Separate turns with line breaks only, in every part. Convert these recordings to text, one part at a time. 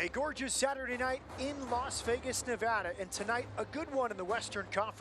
A gorgeous Saturday night in Las Vegas, Nevada, and tonight a good one in the Western Conference.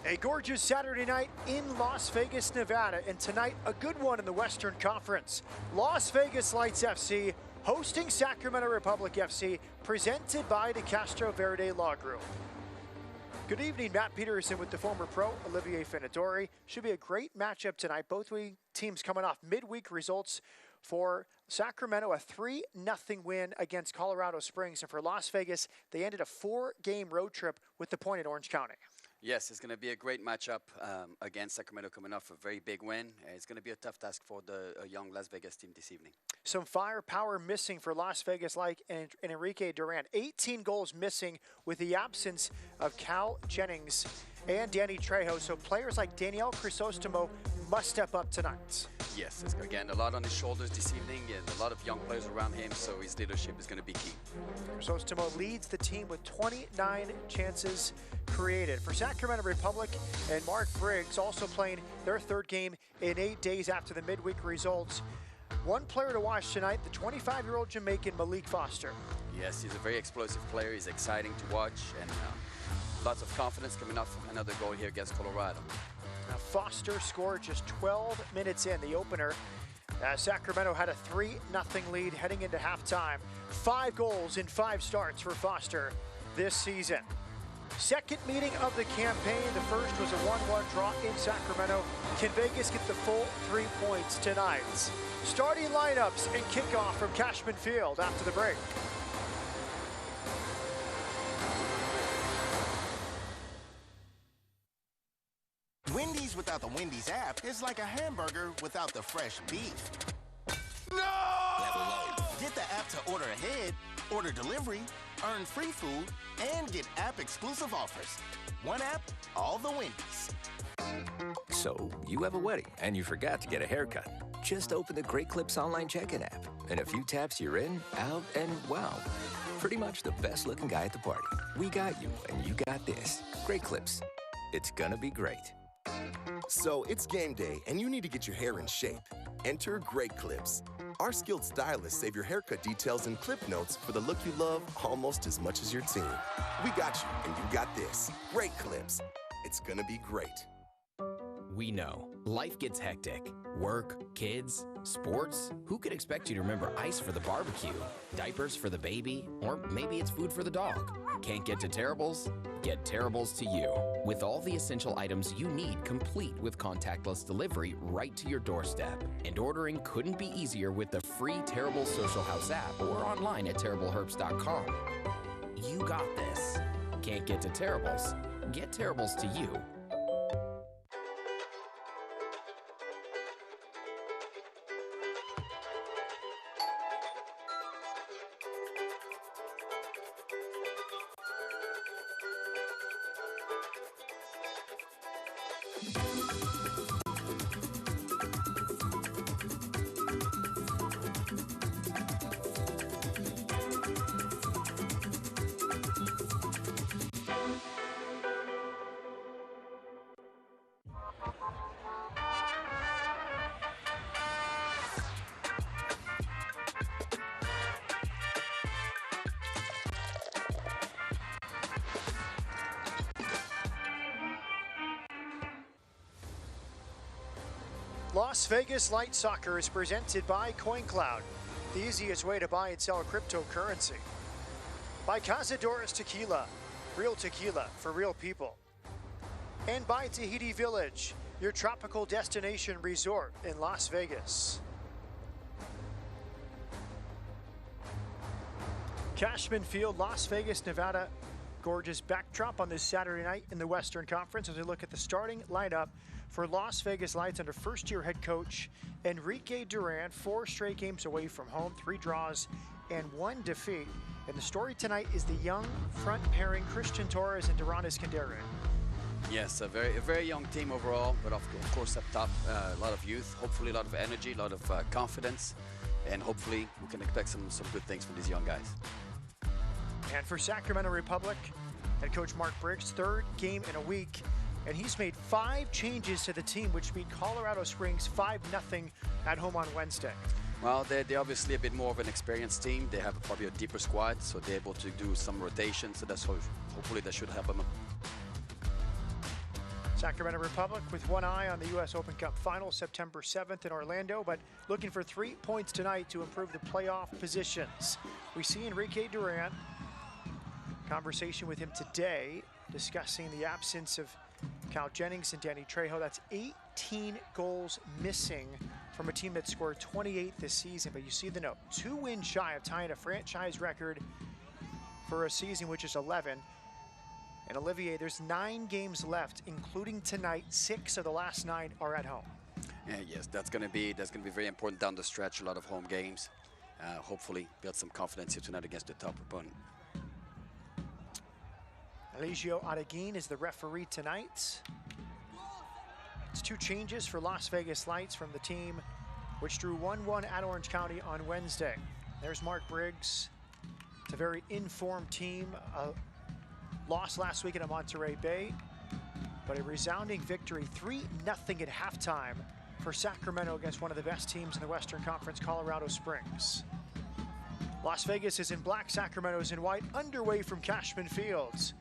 A gorgeous Saturday night in Las Vegas, Nevada, and tonight a good one in the Western Conference. Las Vegas Lights FC hosting Sacramento Republic FC, presented by the Castro Verde Law Group. Good evening, Matt Peterson with the former pro, Olivier Finadori. Should be a great matchup tonight. Both teams coming off midweek results. For Sacramento, a 3-0 win against Colorado Springs. And for Las Vegas, they ended a 4-game road trip with the point at Orange County.
Yes, it's going to be a great matchup against Sacramento, coming off a very big win. It's going to be a tough task for the young Las Vegas team this evening.
Some firepower missing for Las Vegas, like in Enrique Durant. 18 goals missing with the absence of Cal Jennings and Danny Trejo. So players like Daniel Crisostomo must step up tonight.
Yes, again, a lot on his shoulders this evening and a lot of young players around him, so his leadership is going to be key.
Crisostomo leads the team with 29 chances created. For Sacramento Republic, and Mark Briggs also playing their third game in 8 days after the midweek results. One player to watch tonight, the 25-year-old Jamaican Malik Foster.
Yes, he's a very explosive player. He's exciting to watch, and lots of confidence coming off another goal here against Colorado.
Now Foster scored just 12 minutes in the opener. Sacramento had a 3-0 lead heading into halftime. 5 goals in 5 starts for Foster this season. Second meeting of the campaign. The first was a 1-1 draw in Sacramento. Can Vegas get the full 3 points tonight? Starting lineups and kickoff from Cashman Field after the break.
Wendy's without the Wendy's app is like a hamburger without the fresh beef.
No!
Get the app To order ahead, order delivery, earn free food, and get app-exclusive offers. One app, all the Wendy's.
So, you have a wedding and you forgot to get a haircut. Just open the Great Clips online check-in app. In a few taps, you're in, out, and wow. Pretty much the best-looking guy at the party. We got you, and you got this. Great Clips. It's gonna be great.
So, it's game day, and you need to get your hair in shape. Enter Great Clips. Our skilled stylists save your haircut details and clip notes for the look you love almost as much as your team. We got you, and you got this. Great Clips. It's gonna be great.
We know life gets hectic. Work, kids, sports. Who could expect you to remember ice for the barbecue, diapers for the baby, or maybe it's food for the dog? Can't get to Terribles? Get Terribles to you. With all the essential items you need, complete with contactless delivery right to your doorstep. And ordering couldn't be easier with the free Terrible Social House app or online at terribleherbs.com. You got this. Can't get to Terribles? Get Terribles to you.
Las Vegas Light Soccer is presented by CoinCloud, the easiest way to buy and sell cryptocurrency. By Cazadores Tequila, real tequila for real people. And by Tahiti Village, your tropical destination resort in Las Vegas. Cashman Field, Las Vegas, Nevada. Gorgeous backdrop on this Saturday night in the Western Conference as we look at the starting lineup for Las Vegas Lights under first-year head coach Enrique Duran. 4 straight games away from home, 3 draws and 1 defeat. And the story tonight is the young front pairing Christian Torres and Duran Escandera.
Yes, a very young team overall, but of course up top, a lot of youth, hopefully a lot of energy, a lot of confidence, and hopefully we can expect some good things from these young guys.
And for Sacramento Republic, head coach Mark Briggs, 3rd game in a week, and he's made 5 changes to the team, which beat Colorado Springs 5-0 at home on Wednesday.
Well, they're obviously a bit more of an experienced team. They have probably a deeper squad, so they're able to do some rotations, so that's hopefully that should help them.
Sacramento Republic with one eye on the U.S. Open Cup final September 7th in Orlando, but looking for 3 points tonight to improve the playoff positions. We see Enrique Duran. Conversation with him today discussing the absence of Cal Jennings and Danny Trejo. That's 18 goals missing from a team that scored 28 this season. But you see the note, 2 wins shy of tying a franchise record for a season which is 11. And Olivier, there's 9 games left, including tonight. 6 of the last 9 are at home.
Yes, that's gonna be very important down the stretch. A lot of home games. Hopefully build some confidence here tonight against the top opponent.
Eligio Adeguin is the referee tonight. It's 2 changes for Las Vegas Lights from the team, which drew 1-1 at Orange County on Wednesday. There's Mark Briggs. It's a very informed team. Lost last week at Monterey Bay, but a resounding victory, 3-0 at halftime for Sacramento against one of the best teams in the Western Conference, Colorado Springs. Las Vegas is in black, Sacramento is in white, underway from Cashman Fields.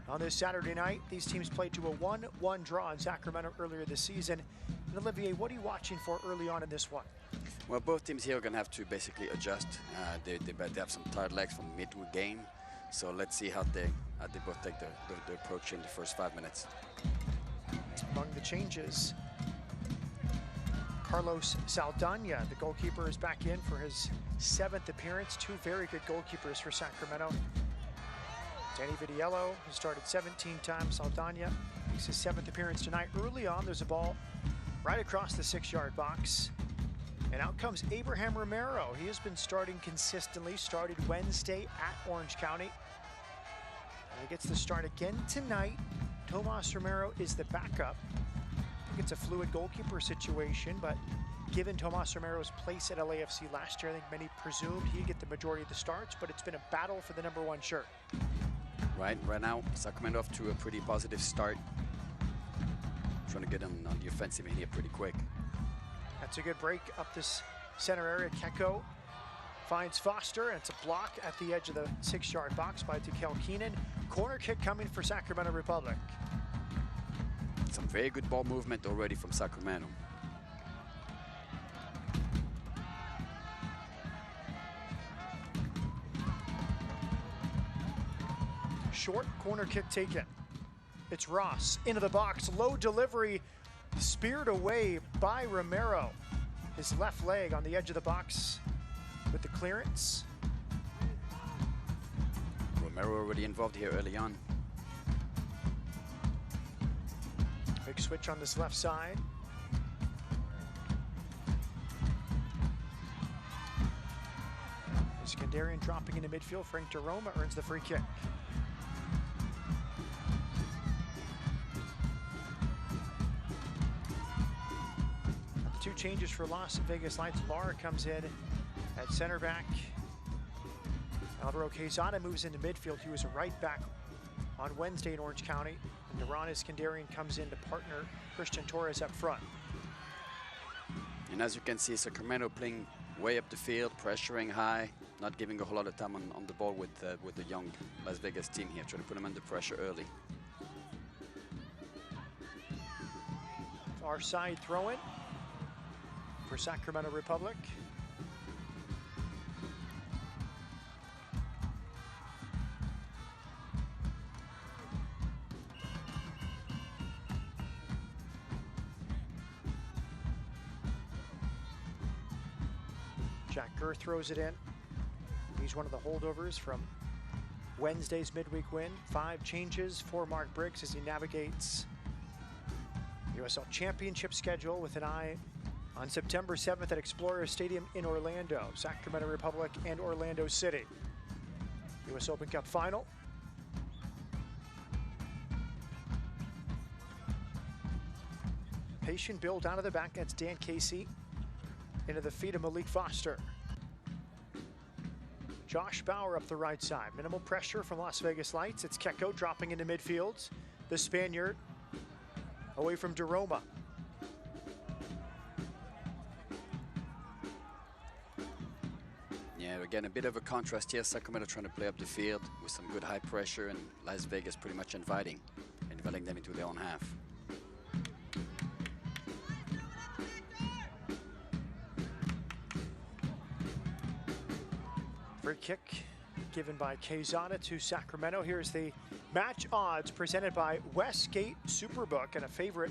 On this Saturday night, these teams played to a 1-1 draw in Sacramento earlier this season. And Olivier, what are you watching for early on in this one?
Well, both teams here are going to have to basically adjust. They have some tired legs from midweek game. So let's see how they both take the approach in the first 5 minutes.
Among the changes, Carlos Saldana, the goalkeeper, is back in for his 7th appearance. 2 very good goalkeepers for Sacramento. Danny Vitiello has started 17 times. Saldana makes his 7th appearance tonight. Early on, there's a ball right across the 6-yard box. And out comes Abraham Romero. He has been starting consistently, started Wednesday at Orange County. And he gets the start again tonight. Tomas Romero is the backup. I think it's a fluid goalkeeper situation, but given Tomas Romero's place at LAFC last year, I think many presumed he'd get the majority of the starts, but it's been a battle for the #1 shirt.
Right now, Sacramento off to a pretty positive start. Trying to get on the offensive here pretty quick.
That's a good break up this center area. Keko finds Foster, and it's a block at the edge of the 6-yard box by Tikel Keenan. Corner kick coming for Sacramento Republic.
Some very good ball movement already from Sacramento.
Short corner kick taken. It's Ross into the box. Low delivery, speared away by Romero. His left leg on the edge of the box with the clearance.
Romero already involved here early on.
Big switch on this left side. Iskandarian dropping into midfield. Frank DeRoma earns the free kick. Two changes for Las Vegas Lights. Lara comes in at center back. Alvaro Quezada moves into midfield. He was a right back on Wednesday in Orange County. And Duran Iskandarian comes in to partner Christian Torres up front.
And as you can see, Sacramento playing way up the field, pressuring high, not giving a whole lot of time on the ball with the young Las Vegas team here, trying to put them under pressure early.
Far side throw-in for Sacramento Republic. Jack Gurr throws it in. He's one of the holdovers from Wednesday's midweek win. 5 changes for Mark Briggs as he navigates USL Championship schedule with an eye on September 7th at Explorer Stadium in Orlando, Sacramento Republic and Orlando City. US Open Cup final. Patient build down to the back, that's Dan Casey. Into the feet of Malik Foster. Josh Bauer up the right side. Minimal pressure from Las Vegas Lights. It's Keko dropping into midfield. The Spaniard away from DeRoma.
Yeah, again, a bit of a contrast here. Sacramento trying to play up the field with some good high pressure, and Las Vegas pretty much inviting them into their own half.
Free kick given by Quezada to Sacramento. Here's the match odds presented by Westgate Superbook, and a favorite,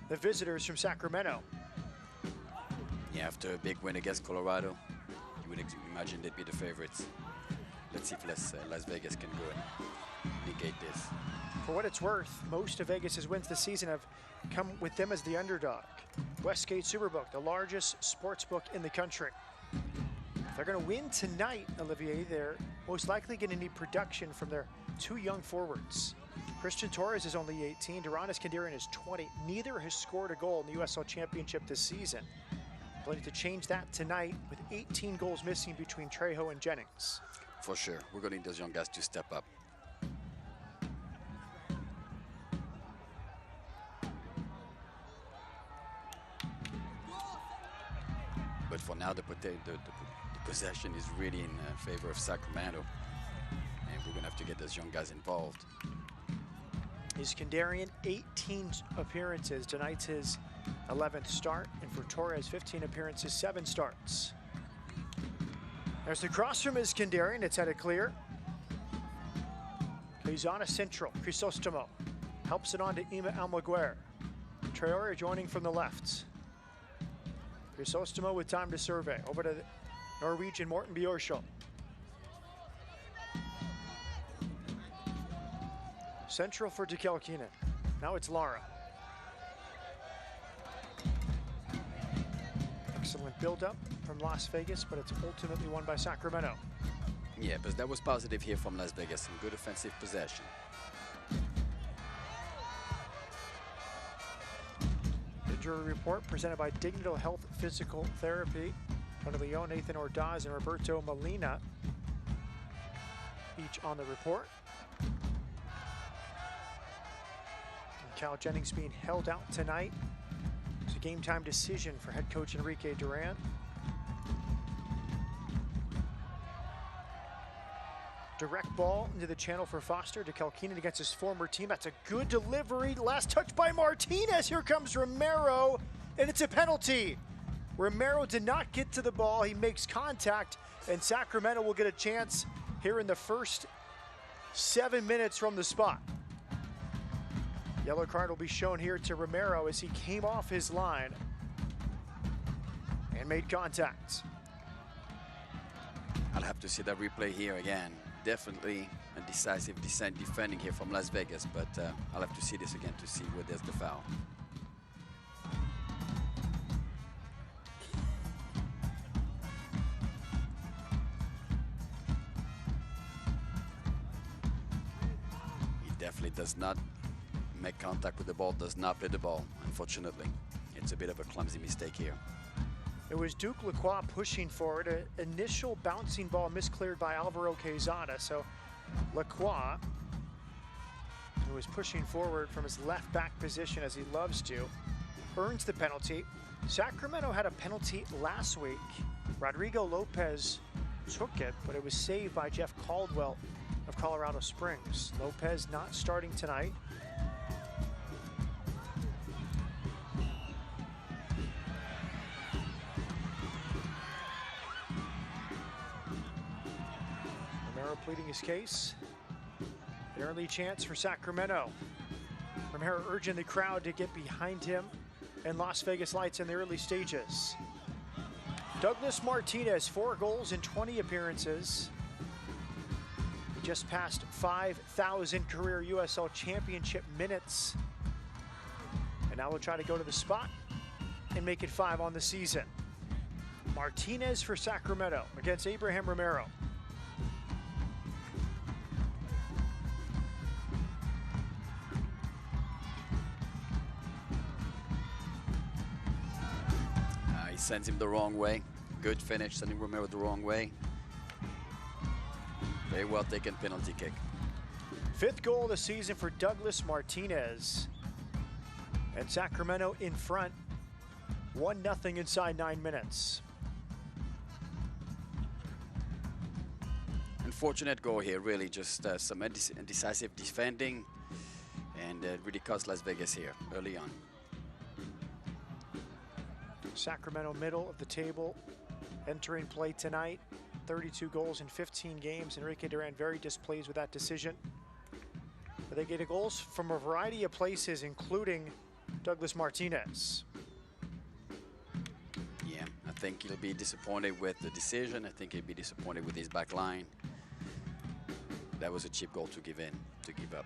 the visitors from Sacramento.
Yeah, after a big win against Colorado, you would imagine they'd be the favorites. Let's see if Las Vegas can go and negate this.
For what it's worth, most of Vegas's wins this season have come with them as the underdog. Westgate Superbook, the largest sports book in the country. If they're going to win tonight, Olivier, they're most likely going to need production from their 2 young forwards. Christian Torres is only 18, Duran Iskandarian is 20. Neither has scored a goal in the USL Championship this season. They'll need to change that tonight with 18 goals missing between Trejo and Jennings.
For sure, we're going to need those young guys to step up. But for now, the possession is really in favor of Sacramento, and we're going to have to get those young guys involved.
Iskandarian, 18 appearances. Tonight's his 11th start, and for Torres, 15 appearances, 7 starts. There's the cross from Iskandarian. It's headed clear. Quezada central. Crisostomo helps it on to Ima Almaguer. Traore joining from the left. Crisostomo with time to survey. Over to the Norwegian Morten Bjørsholm. Central for Tikel Keenan. Now it's Lara. Excellent build-up from Las Vegas, but it's ultimately won by Sacramento.
Yeah, but that was positive here from Las Vegas. Some good offensive possession.
Injury report presented by Dignity Health Physical Therapy. Tony Leon, Nathan Ordaz, and Roberto Molina, each on the report. And Cal Jennings being held out tonight. It's a game-time decision for head coach Enrique Duran. Direct ball into the channel for Foster to Kalkinen against his former team. That's a good delivery. Last touch by Martinez. Here comes Romero, and it's a penalty. Romero did not get to the ball. He makes contact, and Sacramento will get a chance here in the first 7 minutes from the spot. Yellow card will be shown here to Romero as he came off his line and made contact.
I'll have to see that replay here again. Definitely a decisive defending here from Las Vegas, but I'll have to see this again to see where there's the foul. He definitely does not make contact with the ball, does not play the ball, unfortunately. It's a bit of a clumsy mistake here.
It was Duke Lacroix pushing forward. An initial bouncing ball miscleared by Alvaro Quezada. So Lacroix, who was pushing forward from his left back position as he loves to, earns the penalty. Sacramento had a penalty last week. Rodrigo Lopez took it, but it was saved by Jeff Caldwell of Colorado Springs. Lopez not starting tonight. Pleading his case. An early chance for Sacramento. Romero urging the crowd to get behind him, and Las Vegas Lights in the early stages. Douglas Martinez, 4 goals in 20 appearances. He just passed 5,000 career USL Championship minutes. And now we'll try to go to the spot and make it 5 on the season. Martinez for Sacramento against Abraham Romero.
Sends him the wrong way. Good finish, sending Romero the wrong way. Very well taken penalty kick.
5th goal of the season for Douglas Martinez. And Sacramento in front, 1-0 inside 9 minutes.
Unfortunate goal here, really just some indecisive defending, and really cost Las Vegas here early on.
Sacramento middle of the table, entering play tonight. 32 goals in 15 games. Enrique Duran very displeased with that decision. But they get goals from a variety of places, including Douglas Martinez.
Yeah, I think he'll be disappointed with the decision. I think he'll be disappointed with his back line. That was a cheap goal to give up.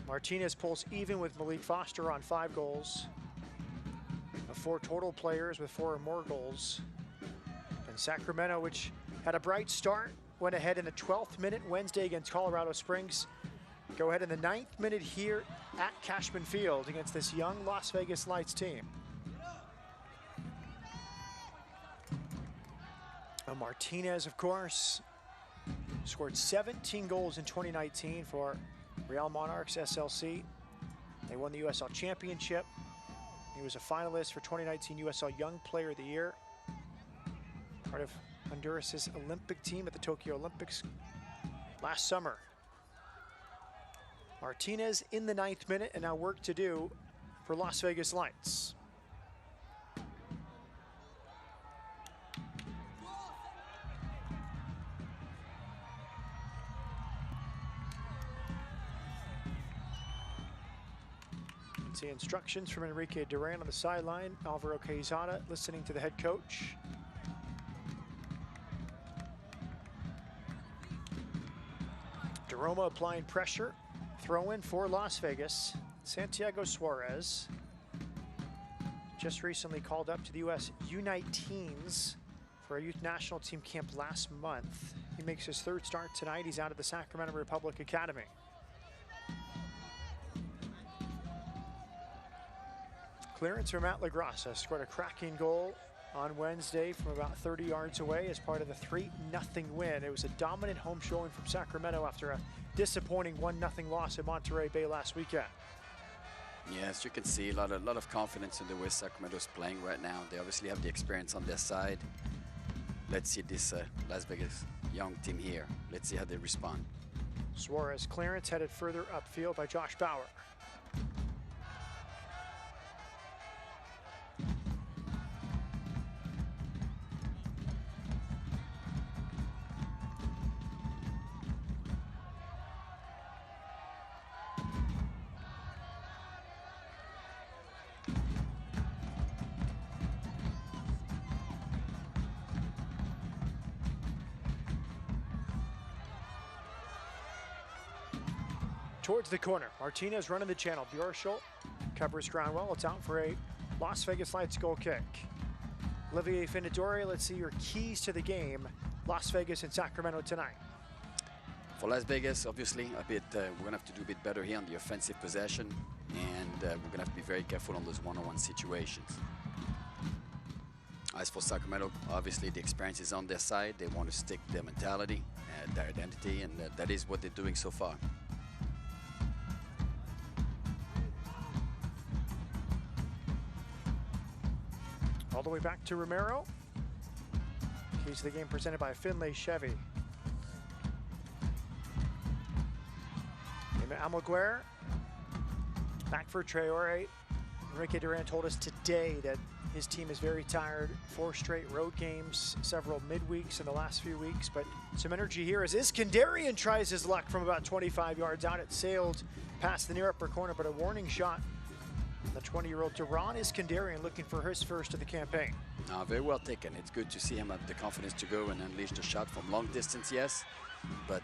Martinez
pulls even with Malik Foster on 5 goals. 4 total players with 4 or more goals. And Sacramento, which had a bright start, went ahead in the 12th minute Wednesday against Colorado Springs. Go ahead in the 9th minute here at Cashman Field against this young Las Vegas Lights team. And Martinez, of course, scored 17 goals in 2019 for Real Monarchs SLC. They won the USL Championship. He was a finalist for 2019 USL Young Player of the Year. Part of Honduras' Olympic team at the Tokyo Olympics last summer. Martinez in the 9th minute, and now work to do for Las Vegas Lights. See instructions from Enrique Duran on the sideline. Alvaro Quezada listening to the head coach. DeRoma applying pressure. Throw in for Las Vegas. Santiago Suarez. just recently called up to the U.S. U19s for a youth national team camp last month. He makes his third start tonight. He's out of the Sacramento Republic Academy. Clearance from Matt LaGrassa, scored a cracking goal on Wednesday from about 30 yards away as part of the 3-0 win. It was a dominant home showing from Sacramento after a disappointing 1-0 loss in Monterey Bay last weekend.
Yes, you can see a lot of confidence in the way Sacramento is playing right now. They obviously have the experience on their side. Let's see this Las Vegas young team here. Let's see how they respond.
Suarez clearance headed further upfield by Josh Bauer. Towards the corner, Martinez running the channel. Bjorschel covers ground well. It's out for a Las Vegas Lights goal kick. Olivier Finidori, let's see your keys to the game. Las Vegas and Sacramento tonight.
For Las Vegas, obviously, we're going to have to do a bit better here on the offensive possession, and we're going to have to be very careful on those one-on-one situations. As for Sacramento, obviously the experience is on their side. They want to stick their mentality, their identity, and that is what they're doing so far.
All the way back to Romero. Keys to the game presented by Finlay Chevy. Amalguer. Back for Traore. Enrique Duran told us today that his team is very tired. 4 straight road games, several midweeks in the last few weeks, but some energy here as Iskandarian tries his luck from about 25 yards out. It sailed past the near upper corner, but a warning shot. The 20-year-old Duran Iskandarian looking for his first of the campaign.
Very well taken. It's good to see him have the confidence to go and unleash the shot from long distance, yes, but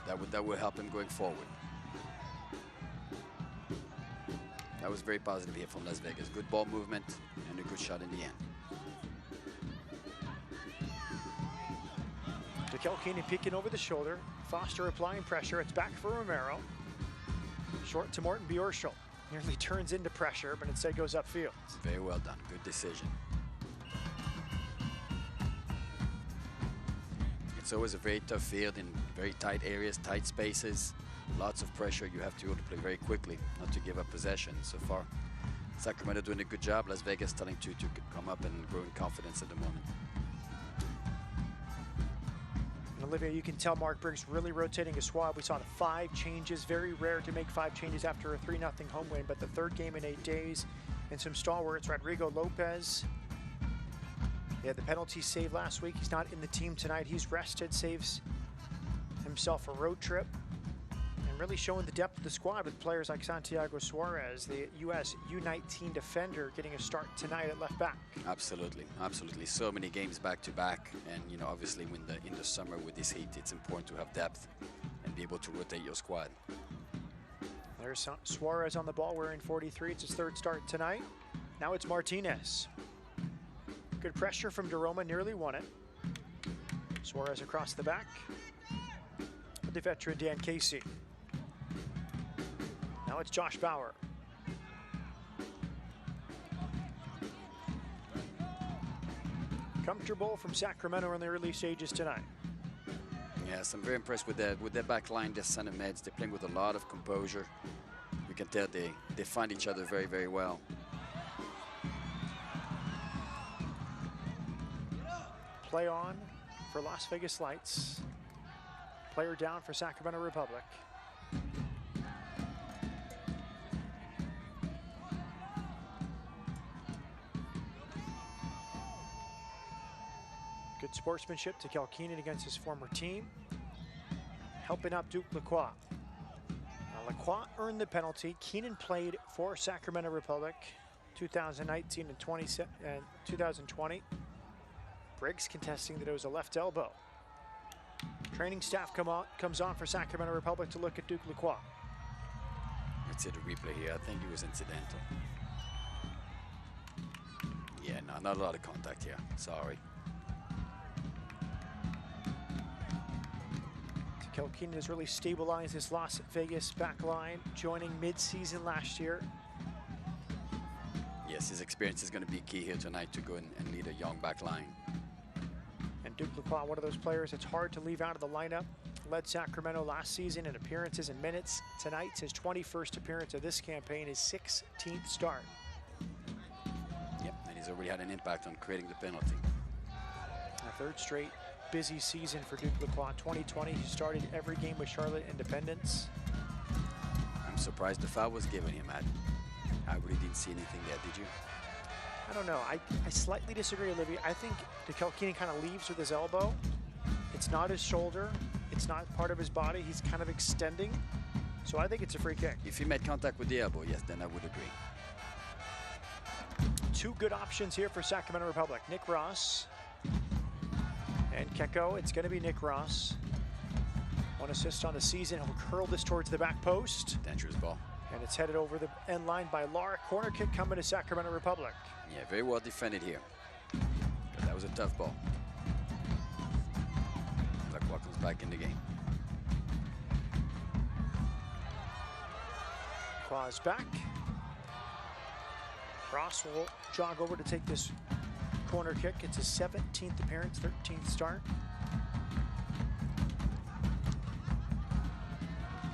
that will help him going forward. That was very positive here from Las Vegas. Good ball movement and a good shot in the end.
Dekel Keenan peeking over the shoulder. Foster applying pressure. It's back for Romero. Short to Morten Bjorschel. Nearly turns into pressure, but instead goes upfield.
Very well done. Good decision. It's always a very tough field in very tight areas, tight spaces. Lots of pressure. You have to be able to play very quickly, not to give up possession. So far, Sacramento doing a good job. Las Vegas starting to come up and grow in confidence at the moment.
And Olivia, you can tell Mark Briggs really rotating his squad. We saw the 5 changes. Very rare to make 5 changes after a 3-0 home win, but the 3rd game in 8 days. And some stalwarts, Rodrigo Lopez. He had the penalty save last week. He's not in the team tonight. He's rested, saves himself a road trip. And really showing the depth of the squad with players like Santiago Suarez, the U.S. U19 defender, getting a start tonight at left back.
Absolutely, absolutely. So many games back to back, and you know, obviously, in the summer with this heat, it's important to have depth and be able to rotate your squad.
There's Suarez on the ball, wearing 43. It's his 3rd start tonight. Now it's Martinez. Good pressure from DeRoma, nearly won it. Suarez across the back. The veteran Dan Casey. Now it's Josh Bauer. Comfortable from Sacramento in the early stages tonight.
Yes, I'm very impressed with their back line, their center mids. They're playing with a lot of composure. You can tell they find each other very, very well.
Play on for Las Vegas Lights. Player down for Sacramento Republic. Good sportsmanship to Kel Keenan against his former team. Helping up Duke Lacroix. Now Lacroix earned the penalty. Keenan played for Sacramento Republic 2019 and 2020. Briggs contesting that it was a left elbow. Training staff comes on for Sacramento Republic to look at Duke Lacroix.
Let's see the replay here. I think it was incidental. Yeah, no, not a lot of contact here. Sorry.
Keenan has really stabilized his Las Vegas back line, joining mid-season last year.
Yes, his experience is going to be key here tonight to go and lead a young back line.
And Duke Lacroix, one of those players it's hard to leave out of the lineup. Led Sacramento last season in appearances and minutes. Tonight's his 21st appearance of this campaign, his 16th start.
Yep, and he's already had an impact on creating the penalty.
A third straight busy season for Duke Lacroix. 2020, he started every game with Charlotte Independence.
I'm surprised the foul was given him, Matt. I really didn't see anything there, did you?
I don't know. I slightly disagree, Olivia. I think Keenan kind of leaves with his elbow. It's not his shoulder. It's not part of his body. He's kind of extending. So I think it's a free kick.
If he made contact with the elbow, yes, then I would agree.
Two good options here for Sacramento Republic. Nick Ross and Keko. It's going to be Nick Ross. One assist on the season. He'll curl this towards the back post.
Dangerous ball.
And it's headed over the end line by Lara. Corner kick coming to Sacramento Republic.
Yeah, very well defended here. But that was a tough ball. Lacroix comes back in the game.
Claus back. Ross will jog over to take this corner kick. It's his 17th appearance, 13th start.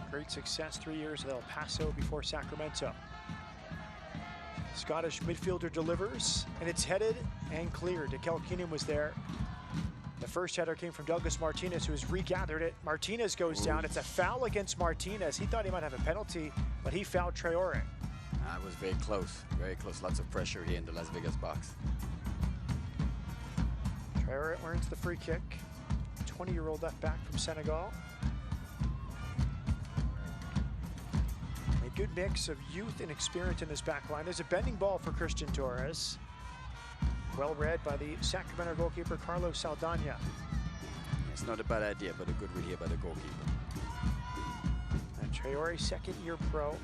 Great success, 3 years at El Paso before Sacramento. Scottish midfielder delivers, and it's headed and cleared. Keenan was there. The first header came from Douglas Martinez, who has regathered it. Martinez goes down. It's a foul against Martinez. He thought he might have a penalty, but he fouled Traore.
That was very close, very close. Lots of pressure here in the Las Vegas box.
Traore earns the free kick. 20-year-old left back from Senegal. A good mix of youth and experience in this back line. There's a bending ball for Christian Torres. Well read by the Sacramento goalkeeper, Carlos Saldana.
It's not a bad idea, but a good read here by the goalkeeper.
And Traore, second-year pro.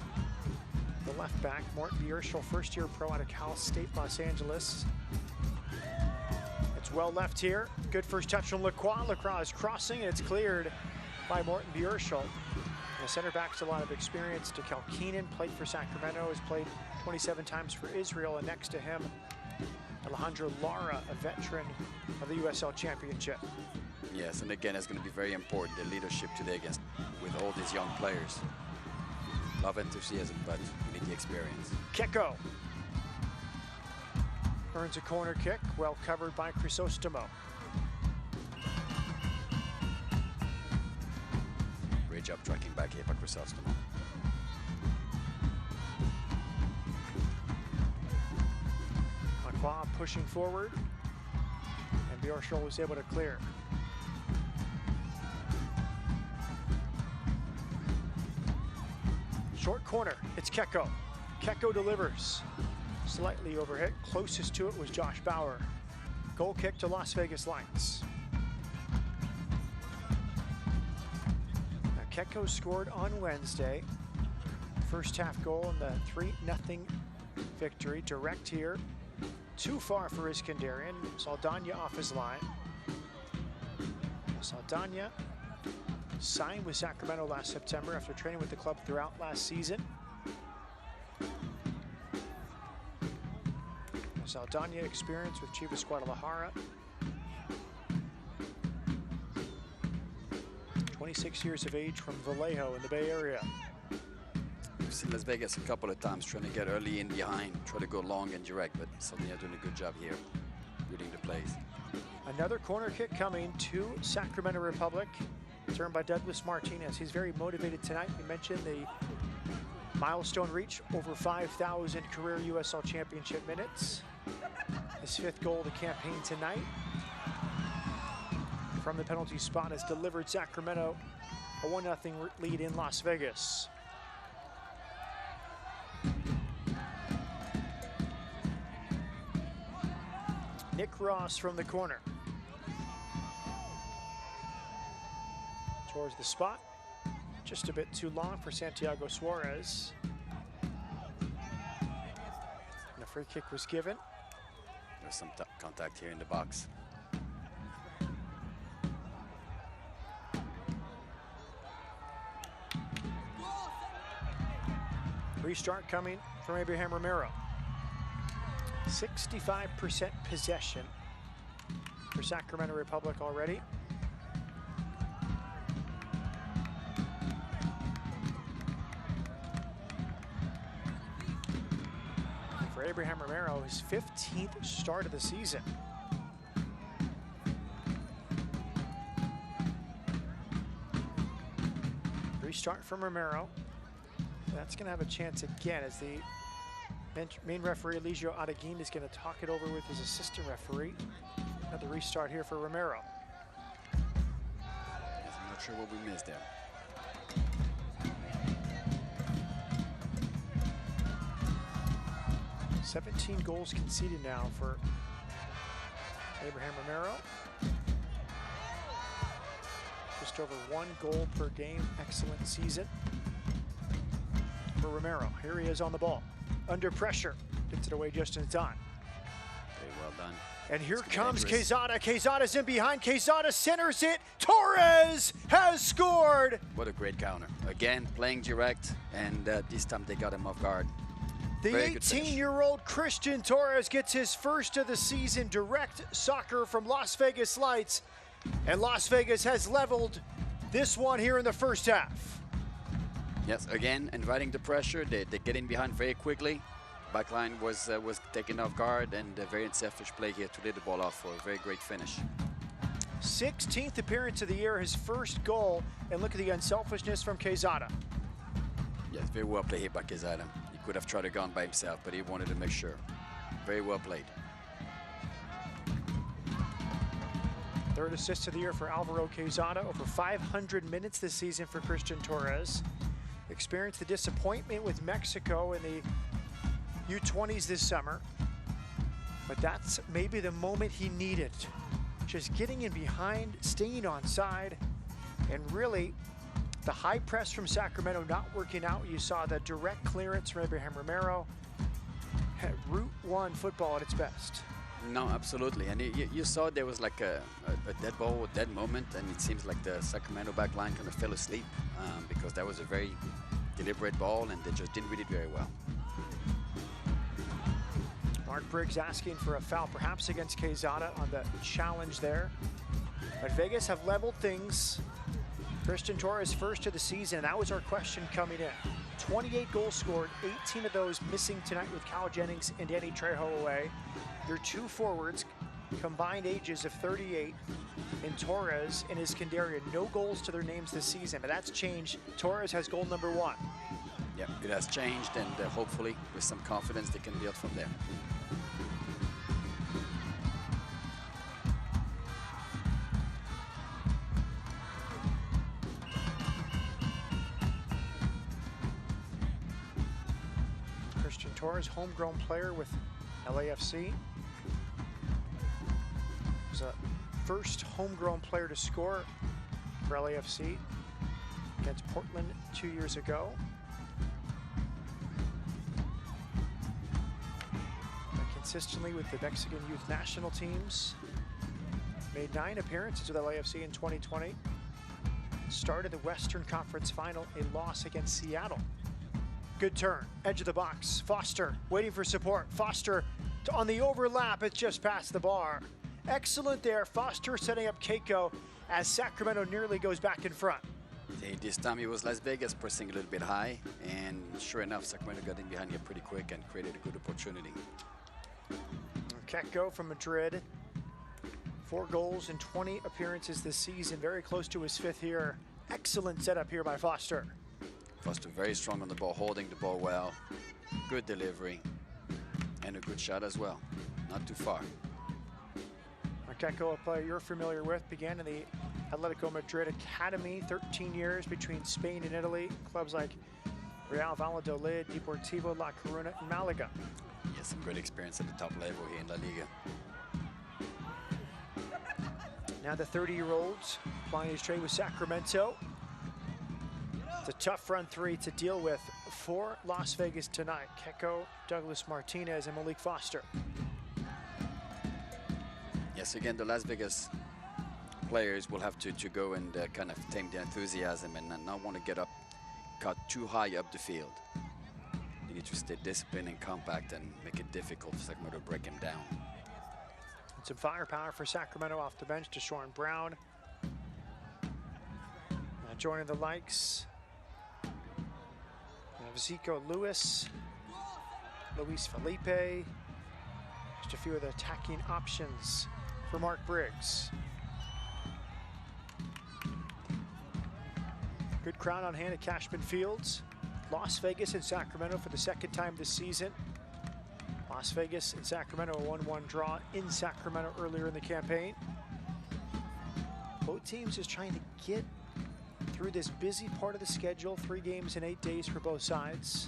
The left back, Morton Bierschel, first-year pro out of Cal State Los Angeles. It's well left here. Good first touch from Lacroix. Lacroix is crossing, and it's cleared by Morton Bierschel. The center back's a lot of experience. Keenan played for Sacramento, has played 27 times for Israel, and next to him, Alejandro Lara, a veteran of the USL Championship.
Yes, and again, it's going to be very important, the leadership today with all these young players. Love enthusiasm, but you need the experience.
Keko earns a corner kick, well covered by Crisostomo.
Great job tracking back here by Crisostomo.
Lacroix pushing forward, and Bierschel was able to clear. Short corner, it's Keko. Keko delivers. Slightly overhit, closest to it was Josh Bauer. Goal kick to Las Vegas Lights. Now Keko scored on Wednesday. First half goal in the 3-0 victory, direct here. Too far for Iskandarian. Saldana off his line. Saldana signed with Sacramento last September after training with the club throughout last season. Saldana experience with Chivas Guadalajara. 26 years of age from Vallejo in the Bay Area.
We've seen Las Vegas a couple of times trying to get early in behind, try to go long and direct, but Saldana doing a good job here, reading the plays.
Another corner kick coming to Sacramento Republic, turned by Douglas Martinez. He's very motivated tonight. We mentioned the milestone reach, over 5,000 career USL Championship minutes. His 5th goal of the campaign tonight. From the penalty spot has delivered Sacramento a 1-0 lead in Las Vegas. Nick Ross from the corner. Towards the spot. Just a bit too long for Santiago Suarez. And a free kick was given.
There's some contact here in the box.
Restart coming from Abraham Romero. 65% possession for Sacramento Republic already. For Abraham Romero, his 15th start of the season. Restart from Romero. That's going to have a chance again as the main referee, Eligio Adeguin, is going to talk it over with his assistant referee. Another restart here for Romero.
I'm not sure what we missed there.
$17 goals conceded now for Abraham Romero. Just over 1 goal per game. Excellent season for Romero. Here he is on the ball. Under pressure. Gets it away just in time.
Very well done.
And here comes Quezada. Quezada's in behind. Quezada centers it. Torres has scored.
What a great counter. Again, playing direct, and this time they got him off guard.
The 18-year-old Christian Torres gets his first of the season direct soccer from Las Vegas Lights. And Las Vegas has leveled this one here in the first half.
Yes, again, inviting the pressure. They get in behind very quickly. Backline was taken off guard, and a very unselfish play here to lead the ball off for a very great finish.
16th appearance of the year, his first goal, and look at the unselfishness from Quezada.
Yes, very well played here by Quezada. He could have tried to go on by himself, but he wanted to make sure. Very well played.
Third assist of the year for Alvaro Quezada. Over 500 minutes this season for Christian Torres. Experienced the disappointment with Mexico in the U20s this summer. But that's maybe the moment he needed. Just getting in behind, staying on side, and really the high press from Sacramento not working out. You saw the direct clearance from Abraham Romero. Route 1 football at its best.
No, absolutely. And you saw there was like a dead ball, a dead moment, and it seems like the Sacramento back line kind of fell asleep because that was a very deliberate ball, and they just didn't read it very well.
Mark Briggs asking for a foul, perhaps against Quezada on the challenge there. But Vegas have leveled things. Christian Torres first of the season. That was our question coming in. 28 goals scored, 18 of those missing tonight with Cal Jennings and Danny Trejo away. Your two forwards, combined ages of 38, in Torres and Escandarian. No goals to their names this season, but that's changed. Torres has goal number 1.
Yeah, it has changed, and hopefully with some confidence they can build from there.
Christian Torres, homegrown player with LAFC. Was a first homegrown player to score for LAFC against Portland 2 years ago. Consistently with the Mexican youth national teams. Made 9 appearances with LAFC in 2020. Started the Western Conference Final, a loss against Seattle. Good turn, edge of the box. Foster waiting for support. Foster on the overlap, it's just past the bar. Excellent there, Foster setting up Keiko as Sacramento nearly goes back in front.
This time it was Las Vegas pressing a little bit high, and sure enough, Sacramento got in behind here pretty quick and created a good opportunity.
Keiko from Madrid, 4 goals in 20 appearances this season, very close to his 5th here. Excellent setup here by Foster.
Foster very strong on the ball, holding the ball well. Good delivery, and a good shot as well. Not too far.
Keiko, a player you're familiar with, began in the Atletico Madrid Academy, 13 years between Spain and Italy. Clubs like Real Valladolid, Deportivo La Coruna, and Malaga.
Yes, some great experience at the top level here in La Liga.
Now the 30-year-olds plying his trade with Sacramento. It's a tough front 3 to deal with for Las Vegas tonight. Keiko, Douglas Martinez, and Malik Foster.
Yes, again, the Las Vegas players will have to go and kind of tame the enthusiasm and not want to get caught too high up the field. You need to stay disciplined and compact and make it difficult for Sacramento to break him down.
And some firepower for Sacramento off the bench. Deshaun Brown. Joining the likes of Zico Lewis, Luis Felipe. Just a few of the attacking options for Mark Briggs. Good crowd on hand at Cashman Fields. Las Vegas and Sacramento for the second time this season. Las Vegas and Sacramento, a 1-1 draw in Sacramento earlier in the campaign. Both teams just trying to get through this busy part of the schedule. 3 games in 8 days for both sides.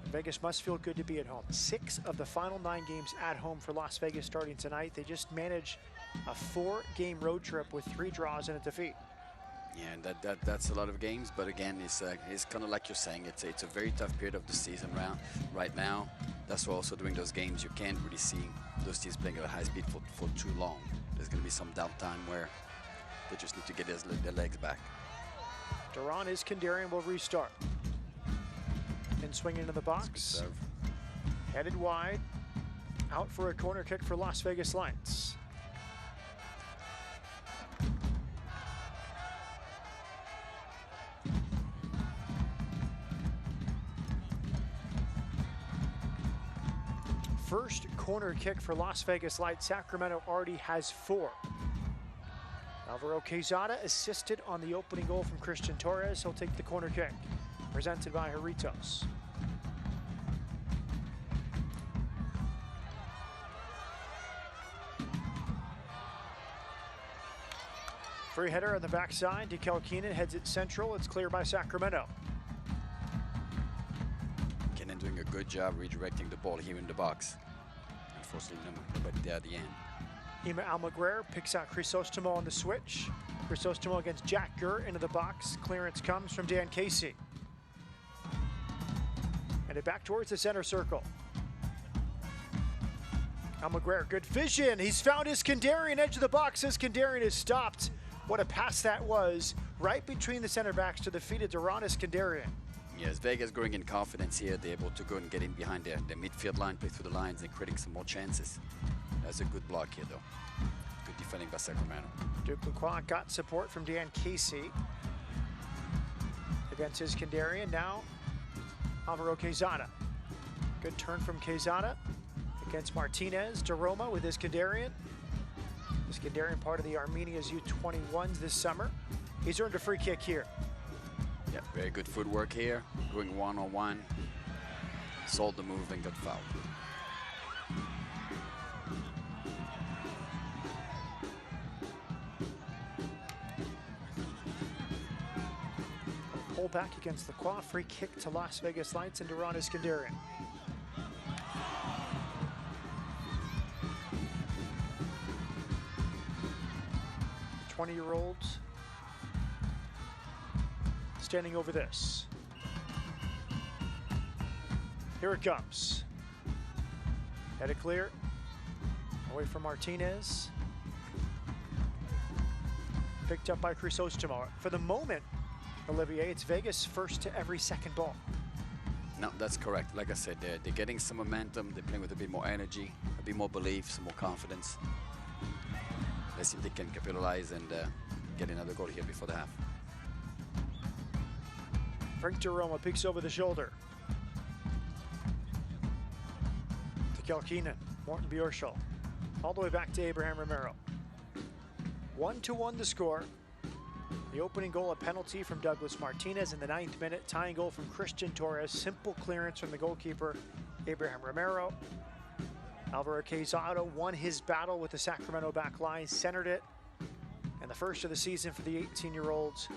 Vegas must feel good to be at home. 6 of the final 9 games at home for Las Vegas starting tonight. They just managed a 4-game road trip with 3 draws and a defeat.
Yeah, and that's a lot of games, but again, it's kind of like you're saying, it's a very tough period of the season right now. That's why also during those games you can't really see those teams playing at a high speed for too long. There's going to be some downtime where they just need to get their legs back.
Duran Iskandarian will restart. And swinging into the box. Headed wide. Out for a corner kick for Las Vegas Lights. First corner kick for Las Vegas Lights. Sacramento already has 4. Alvaro Quezada assisted on the opening goal from Christian Torres. He'll take the corner kick, presented by Jarritos. Free header on the backside. Dekel Keenan heads it central. It's cleared by Sacramento.
Keenan doing a good job redirecting the ball here in the box. Unfortunately, nobody there at the end.
Ima Almaguer picks out Crisostomo on the switch. Crisostomo against Jack Gurr into the box. Clearance comes from Dan Casey. And it back towards the center circle. Almaguer, good vision. He's found Iskandarian, edge of the box. Iskandarian is stopped. What a pass that was. Right between the center backs to the feet of Duran Iskandarian.
Yes, Vegas growing in confidence here. They're able to go and get in behind the midfield line, play through the lines, and creating some more chances. That's a good block here, though. Good defending by Sacramento.
Duke Lacroix got support from Dan Casey against Iskandarian. Now, Alvaro Quezada. Good turn from Quezada against Martinez. DeRoma with Iskandarian. Iskandarian part of the Armenia's U21s this summer. He's earned a free kick here.
Yeah, very good footwork here. Going one-on-one. Sold the move and got fouled.
Pull back against Lacroix. Free kick to Las Vegas Lights and Duran Iskandarian. The 20-year-olds standing over this. Here it comes. Headed clear. Away from Martinez. Picked up by Crisostomo. For the moment, Olivier, it's Vegas first to every second ball.
No, that's correct. Like I said, they're getting some momentum. They're playing with a bit more energy, a bit more belief, some more confidence. Let's see if they can capitalize and get another goal here before the half.
Frank DeRoma peeks over the shoulder. To Kelkinen, Morten Bjørshol. All the way back to Abraham Romero. 1-1 the score. The opening goal, a penalty from Douglas Martinez in the 9th minute. Tying goal from Christian Torres. Simple clearance from the goalkeeper, Abraham Romero. Alvaro Quezada won his battle with the Sacramento back line, centered it. And the first of the season for the 18-year-olds,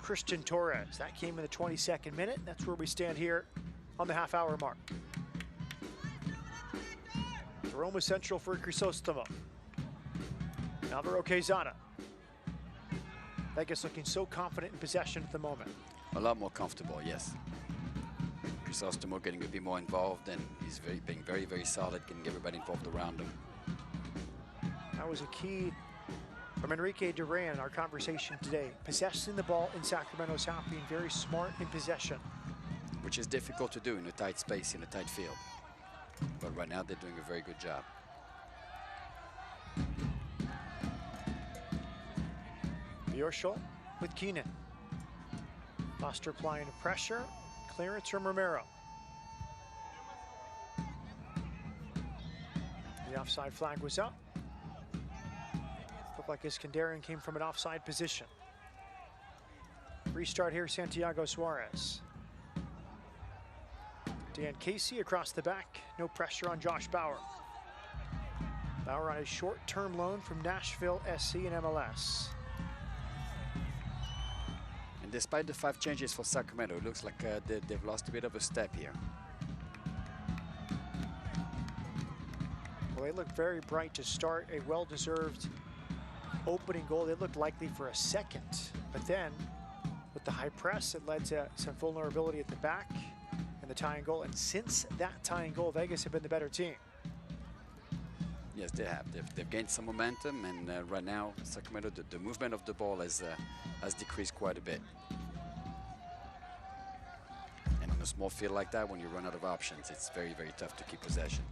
Christian Torres. That came in the 22nd minute. That's where we stand here on the half-hour mark. Roma central for Crisostomo. Alvaro Quezada. Vegas looking so confident in possession at the moment.
A lot more comfortable, yes. Crisostomo getting a bit more involved, and he's being very, very solid, getting everybody involved around him.
That was a key from Enrique Duran in our conversation today. Possessing the ball in Sacramento's half, being very smart in possession.
Which is difficult to do in a tight space, in a tight field. But right now they're doing a very good job.
Bjorschel with Keenan. Foster applying pressure. Clearance from Romero. The offside flag was up. Looked like Iskandarian came from an offside position. Restart here, Santiago Suarez. Dan Casey across the back. No pressure on Josh Bauer. Bauer on a short-term loan from Nashville SC and MLS.
And despite the 5 changes for Sacramento, it looks like they've lost a bit of a step here.
Well, they look very bright to start. A well-deserved opening goal. They looked likely for a second, but then with the high press, it led to some vulnerability at the back and the tying goal. And since that tying goal, Vegas have been the better team.
Yes, they have. They've gained some momentum, and right now, Sacramento, the movement of the ball has decreased quite a bit. And in a small field like that, when you run out of options, it's very, very tough to keep possession.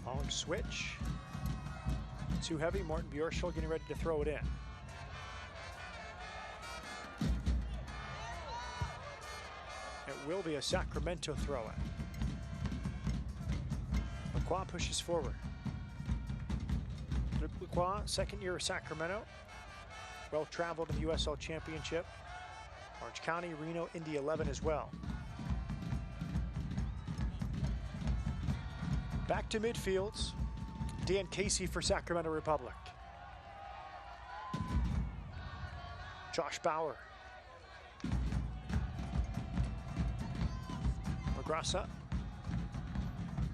Long switch. Too heavy. Morten Bjorschel getting ready to throw it in. It will be a Sacramento throw-in. Lacroix pushes forward. Luke Lacroix, second year of Sacramento. Well-traveled in the USL Championship. Orange County, Reno, Indy 11 as well. Back to midfields. Dan Casey for Sacramento Republic. Josh Bauer. Magrasa.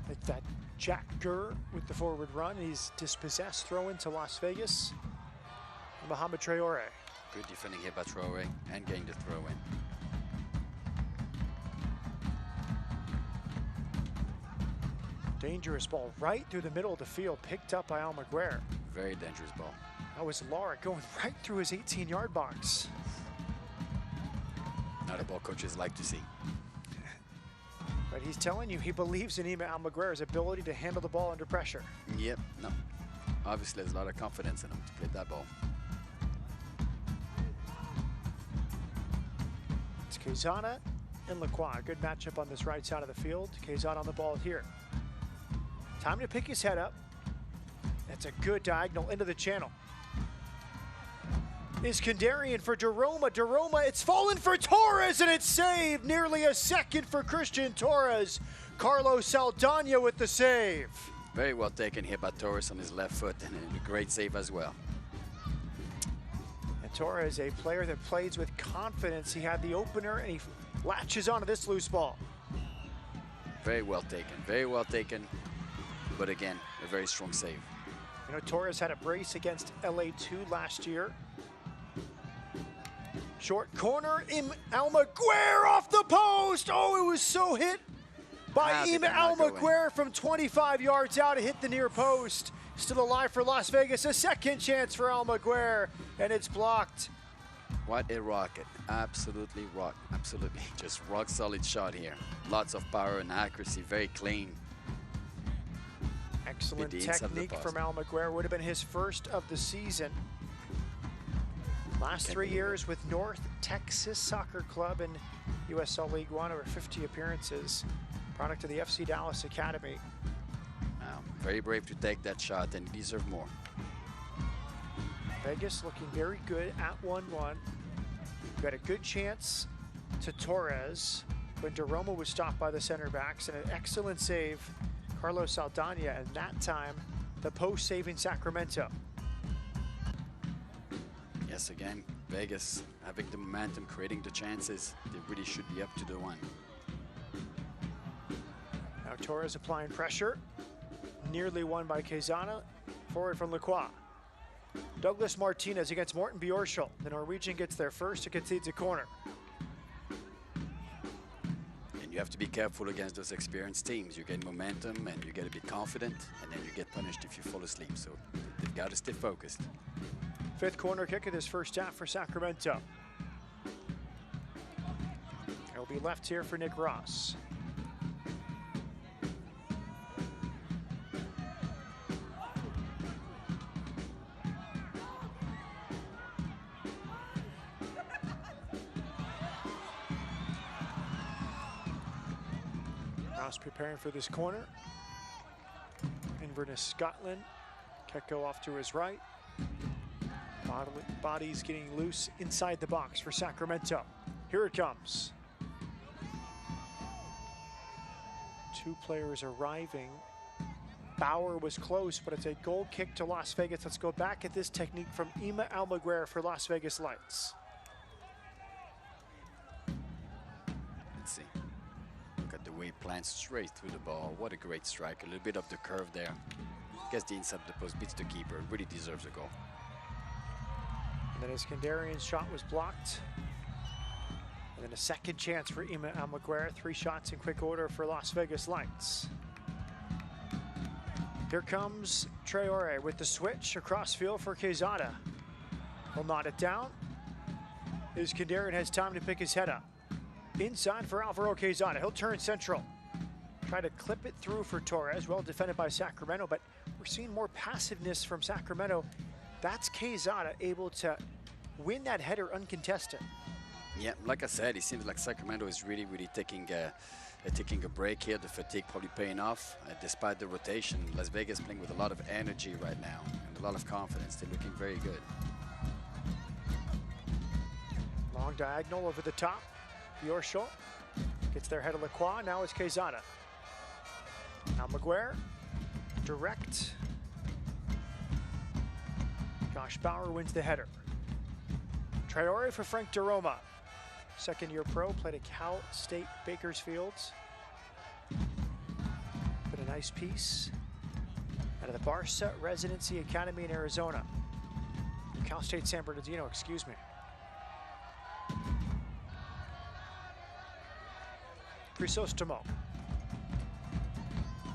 Like that Jack Gurr with the forward run. He's dispossessed. Throw into Las Vegas. Mohamed Traore.
Good defending here by Traore and getting the throw in.
Dangerous ball right through the middle of the field, picked up by Almaguer.
Very dangerous ball.
That was Lara going right through his 18-yard box.
Not a ball coaches like to see.
But he's telling you he believes in Ima Almaguer's ability to handle the ball under pressure.
Yep, no. Obviously, there's a lot of confidence in him to play that ball.
It's Quezada and Lacroix. Good matchup on this right side of the field. Quezada on the ball here. Time to pick his head up. That's a good diagonal into the channel. Iskandarian for Daroma. Daroma, it's fallen for Torres, and it's saved. Nearly a second for Christian Torres. Carlos Saldana with the save.
Very well taken here by Torres on his left foot, and a great save as well.
And Torres, a player that plays with confidence. He had the opener, and he latches onto this loose ball.
Very well taken, very well taken. But again, a very strong save.
You know, Torres had a brace against LA2 last year. Short corner, Almaguer off the post. Oh, it was so hit by Ima Almaguer from 25 yards out. It hit the near post. Still alive for Las Vegas. A second chance for Almaguer, and it's blocked.
What a rocket. Absolutely absolutely. Just rock solid shot here. Lots of power and accuracy, very clean.
Excellent technique from Almaguer. Would have been his first of the season. Last 3 years with North Texas Soccer Club in USL League One, over 50 appearances. Product of the FC Dallas Academy.
Very brave to take that shot, and deserve more.
Vegas looking very good at 1-1. Got a good chance to Torres when Daroma was stopped by the center backs, and an excellent save, Carlos Saldana, and that time the post saving Sacramento.
Yes, again, Vegas having the momentum, creating the chances. They really should be up to the one.
Now Torres applying pressure. Nearly won by Quezada. Forward from Lacroix. Douglas Martinez against Morten Bjorschel. The Norwegian gets there first. It concedes a corner.
And you have to be careful against those experienced teams. You get momentum and you get a bit confident, and then you get punished if you fall asleep. So they've got to stay focused.
Fifth corner kick of this first half for Sacramento. It'll be left here for Nick Ross. Ross preparing for this corner. Inverness, Scotland. Keko off to his right. Body's getting loose inside the box for Sacramento. Here it comes. Two players arriving. Bauer was close, but it's a goal kick to Las Vegas. Let's go back at this technique from Ima Almaguer for Las Vegas Lights.
Let's see. Look at the way he plants straight through the ball. What a great strike. A little bit of the curve there. Gets the inside of the post, beats the keeper. Really deserves a goal.
And then Iskandarian's shot was blocked. And then a second chance for Ima Almaguer. 3 shots in quick order for Las Vegas Lights. Here comes Traore with the switch across field for Quezada. He'll knot it down. Iskandarian has time to pick his head up. Inside for Alvaro Quezada. He'll turn central. Try to clip it through for Torres. Well defended by Sacramento, but we're seeing more passiveness from Sacramento. That's Quezada able to win that header uncontested.
Yeah, like I said, it seems like Sacramento is really taking a break here. The fatigue probably paying off. Despite the rotation, Las Vegas playing with a lot of energy right now and a lot of confidence. They're looking very good.
Long diagonal over the top. Bjorshol gets their head of Lacroix. Now it's Quezada. Almaguer, direct. Josh Bauer wins the header. Traore for Frank DeRoma. Second-year pro, played at Cal State Bakersfield. But a nice piece out of the Barca Residency Academy in Arizona. Cal State San Bernardino, excuse me. Crisostomo.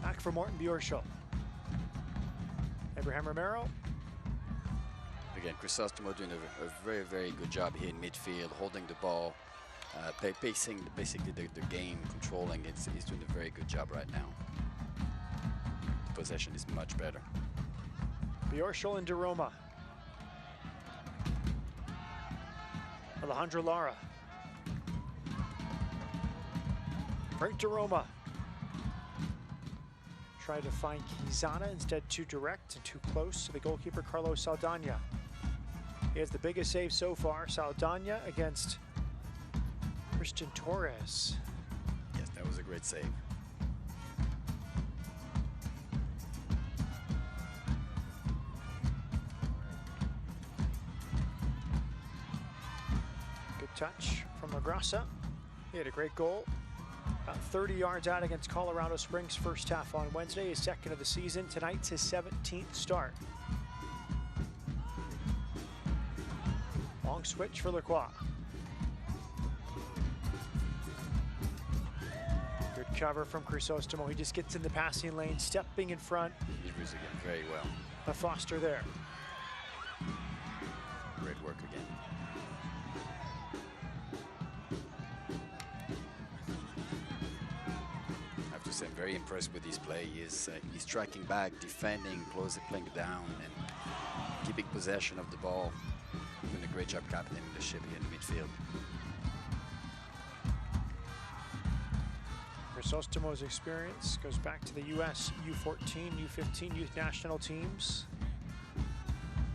Back for Morten Bjorshol. Abraham Romero.
Again, Crisostomo doing a very good job here in midfield, holding the ball, pacing basically the game, controlling it. He's doing a very good job right now. The possession is much better.
Bjorshol and DeRoma. Alejandro Lara. Frank DeRoma. Tried to find Quezada, instead too direct and too close to the goalkeeper, Carlos Saldana. He has the biggest save so far. Saldana against Christian Torres.
Yes, that was a great save.
Good touch from Lagrassa. He had a great goal. About 30 yards out against Colorado Springs first half on Wednesday. His second of the season. Tonight's his 17th start. Long switch for Lacroix. Good cover from Crisostomo. He just gets in the passing lane, stepping in front.
He moves again very well.
A Foster there.
Great work again. I'm very impressed with his play. He's striking back, defending, closely playing down, and keeping possession of the ball. Doing a great job captaining the ship here in midfield.
Crisostomo's experience goes back to the U.S. U14, U15 youth national teams.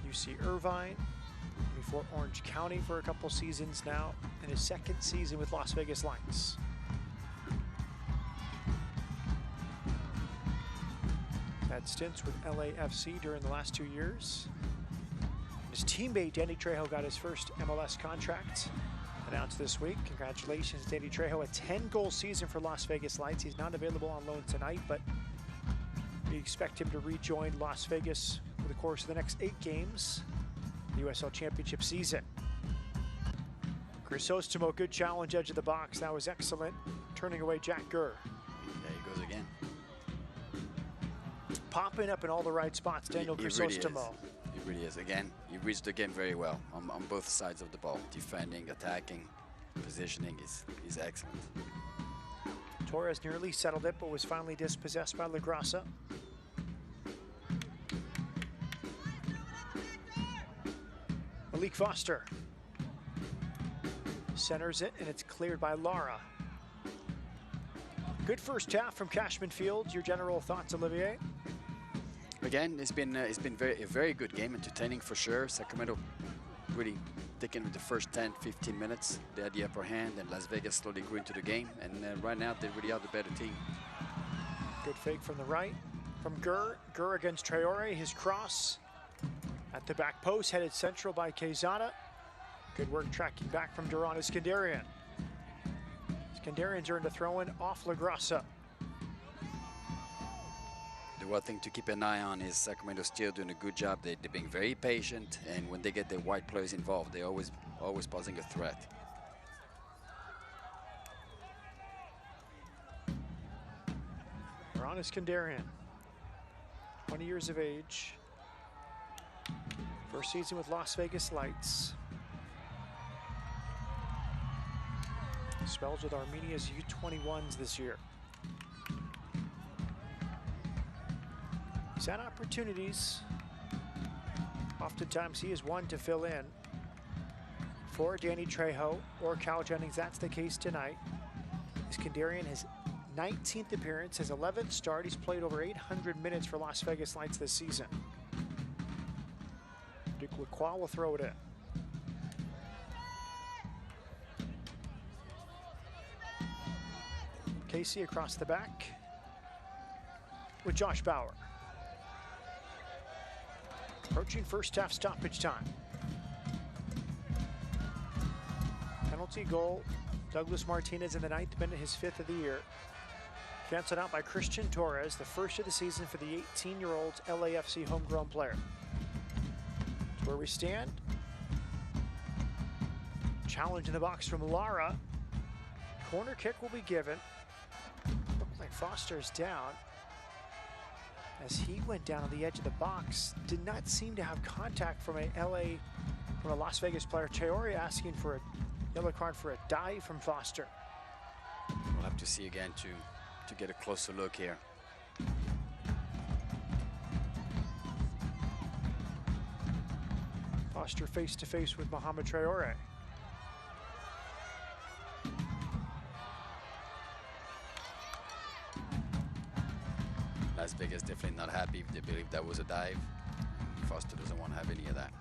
UC Irvine, before Orange County for a couple seasons now, and his second season with Las Vegas Lights. Had stints with LAFC during the last 2 years. His teammate, Danny Trejo, got his first MLS contract announced this week. Congratulations, Danny Trejo. A 10-goal season for Las Vegas Lights. He's not available on loan tonight, but we expect him to rejoin Las Vegas over the course of the next 8 games, the USL Championship season. Crisostomo, good challenge, edge of the box. That was excellent. Turning away Jack Gurr.
There he goes again.
Popping up in all the right spots, Daniel Crisostomo.
He really is. Again, he reads the game very well on both sides of the ball. Defending, attacking, positioning is excellent.
Torres nearly settled it, but was finally dispossessed by LaGrassa. Malik Foster centers it, and it's cleared by Lara. Good first half from Cashman Fields. Your general thoughts, Olivier?
Again, it's been a very good game, entertaining for sure. Sacramento really taking with the first 10-15 minutes. They had the upper hand, and Las Vegas slowly grew into the game. And right now, they really are the better team.
Good fake from the right from Gurr. Gurr against Traore. His cross at the back post, headed central by Quezada. Good work tracking back from Duran Iskandarian. Iskandarian's earned a throw-in off LaGrassa.
The one thing to keep an eye on is Sacramento still doing a good job. They're being very patient, and when they get their white players involved, they're always posing a threat.
Duran Iskandarian, 20 years of age. First season with Las Vegas Lights. Spells with Armenia's U21s this year. He's had opportunities. Oftentimes he is one to fill in for Danny Trejo or Cal Jennings. That's the case tonight. Iskandarian, his 19th appearance, his 11th start. He's played over 800 minutes for Las Vegas Lights this season. Duke Lacroix will throw it in. Casey across the back with Josh Bauer. Approaching first half stoppage time. Penalty goal, Douglas Martinez in the 9th minute, his 5th of the year. Cancelled out by Christian Torres, the first of the season for the 18-year-old LAFC homegrown player. That's where we stand. Challenge in the box from Lara. Corner kick will be given. Looked like Foster's down. As he went down on the edge of the box, did not seem to have contact from a Las Vegas player. Traore asking for a yellow card for a dive from Foster.
We'll have to see again to get a closer look here.
Foster face to face with Mohamed Traore.
Las Vegas definitely not happy if they believe that was a dive. Foster doesn't want to have any of that.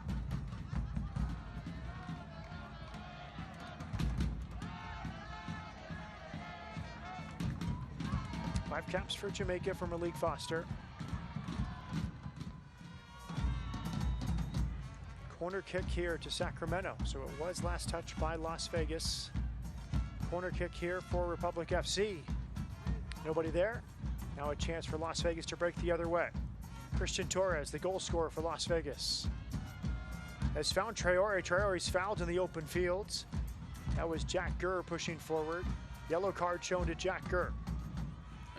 Five caps for Jamaica from Malik Foster. Corner kick here to Sacramento. So it was last touched by Las Vegas. Corner kick here for Republic FC. Nobody there. Now a chance for Las Vegas to break the other way. Christian Torres, the goal scorer for Las Vegas, has found Traore. Traore's fouled in the open fields. That was Jack Gurr pushing forward. Yellow card shown to Jack Gurr.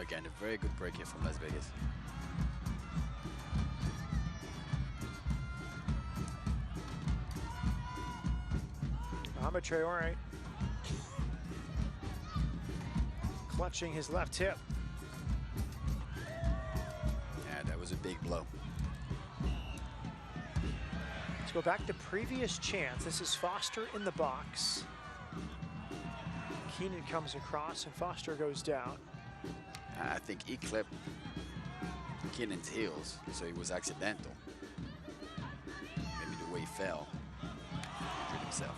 Again, a very good break here from Las Vegas.
Mohamed Traore clutching his left hip.
Yeah, that was a big blow.
Let's go back to previous chance. This is Foster in the box. Keenan comes across and Foster goes down.
I think he clipped Keenan's heels, so it was accidental. Maybe the way he fell, he injured himself.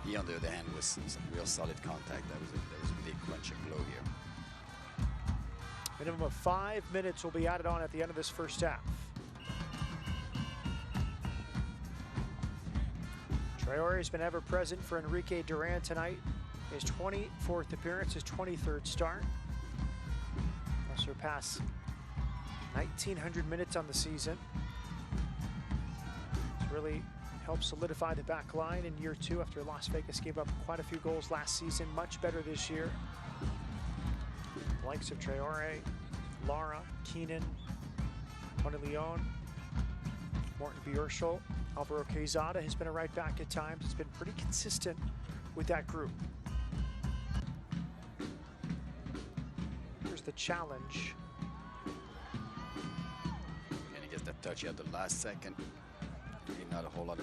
He, on the other hand, was some real solid contact. That was a big crunching blow here.
Minimum of 5 minutes will be added on at the end of this first half. Traore has been ever present for Enrique Duran tonight. His 24th appearance, his 23rd start. Will surpass 1,900 minutes on the season. He's really helped solidify the back line in year 2 after Las Vegas gave up quite a few goals last season. Much better this year. The likes of Traore, Lara, Keenan, Leon, Morten Bjørshol, Alvaro Quezada has been a right back at times. It's been pretty consistent with that group. Here's the challenge.
And he gets that touch at the last second. Really not a whole lot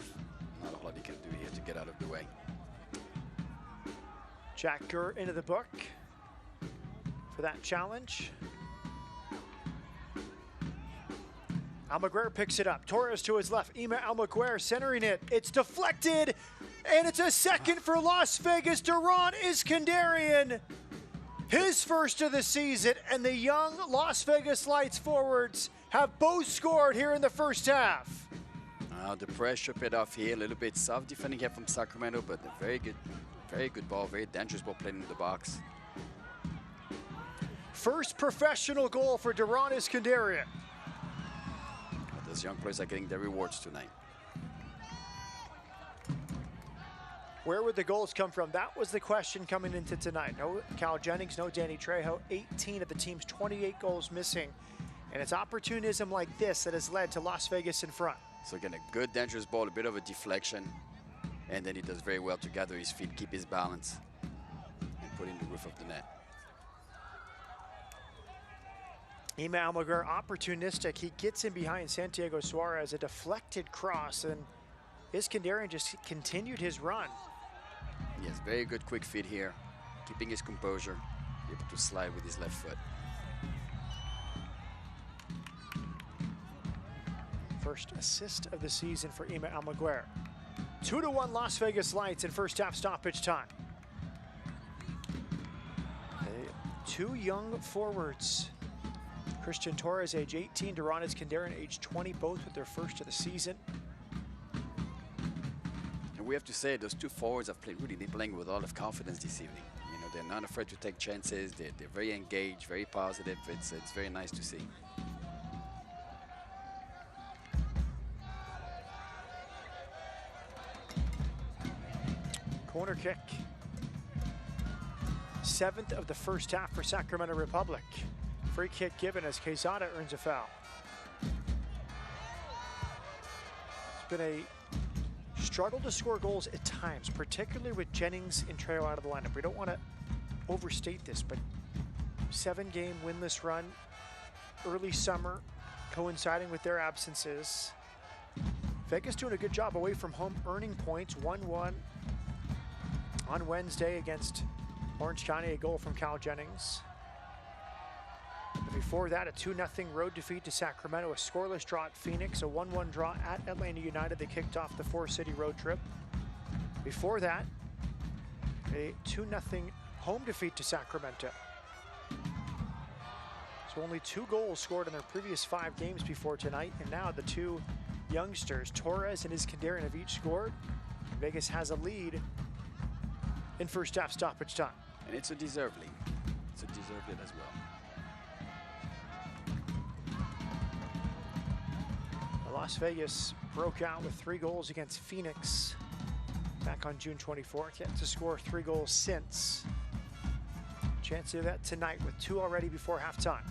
he can do here to get out of the way.
Jack Gurr into the book for that challenge. Almaguer picks it up. Torres to his left. Ima Almaguer centering it. It's deflected, and it's a second for Las Vegas. Duran Iskandarian, his first of the season, and the young Las Vegas Lights forwards have both scored here in the first half.
The pressure paid off here. A little bit soft defending here from Sacramento, but a very good ball, very dangerous ball played in the box.
First professional goal for Duran Iskandarian.
Those young players are getting their rewards tonight.
Where would the goals come from? That was the question coming into tonight. No Cal Jennings, no Danny Trejo. 18 of the team's 28 goals missing. And it's opportunism like this that has led to Las Vegas in front.
So again, a good dangerous ball, a bit of a deflection. And then he does very well to gather his feet, keep his balance, and put in the roof of the net.
Ima Almaguer, opportunistic. He gets in behind Santiago Suarez, a deflected cross, and Iskandarian just continued his run.
Yes, very good quick feet here, keeping his composure, able to slide with his left foot.
First assist of the season for Ima Almaguer. 2-1 Las Vegas Lights in first half stoppage time. Two young forwards. Christian Torres, age 18, Duran Iskandarian, age 20, both with their first of the season.
And we have to say, those two forwards have really been playing with a lot of confidence this evening. You know, they're not afraid to take chances. They're very engaged, very positive. It's very nice to see.
Corner kick. 7th of the first half for Sacramento Republic. Free kick given as Quezada earns a foul. It's been a struggle to score goals at times, particularly with Jennings and Trejo out of the lineup. We don't want to overstate this, but 7-game winless run, early summer, coinciding with their absences. Vegas doing a good job away from home, earning points, 1-1 on Wednesday against Orange County, a goal from Cal Jennings. Before that, a 2-0 road defeat to Sacramento, a scoreless draw at Phoenix, a 1-1 draw at Atlanta United. They kicked off the 4-city road trip. Before that, a 2-0 home defeat to Sacramento. So only 2 goals scored in their previous 5 games before tonight, and now the two youngsters, Torres and Iskandarian, have each scored. Vegas has a lead in first half stoppage time.
And it's a deserved lead. It's a deserved lead as well.
Las Vegas broke out with 3 goals against Phoenix back on June 24th. Yet to score 3 goals since. Chance to do that tonight with 2 already before halftime.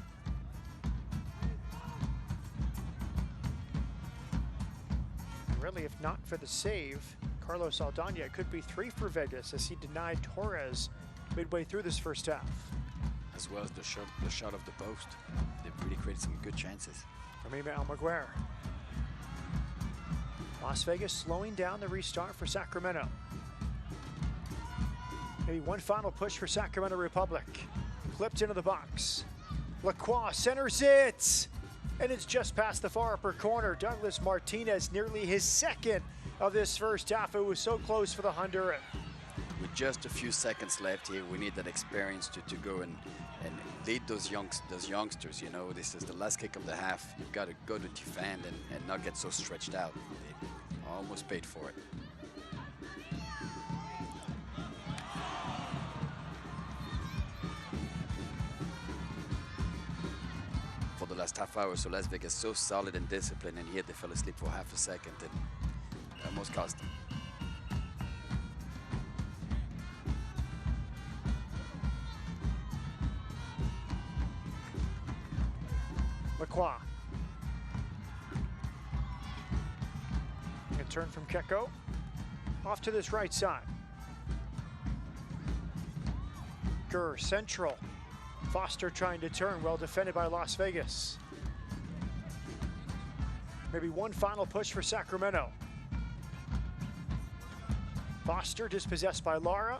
Really, if not for the save, Carlos Aldana, it could be 3 for Vegas as he denied Torres midway through this first half.
As well as the shot of the post. They've really created some good chances.
From Ima Almaguer. Las Vegas slowing down the restart for Sacramento. Maybe one final push for Sacramento Republic. Flipped into the box. Lacroix centers it! And it's just past the far upper corner. Douglas Martinez, nearly his second of this first half. It was so close for the Honduran.
With just a few seconds left here, we need that experience to go and lead those youngsters. You know, this is the last kick of the half. You've got to go to defend and not get so stretched out. They almost paid for it. For the last half hour, so Las Vegas so solid and disciplined, and here they fell asleep for half a second and almost cost them.
Lacroix. A turn from Keko. Off to this right side. Gurr, central. Foster trying to turn, well defended by Las Vegas. Maybe one final push for Sacramento. Foster dispossessed by Lara.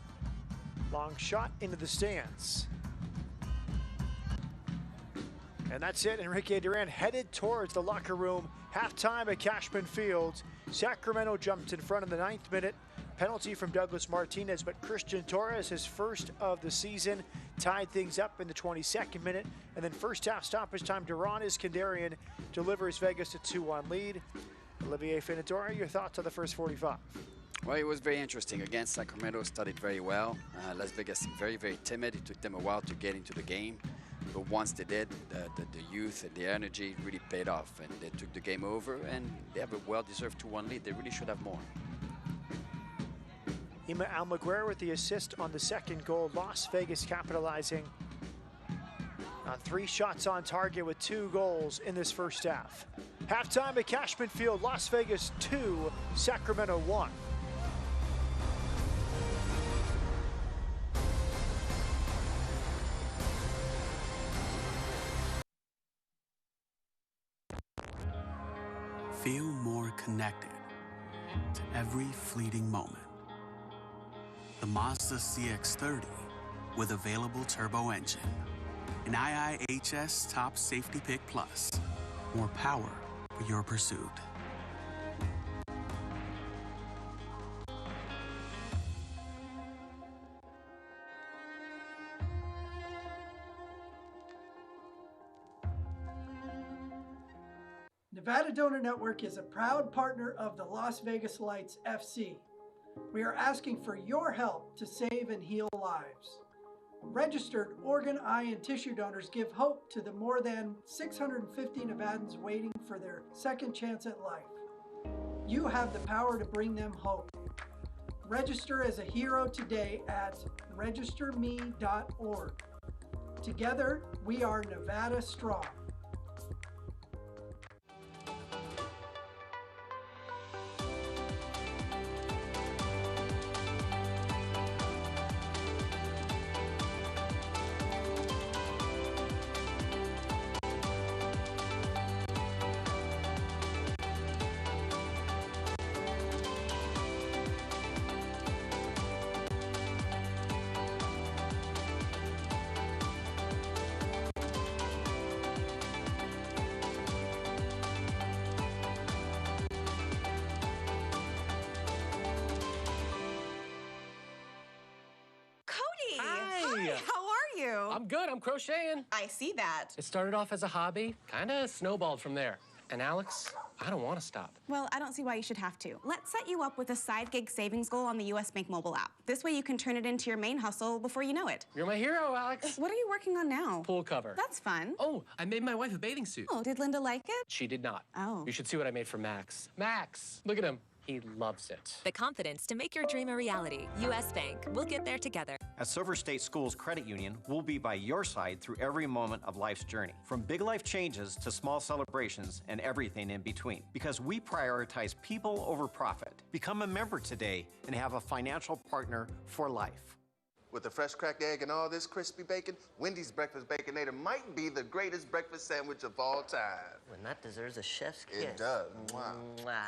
Long shot into the stands. And that's it. Enrique Duran headed towards the locker room. Halftime at Cashman Field. Sacramento jumped in front in the 9th minute. Penalty from Douglas Martinez, but Christian Torres, his first of the season, tied things up in the 22nd minute. And then first half stoppage time, Duran Iskandarian delivers Vegas a 2-1 lead. Olivier Finatore, your thoughts on the first 45?
Well, it was very interesting. Again, Sacramento started very well. Las Vegas seemed very, very timid. It took them a while to get into the game. But once they did, the youth and the energy really paid off. And they took the game over, and they have a well-deserved 2-1 lead. They really should have more.
Ima Almaguer with the assist on the second goal. Las Vegas capitalizing on 3 shots on target with 2 goals in this first half. Halftime at Cashman Field, Las Vegas 2, Sacramento 1.
Feel more connected to every fleeting moment. The Mazda CX-30 with available turbo engine. An IIHS Top Safety Pick Plus. More power for your pursuit.
Nevada Donor Network is a proud partner of the Las Vegas Lights FC. We are asking for your help to save and heal lives. Registered organ, eye, and tissue donors give hope to the more than 650 Nevadans waiting for their second chance at life. You have the power to bring them hope. Register as a hero today at registerme.org. Together, we are Nevada Strong.
I'm good, I'm crocheting.
I see that.
It started off as a hobby, kind of snowballed from there. And Alex, I don't want to stop.
Well, I don't see why you should have to. Let's set you up with a side gig savings goal on the US Bank mobile app. This way you can turn it into your main hustle before you know it.
You're my hero, Alex.
What are you working on now?
Pool cover.
That's fun.
Oh, I made my wife a bathing suit.
Oh, did Linda like it?
She did not.
Oh.
You should see what I made for Max. Max, look at him. He loves it.
The confidence to make your dream a reality. US Bank. We'll get there together.
At Silver State Schools Credit Union, we'll be by your side through every moment of life's journey, from big life changes to small celebrations and everything in between. Because we prioritize people over profit. Become a member today and have a financial partner for life.
With a fresh cracked egg and all this crispy bacon, Wendy's Breakfast Baconator might be the greatest breakfast sandwich of all time.
Well, that deserves a chef's kiss.
It does. Mwah.
Mwah.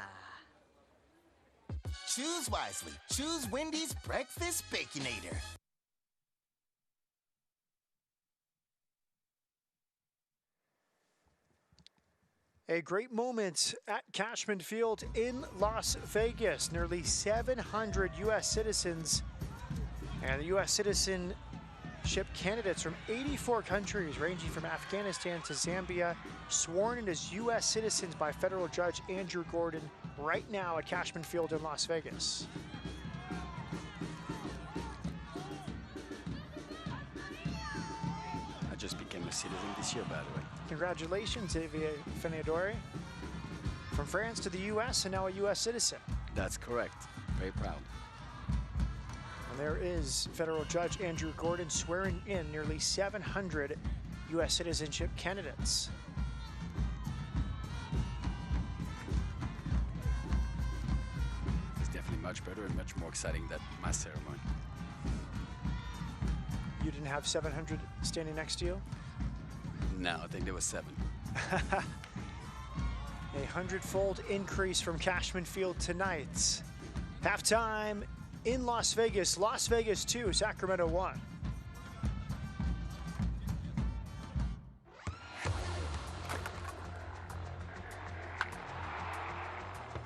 Choose wisely. Choose Wendy's Breakfast Baconator.
A great moment at Cashman Field in Las Vegas. Nearly 700 U.S. citizens and the U.S. citizenship candidates from 84 countries, ranging from Afghanistan to Zambia, sworn in as U.S. citizens by federal judge Andrew Gordon right now at Cashman Field in Las Vegas.
I just became a citizen this year, by the way.
Congratulations, Olivier Finatore. From France to the U.S. and now a U.S. citizen.
That's correct. Very proud.
And there is federal judge Andrew Gordon swearing in nearly 700 U.S. citizenship candidates.
It's definitely much better and much more exciting than my ceremony.
You didn't have 700 standing next to you?
No, I think there was 7.
A 100-fold increase from Cashman Field tonight. Halftime in Las Vegas. Las Vegas 2, Sacramento 1.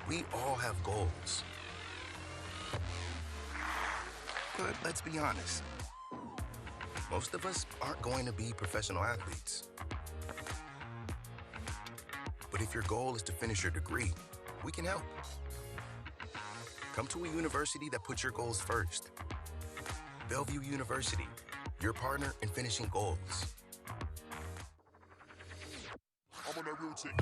We all have goals. But let's be honest. Most of us aren't going to be professional athletes. But if your goal is to finish your degree, we can help. Come to a university that puts your goals first. Bellevue University, your partner in finishing goals. I'm on that routine.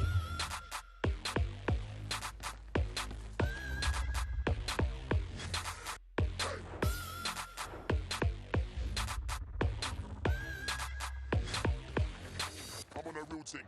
I'm on that routine.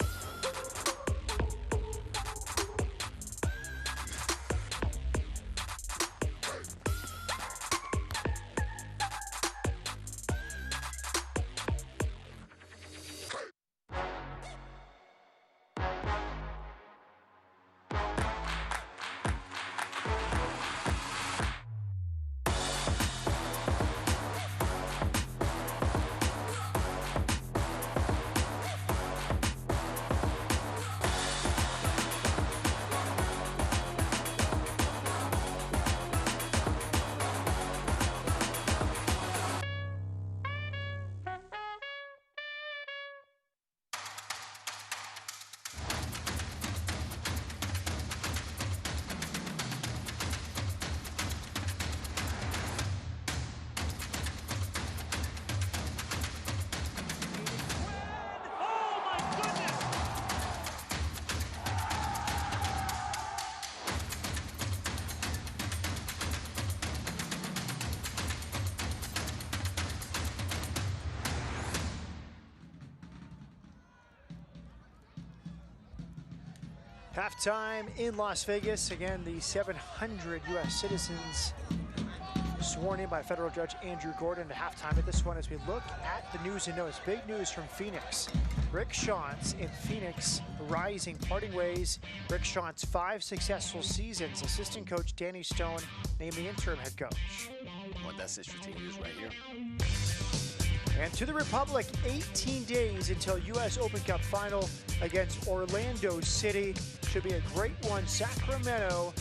Halftime in Las Vegas. Again, the 700 U.S. citizens sworn in by federal judge Andrew Gordon to halftime at this one as we look at the news and notes. Big news from Phoenix. Rick Schantz in Phoenix rising, parting ways. Rick Schantz 5 successful seasons. Assistant coach Danny Stone named the interim head coach.
Well, that's interesting news right here.
And to the Republic, 18 days until U.S. Open Cup final against Orlando City. Should be a great one. Sacramento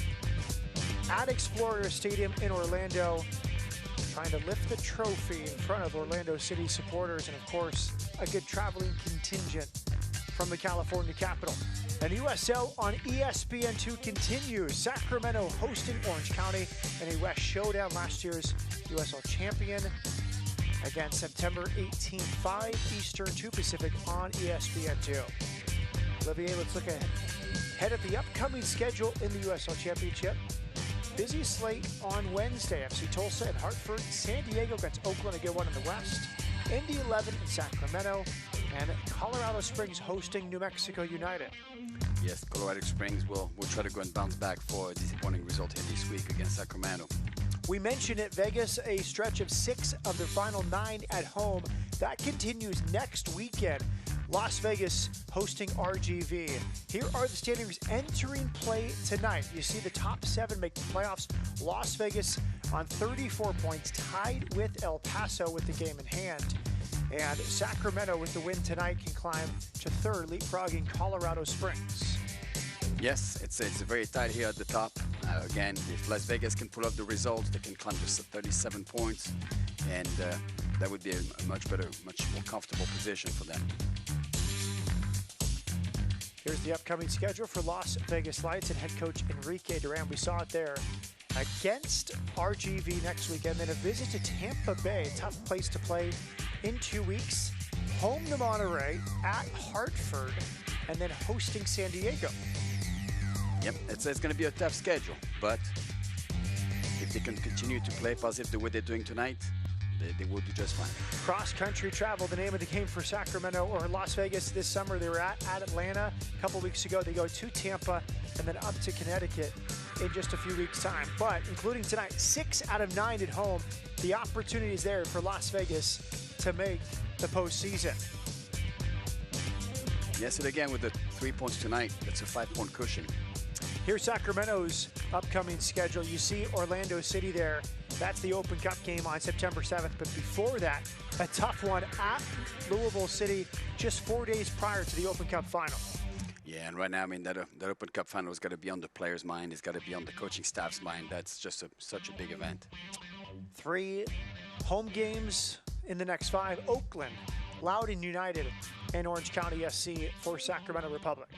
at Explorer Stadium in Orlando, trying to lift the trophy in front of Orlando City supporters, and of course, a good traveling contingent from the California capital. And USL on ESPN2 continues. Sacramento hosting Orange County in a West showdown. Last year's USL champion. Again, September 18th, 5 Eastern, 2 Pacific on ESPN2. Olivier, let's look ahead at the upcoming schedule in the USL Championship. Busy slate on Wednesday. FC Tulsa and Hartford. San Diego against Oakland, a good one in the West. Indy 11 in Sacramento. And Colorado Springs hosting New Mexico United.
Yes, Colorado Springs will try to go and bounce back for a disappointing result here this week against Sacramento.
We mentioned it, Vegas, a stretch of 6 of their final 9 at home. That continues next weekend. Las Vegas hosting RGV. Here are the standings entering play tonight. You see the top 7 make the playoffs. Las Vegas on 34 points, tied with El Paso with the game in hand. And Sacramento, with the win tonight, can climb to 3rd, leapfrogging Colorado Springs.
Yes, it's very tight here at the top. Again, if Las Vegas can pull off the results, they can climb to 37 points, and that would be a much better, much more comfortable position for them.
Here's the upcoming schedule for Las Vegas Lights and head coach Enrique Duran. We saw it there against RGV next weekend. Then a visit to Tampa Bay, tough place to play in 2 weeks. Home to Monterey, at Hartford, and then hosting San Diego.
Yep, it's going to be a tough schedule, but if they can continue to play positive the way they're doing tonight, they will do just fine.
Cross-country travel, the name of the game for Sacramento or Las Vegas this summer. They were at Atlanta a couple weeks ago. They go to Tampa and then up to Connecticut in just a few weeks' time. But including tonight, 6 out of 9 at home. The opportunity is there for Las Vegas to make the postseason.
Yes, and again with the 3 points tonight, that's a 5-point cushion.
Here's Sacramento's upcoming schedule. You see Orlando City there. That's the Open Cup game on September 7th. But before that, a tough one at Louisville City just 4 days prior to the Open Cup final.
Yeah, and right now, I mean, that Open Cup final has got to be on the player's mind. It's got to be on the coaching staff's mind. That's just such a big event.
3 home games in the next 5. Oakland, Loudoun United, and Orange County SC for Sacramento Republic.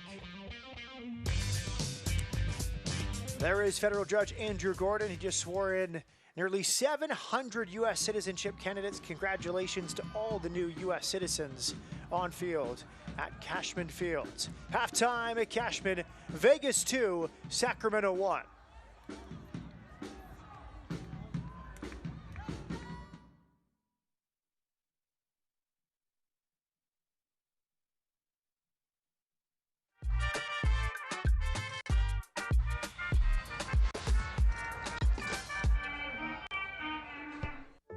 There is federal judge Andrew Gordon. He just swore in nearly 700 U.S. citizenship candidates. Congratulations to all the new U.S. citizens on field at Cashman Fields. Halftime at Cashman, Vegas 2, Sacramento 1.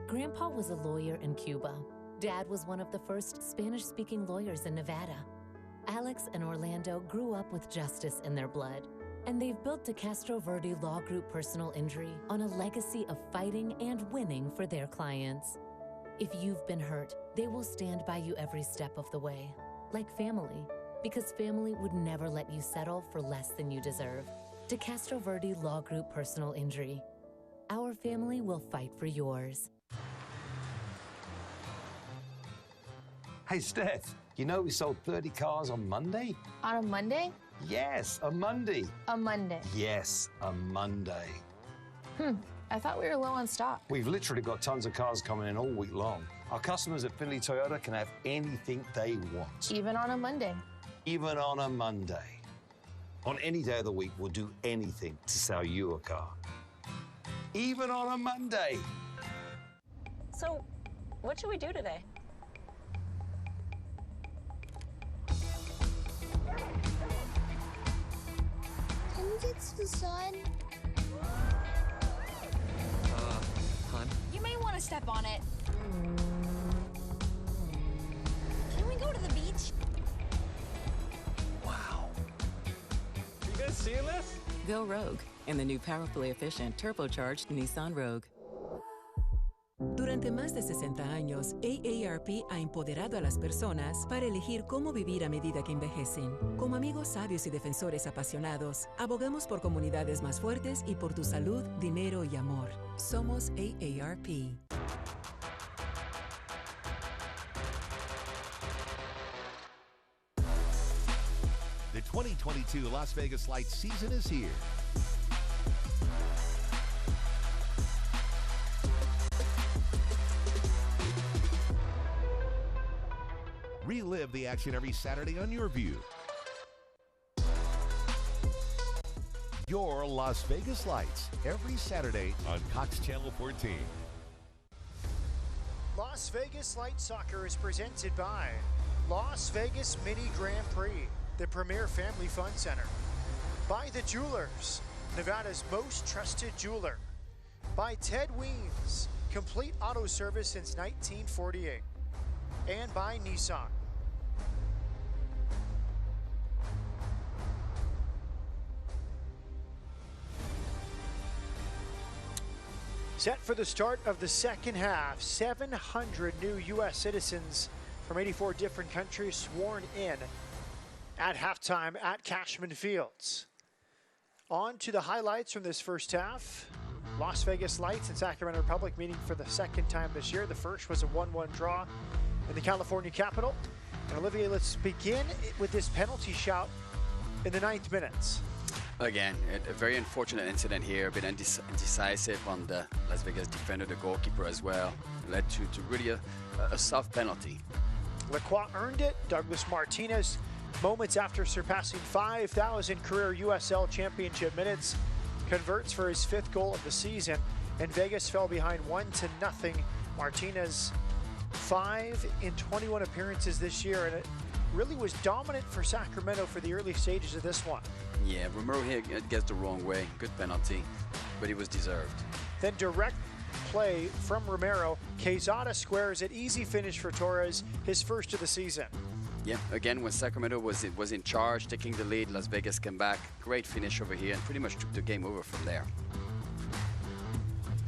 Grandpa was a lawyer in Cuba. Dad was one of the first Spanish-speaking lawyers in Nevada. Alex and Orlando grew up with justice in their blood, and they've built De Castro Verde Law Group Personal Injury on a legacy of fighting and winning for their clients. If you've been hurt, they will stand by you every step of the way, like family, because family would never let you settle for less than you deserve. De Castro Verde Law Group Personal Injury. Our family will fight for yours.
Hey, Steph, you know we sold 30 cars on Monday?
On a Monday?
Yes, a Monday.
A Monday.
Yes, a Monday.
I thought we were low on stock.
We've literally got tons of cars coming in all week long. Our customers at Findlay Toyota can have anything they want.
Even on a Monday.
Even on a Monday. On any day of the week, we'll do anything to sell you a car. Even on a Monday.
So, what should we do today?
Can we get to the sun?
Hon?
You may want to step on it. Can we go to the beach?
Wow. You guys seeing this?
Go Rogue in the new powerfully efficient turbocharged Nissan Rogue.
Durante más de 60 años, AARP ha empoderado a las personas para elegir cómo vivir a medida que envejecen. Como amigos sabios y defensores apasionados, abogamos por comunidades más fuertes y por tu salud, dinero y amor. Somos AARP.
The 2022 Las Vegas Lights season is here. Relive the action every Saturday on your view. Your Las Vegas Lights every Saturday on Cox Channel 14.
Las Vegas Light Soccer is presented by Las Vegas Mini Grand Prix, the premier family fun center. By The Jewelers, Nevada's most trusted jeweler. By Ted Weems, complete auto service since 1948. And by Nissan. Set for the start of the second half, 700 new U.S. citizens from 84 different countries sworn in at halftime at Cashman Fields. On to the highlights from this first half. Las Vegas Lights and Sacramento Republic meeting for the second time this year. The first was a 1-1 draw in the California capital. And Olivier, let's begin with this penalty shout in the 9th minutes.
Again, a very unfortunate incident here, a bit indecisive on the Las Vegas defender, the goalkeeper as well. Led to really a soft penalty.
Lacroix earned it. Douglas Martinez, moments after surpassing 5,000 career USL Championship minutes, converts for his 5th goal of the season. and Vegas fell behind 1-0. Martinez, 5 in 21 appearances this year, and it really was dominant for Sacramento for the early stages of this one.
Yeah, Romero here gets the wrong way. Good penalty, but it was deserved.
Then direct play from Romero. Quezada squares it. Easy finish for Torres, his first of the season.
Yeah, again, when Sacramento was in charge, taking the lead, Las Vegas came back. Great finish over here and pretty much took the game over from there.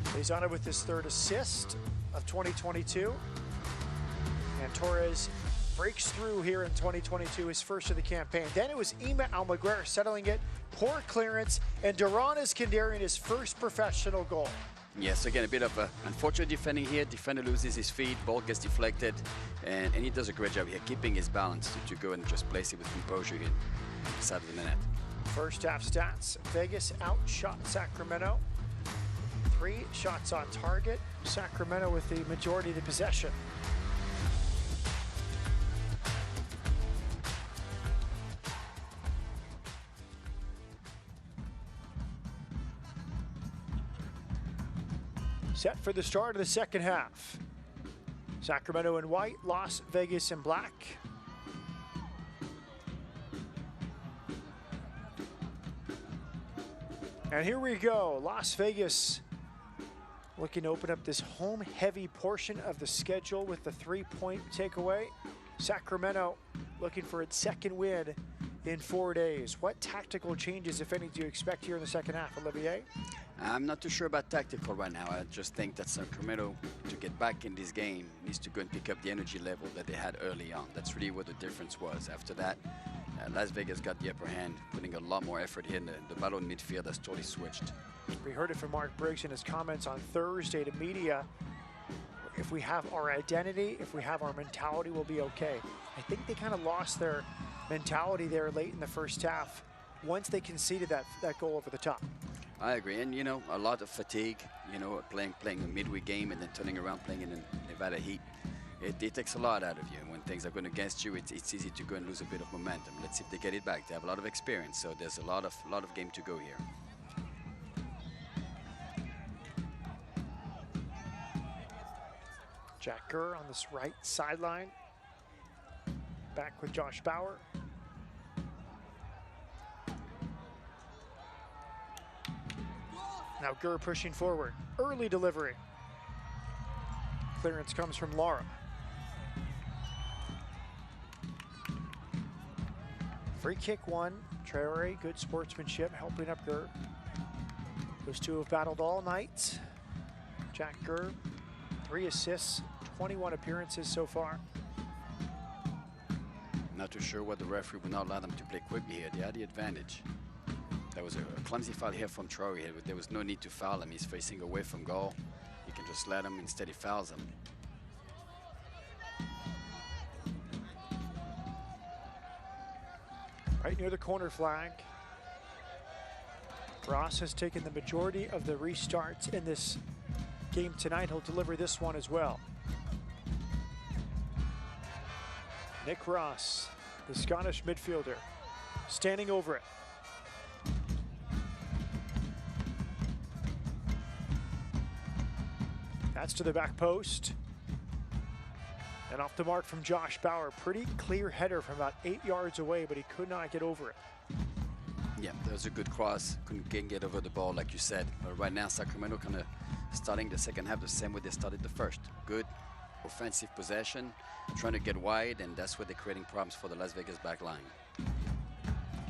Quezada with his 3rd assist of 2022. And Torres breaks through here in 2022, his first of the campaign. Then it was Ima Almaguer settling it. Poor clearance, and Duran Iskandarian his first professional goal.
Yes, again, a bit of unfortunate defending here. Defender loses his feet, ball gets deflected, and he does a great job here keeping his balance to go and just place it with composure here inside of the net.
First half stats, Vegas outshot Sacramento. 3 shots on target. Sacramento with the majority of the possession. Set for the start of the second half. Sacramento in white, Las Vegas in black. And here we go, Las Vegas looking to open up this home-heavy portion of the schedule with the 3-point takeaway. Sacramento looking for its 2nd win in 4 days. What tactical changes, if any, do you expect here in the second half, Olivier?
I'm not too sure about tactical right now. I just think that Sacramento, to get back in this game, needs to go and pick up the energy level that they had early on. That's really what the difference was. After that, Las Vegas got the upper hand, putting a lot more effort here in the battle in midfield has totally switched.
We heard it from Mark Briggs in his comments on Thursday to media. If we have our identity, if we have our mentality, we'll be okay. I think they kind of lost their mentality there late in the first half once they conceded that goal over the top.
I agree, and you know, a lot of fatigue, you know, playing a midweek game and then turning around playing in the Nevada heat. It takes a lot out of you. When things are going against you, it's easy to go and lose a bit of momentum. Let's see if they get it back. They have a lot of experience, so there's a lot of game to go here.
Jack Gurr on this right sideline. Back with Josh Bauer. Now Gurr pushing forward. Early delivery. Clearance comes from Lara. Free kick one. Traore, good sportsmanship, helping up Gurr. Those two have battled all night. Jack Gurr, 3 assists, 21 appearances so far.
Not too sure what the referee would not allow them to play quickly here. They had the advantage. That was a clumsy foul here from Traore. There was no need to foul him. He's facing away from goal. You can just let him, instead he fouls him.
Right near the corner flag. Ross has taken the majority of the restarts in this game tonight. He'll deliver this one as well. Nick Ross, the Scottish midfielder, standing over it. That's to the back post. And off the mark from Josh Bauer. Pretty clear header from about 8 yards away, but he could not get over it.
Yeah, that was a good cross. Couldn't get over the ball, like you said. But right now, Sacramento kind of starting the second half the same way they started the first. Good offensive possession, trying to get wide, and that's where they're creating problems for the Las Vegas back line.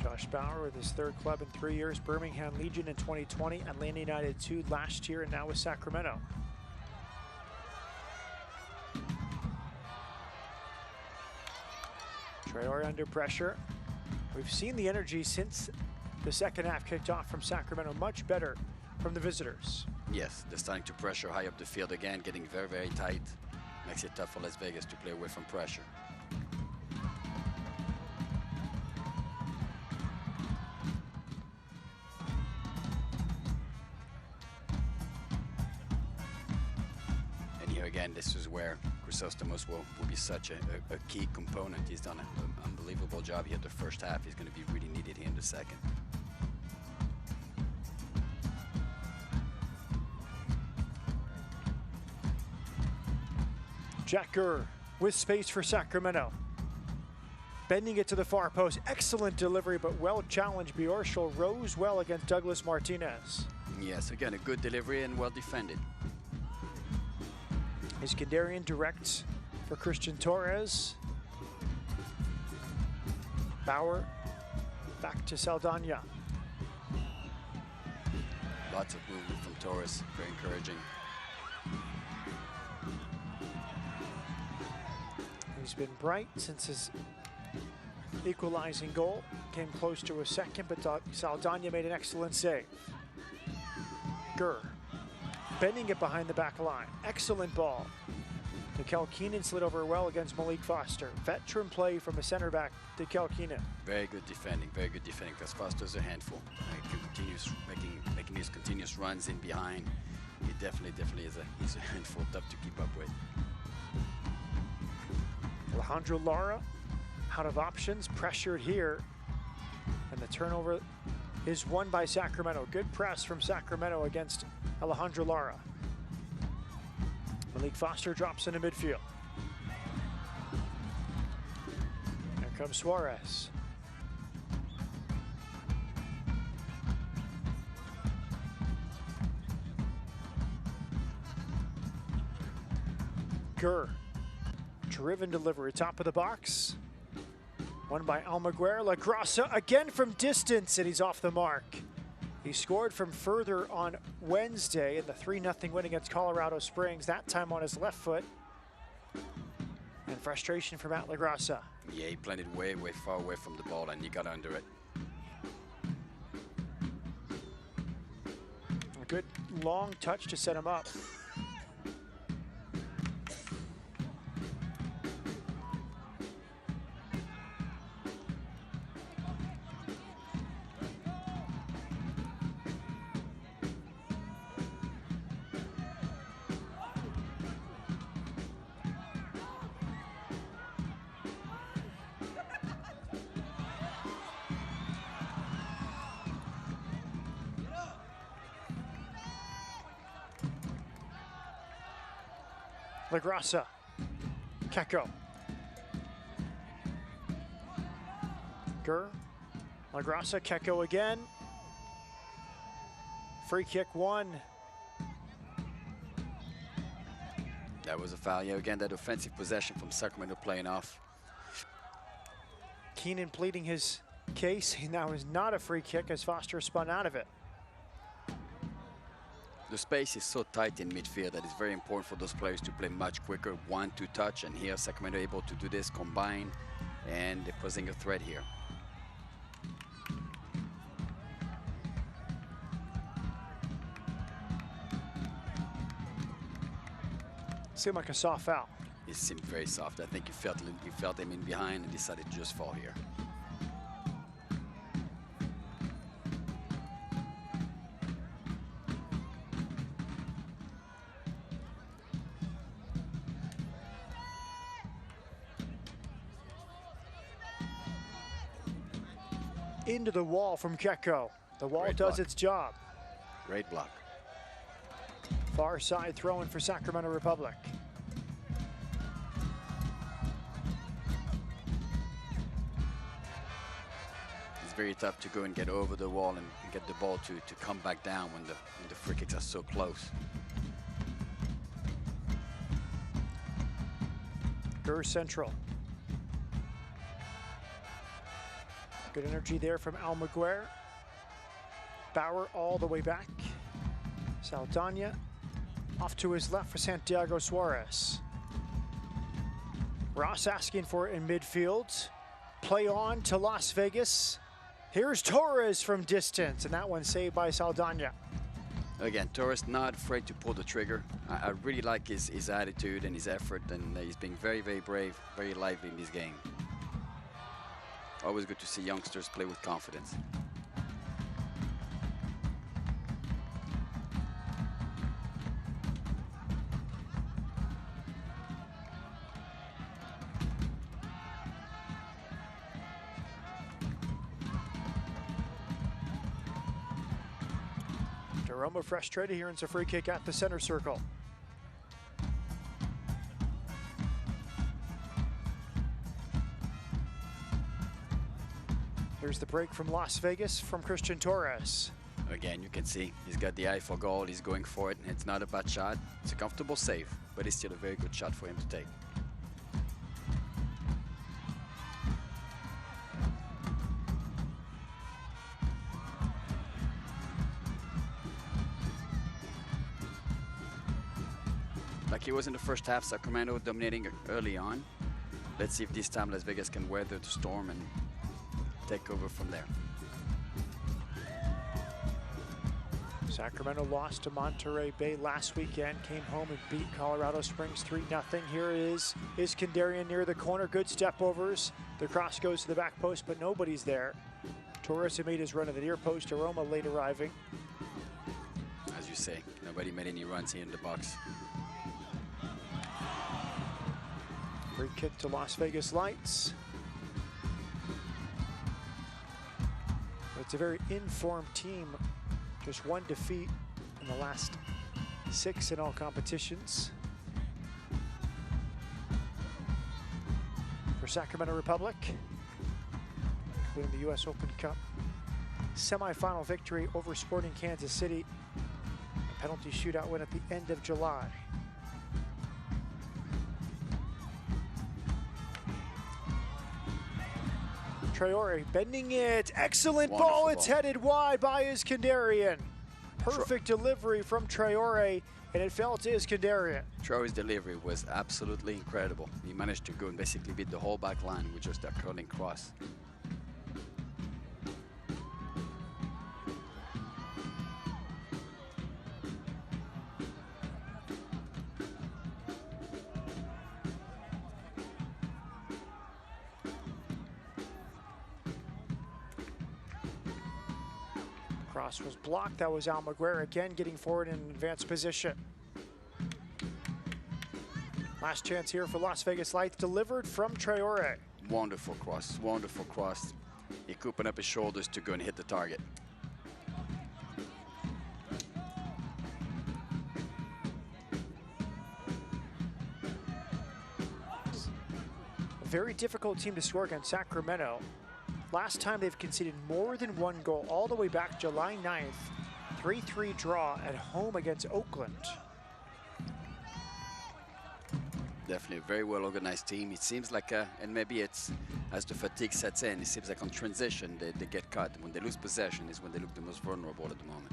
Josh Bauer with his 3rd club in 3 years. Birmingham Legion in 2020, Atlanta United 2 last year, and now with Sacramento. Traore under pressure. We've seen the energy since the second half kicked off from Sacramento, much better from the visitors.
Yes, they're starting to pressure high up the field again, getting very, very tight. Makes it tough for Las Vegas to play away from pressure. And here again, this is where Chrysostomos will be such a key component. He's done an unbelievable job here the first half. He's going to be really needed here in the second.
Jack Gurr with space for Sacramento. Bending it to the far post. Excellent delivery, but well challenged. Bjorschel rose well against Douglas Martinez.
Yes, again, a good delivery and well defended.
Iskandarian directs for Christian Torres. Bauer back to Saldana.
Lots of movement from Torres, very encouraging.
He's been bright since his equalizing goal. Came close to a second, but Saldana made an excellent save. Gurr bending it behind the back line. Excellent ball. Mikel Keenan slid over well against Malik Foster. Veteran play from a center back, Mikel Keenan.
Very good defending, because Foster's a handful. He continues making his continuous runs in behind. He definitely is he's a handful, tough to keep up with.
Alejandro Lara out of options, pressured here. And the turnover is won by Sacramento. Good press from Sacramento against Alejandro Lara. Malik Foster drops into midfield. Here comes Suarez. Gurr, driven delivery, top of the box. Won by Almaguer. La Grassa again from distance, and he's off the mark. He scored from further on Wednesday in the 3-0 win against Colorado Springs, that time on his left foot. And frustration from Matt La Grassa.
Yeah, he planted way far away from the ball, and he got under it.
A good long touch to set him up. La Grassa, Keko. Gurr, La Grassa, Keko again. Free kick won.
That was a foul. Yeah, again, that offensive possession from Sacramento playing off.
Keenan pleading his case. That was not a free kick as Foster spun out of it.
The space is so tight in midfield that it's very important for those players to play much quicker, 1-2 touch, and here Sacramento able to do this, combine, and they're posing a threat here.
Seemed like a soft foul.
It seemed very soft. I think he felt him in behind and decided to just fall here.
Into the wall from Keko. The wall
Great
does
block.
its job.
Great block.
Far side throw in for Sacramento Republic.
It's very tough to go and get over the wall and get the ball to come back down when the free kicks are so close.
Gurr central. Good energy there from Almaguer. Bauer all the way back. Saldana off to his left for Santiago Suarez. Ross asking for it in midfield. Play on to Las Vegas. Here's Torres from distance, and that one saved by Saldana.
Again, Torres not afraid to pull the trigger. I really like his attitude and his effort, and he's being very, very brave, very lively in this game. Always good to see youngsters play with confidence.
Roma frustrated here, and it's a free kick at the center circle. Here's the break from Las Vegas from Christian Torres.
Again, you can see he's got the eye for goal. He's going for it. It's not a bad shot. It's a comfortable save, but it's still a very good shot for him to take. Like it was in the first half, Sacramento dominating early on. Let's see if this time Las Vegas can weather the storm and take over from there.
Sacramento lost to Monterey Bay last weekend, came home and beat Colorado Springs 3-0. Here is Iskandarian near the corner, good step overs. The cross goes to the back post, but nobody's there. Torres had made his run to the near post, Aroma late arriving.
As you say, nobody made any runs here in the box.
Free kick to Las Vegas Lights. It's a very informed team. Just one defeat in the last 6 in all competitions. For Sacramento Republic, including the US Open Cup semifinal victory over Sporting Kansas City. A penalty shootout win at the end of July. Traore bending it, excellent ball, it's headed wide by Iskandarian. Perfect delivery from Traore, and it fell to Iskandarian.
Traore's delivery was absolutely incredible. He managed to go and basically beat the whole back line with just that curling cross.
Cross was blocked. That was Almaguer again getting forward in advanced position. Last chance here for Las Vegas Lights, delivered from Traore.
Wonderful cross, wonderful cross. He could open up his shoulders to go and hit the target.
A very difficult team to score against, Sacramento. Last time they've conceded more than one goal, all the way back July 9th, 3-3 draw at home against Oakland.
Definitely a very well organized team. It seems like, and maybe it's as the fatigue sets in, it seems like on transition they get cut. When they lose possession is when they look the most vulnerable at the moment.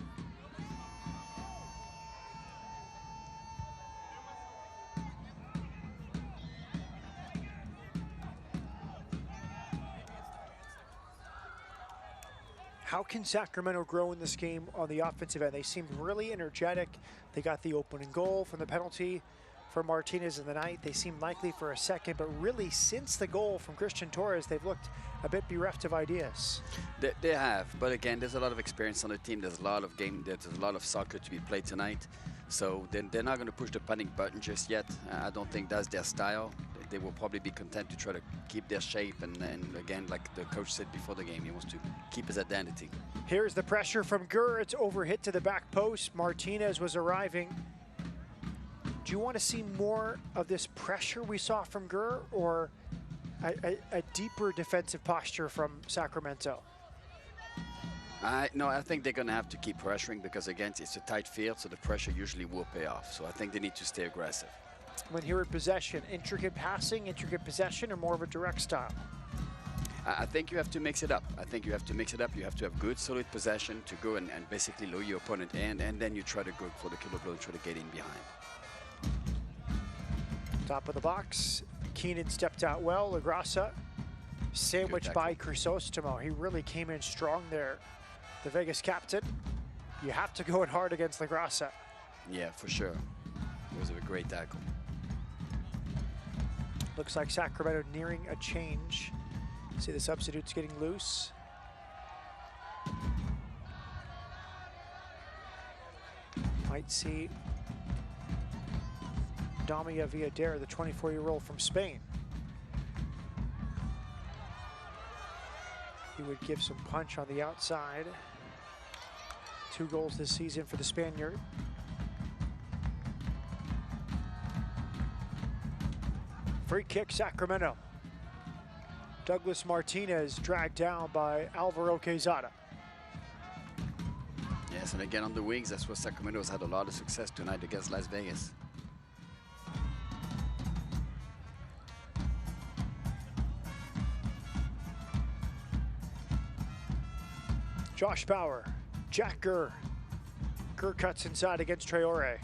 How can Sacramento grow in this game on the offensive end? They seemed really energetic. They got the opening goal from the penalty for Martinez in the night. They seemed likely for a second, but really since the goal from Christian Torres, they've looked a bit bereft of ideas.
They have, but again, there's a lot of experience on the team. There's a lot of there's a lot of soccer to be played tonight. So they're not going to push the panic button just yet. I don't think that's their style. They will probably be content to try to keep their shape. And again, like the coach said before the game, he wants to keep his identity.
Here's the pressure from Gurr. It's overhit to the back post. Martinez was arriving. Do you want to see more of this pressure we saw from Gurr, or a deeper defensive posture from Sacramento?
No, I think they're going to have to keep pressuring because, again, it's a tight field, so the pressure usually will pay off. So I think they need to stay aggressive.
When here at possession, intricate passing, intricate possession, or more of a direct style?
I think you have to mix it up. I think you have to mix it up. You have to have good, solid possession to go and basically lure your opponent in, and then you try to go for the killer blow and try to get in behind.
Top of the box, Keenan stepped out well. LaGrassa sandwiched by Crisostomo. He really came in strong there. The Vegas captain, you have to go in hard against LaGrassa.
Yeah, for sure. It was a great tackle.
Looks like Sacramento nearing a change. See the substitutes getting loose. Might see Damia Villadere, the 24-year-old from Spain. He would give some punch on the outside. 2 goals this season for the Spaniard. Free kick, Sacramento. Douglas Martinez dragged down by Alvaro Quezada.
Yes, and again on the wings, that's where Sacramento has had a lot of success tonight against Las Vegas.
Josh Bauer, Jack Gurr. Gurr cuts inside against Traore.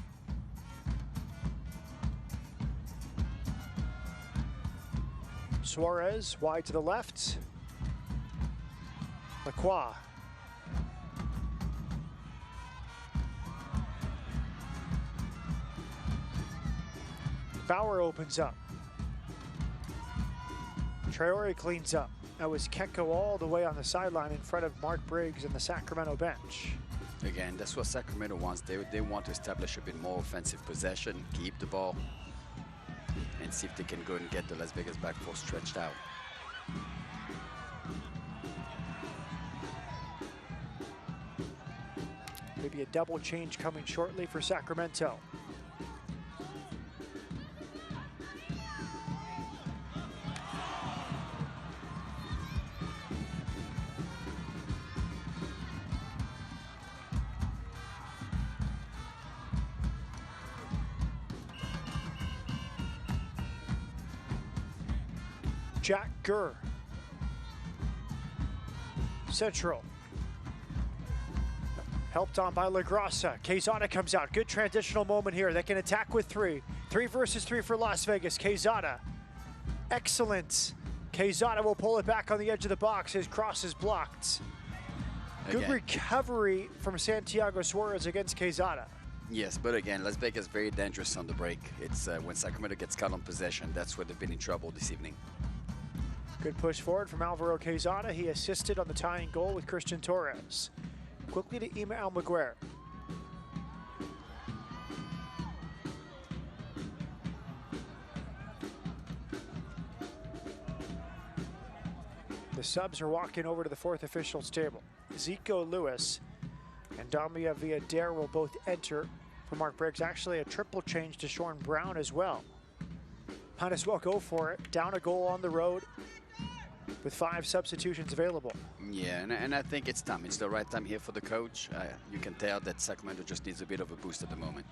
Suarez wide to the left. Lacroix. Bauer opens up. Traore cleans up. That was Keko all the way on the sideline in front of Mark Briggs and the Sacramento bench.
Again, that's what Sacramento wants. They want to establish a bit more offensive possession, keep the ball, and see if they can go and get the Las Vegas back four stretched out.
Maybe a double change coming shortly for Sacramento. Jack Gurr. Central. Helped on by LaGrassa. Quezada comes out. Good transitional moment here. They can attack with three. 3 versus 3 for Las Vegas. Quezada. Excellent. Quezada will pull it back on the edge of the box. His cross is blocked. Good recovery from Santiago Suarez against Quezada.
Yes, but again, Las Vegas very dangerous on the break. It's when Sacramento gets caught on possession, that's where they've been in trouble this evening.
Good push forward from Alvaro Quezada. He assisted on the tying goal with Christian Torres. Quickly to Ima Almaguer. The subs are walking over to the fourth official's table. Zico Lewis and Damia Villadere will both enter for Mark Briggs. Actually, a triple change to Sean Brown as well. Might as well go for it. Down a goal on the road with 5 substitutions available.
Yeah, and I think it's time. It's the right time here for the coach. You can tell that Sacramento just needs a bit of a boost at the moment.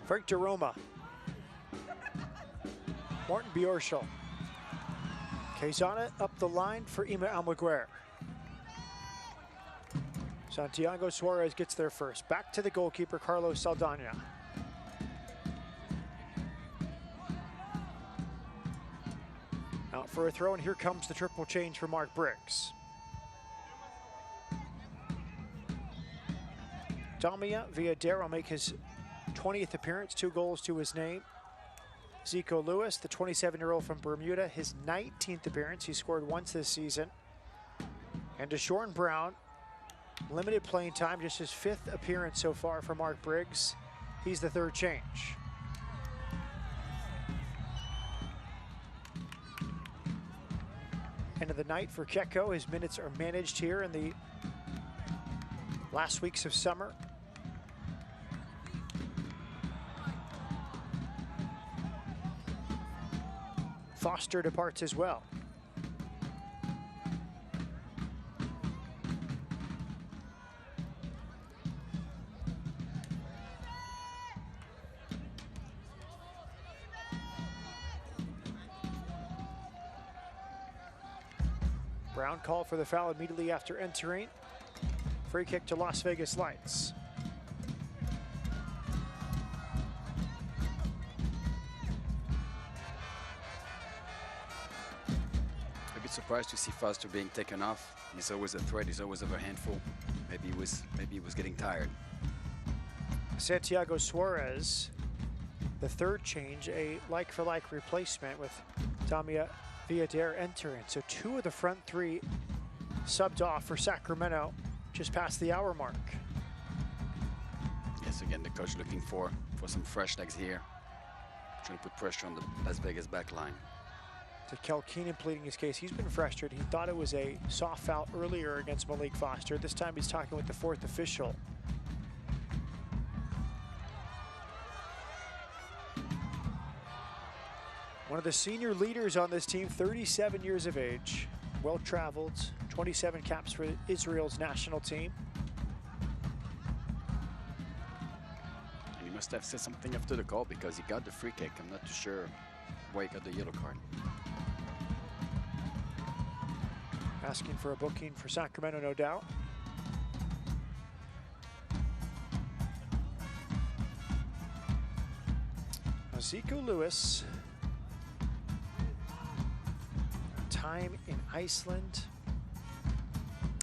Frank DeRoma. Martin Bjorschel. Quezada up the line for Ima Almaguer. Santiago Suarez gets there first. Back to the goalkeeper, Carlos Saldana. Out for a throw, and here comes the triple change for Mark Briggs. Damia Villadere will make his 20th appearance, 2 goals to his name. Zico Lewis, the 27-year-old from Bermuda, his 19th appearance. He scored once this season. And Deshaun Brown, limited playing time, just his 5th appearance so far for Mark Briggs. He's the 3rd change. End of the night for Keko. His minutes are managed here in the last weeks of summer. Foster departs as well. Brown called for the foul immediately after entering. Free kick to Las Vegas Lights.
A bit surprised to see Foster being taken off. He's always a threat. He's always of a handful. Maybe he was getting tired.
Santiago Suarez, the 3rd change, a like-for-like replacement with Damia Villadere entering. So 2 of the front 3 subbed off for Sacramento just past the hour mark.
Yes, again, the coach looking for some fresh legs here. Trying to put pressure on the Las Vegas back line.
To Kel Keenan pleading his case. He's been frustrated. He thought it was a soft foul earlier against Malik Foster. This time he's talking with the fourth official. One of the senior leaders on this team, 37 years of age, well-traveled, 27 caps for Israel's national team.
And he must have said something after the call because he got the free kick. I'm not too sure why he got the yellow card.
Asking for a booking for Sacramento, no doubt. Zico Lewis. Time in Iceland.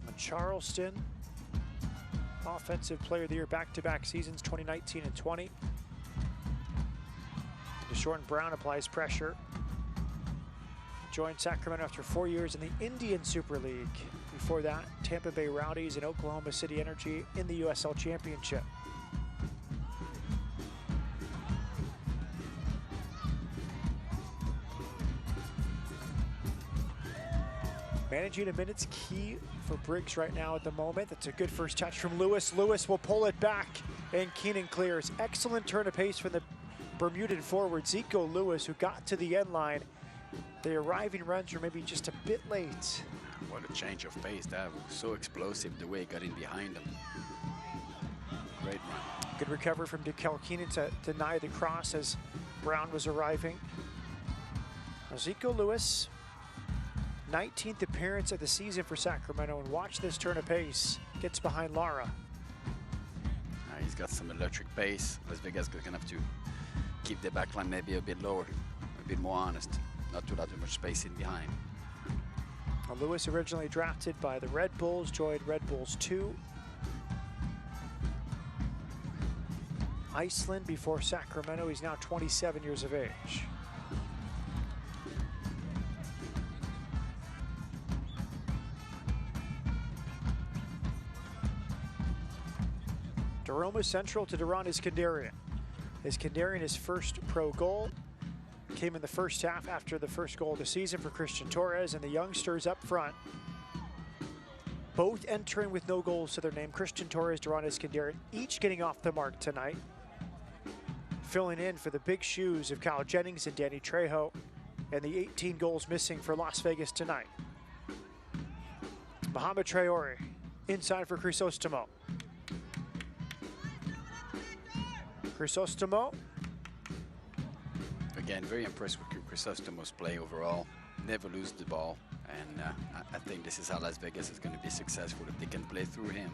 And Charleston. Offensive Player of the Year back-to-back seasons, 2019 and 20. Deshaun Brown applies pressure. Joined Sacramento after 4 years in the Indian Super League. Before that, Tampa Bay Rowdies and Oklahoma City Energy in the USL Championship. Managing a minute's key for Briggs right now at the moment. That's a good first touch from Lewis. Lewis will pull it back, and Keenan clears. Excellent turn of pace from the Bermudan forward, Zico Lewis, who got to the end line. The arriving runs were maybe just a bit late.
What a change of pace. That was so explosive the way he got in behind him. Great run.
Good recovery from Kel Keenan to deny the cross as Brown was arriving. Zico Lewis, 19th appearance of the season for Sacramento, and watch this turn of pace. Gets behind Lara.
He's got some electric pace. Las Vegas is going to have to keep the backline maybe a bit lower, a bit more honest. Not too much space in behind.
Lewis originally drafted by the Red Bulls, joined Red Bulls 2. Iceland before Sacramento. He's now 27 years of age. Roma Central to Duran Iskandarian. Iskandarian, his first pro goal, came in the first half after the first goal of the season for Christian Torres, and the youngsters up front, both entering with no goals to their name. Christian Torres, Duran Iskandarian, each getting off the mark tonight, filling in for the big shoes of Kyle Jennings and Danny Trejo, and the 18 goals missing for Las Vegas tonight. Mohamed Traore inside for Crisostomo. Crisostomo.
Again, very impressed with Crisostomo's play overall. Never lose the ball. And I think this is how Las Vegas is going to be successful, if they can play through him.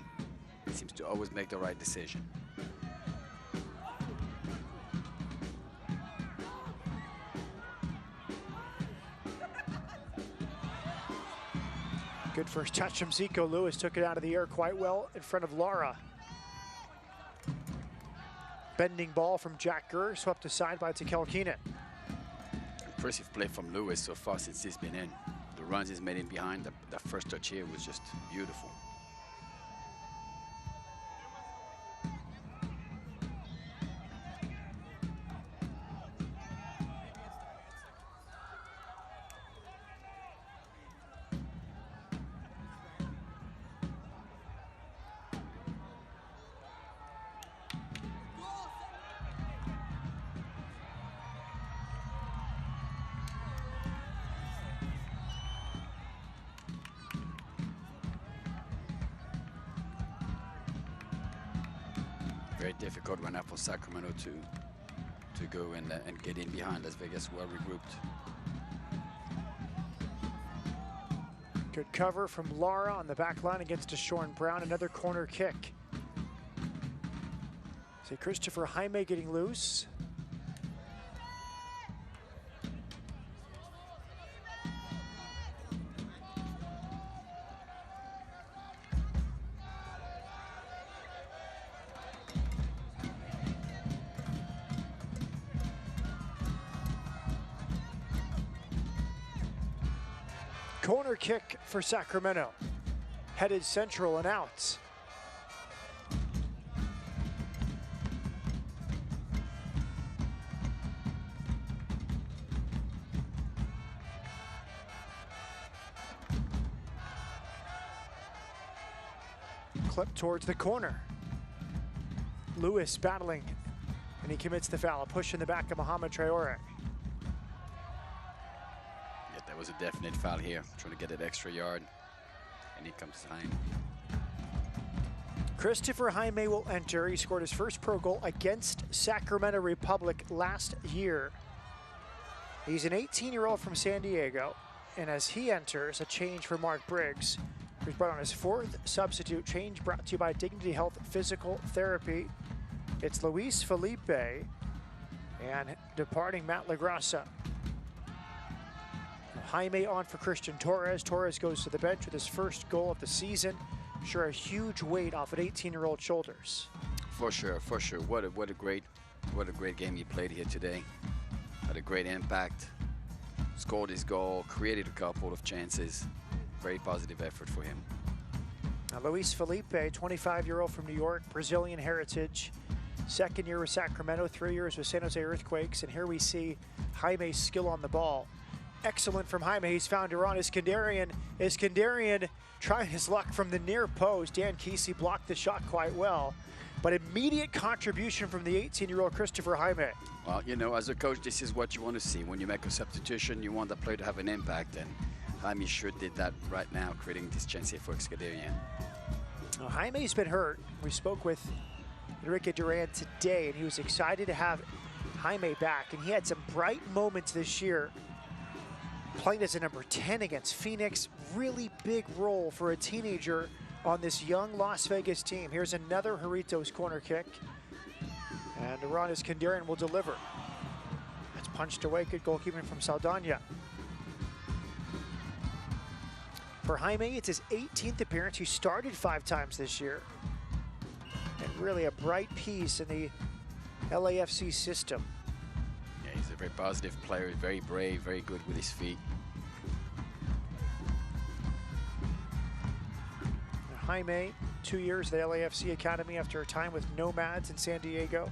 He seems to always make the right decision.
Good first touch from Zico Lewis. Took it out of the air quite well in front of Lara. Bending ball from Jack Gurr, swept aside by Kel Keenan.
Impressive play from Lewis so far since he's been in. The runs he's made in behind, the first touch here was just beautiful. Very difficult right now for Sacramento to go and get in behind. Las Vegas well regrouped.
Good cover from Lara on the back line against Deshaun Brown. Another corner kick. See Christopher Jaime getting loose. Corner kick for Sacramento. Headed central and out. Clip towards the corner. Lewis battling, and he commits the foul. A push in the back of Mohamed Traore.
Yeah, that was a definite foul here. Trying to get that extra yard. And here comes Jaime.
Christopher Jaime will enter. He scored his first pro goal against Sacramento Republic last year. He's an 18-year-old from San Diego. And as he enters, a change for Mark Briggs, who's brought on his fourth substitute. Change brought to you by Dignity Health Physical Therapy. It's Luis Felipe and departing Matt LaGrassa. Jaime on for Christian Torres. Torres goes to the bench with his first goal of the season. Sure, a huge weight off an 18-year-old shoulders.
For sure, for sure. What a great game he played here today. Had a great impact. Scored his goal, created a couple of chances. Very positive effort for him.
Now, Luis Felipe, 25-year-old from New York, Brazilian heritage. Second year with Sacramento, 3 years with San Jose Earthquakes. And here we see Jaime's skill on the ball. Excellent from Jaime. He's found Duran Iskandarian. Iskandarian trying his luck from the near post. Dan Kesey blocked the shot quite well. But immediate contribution from the 18-year-old Christopher Jaime.
Well, you know, as a coach, this is what you want to see. When you make a substitution, you want the player to have an impact. And Jaime sure did that right now, creating this chance here for Iskandarian.
Well, Jaime's been hurt. We spoke with Enrique Duran today, and he was excited to have Jaime back. And he had some bright moments this year, playing as a number 10 against Phoenix. Really big role for a teenager on this young Las Vegas team. Here's another Jarritos corner kick. And Duran Iskandarian will deliver. That's punched away. Good goalkeeping from Saldana. For Jaime, it's his 18th appearance. He started 5 times this year. And really a bright piece in the LAFC system.
Yeah, he's a very positive player, very brave, very good with his feet.
Jaime, 2 years at the LAFC Academy after a time with Nomads in San Diego.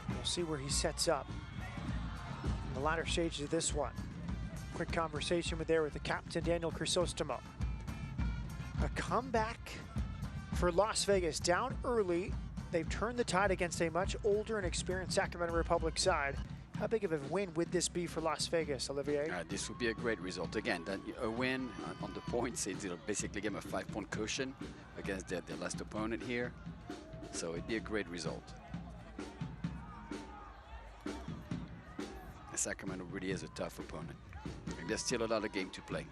We'll see where he sets up in the latter stages of this one. Quick conversation with the captain, Daniel Crisostomo. A comeback for Las Vegas, down early. They've turned the tide against a much older and experienced Sacramento Republic side. How big of a win would this be for Las Vegas, Olivier?
This would be a great result. Again, a win on the points, it'll basically give them a 5-point cushion against their last opponent here. So it'd be a great result. Sacramento really is a tough opponent. And there's still a lot of game to play.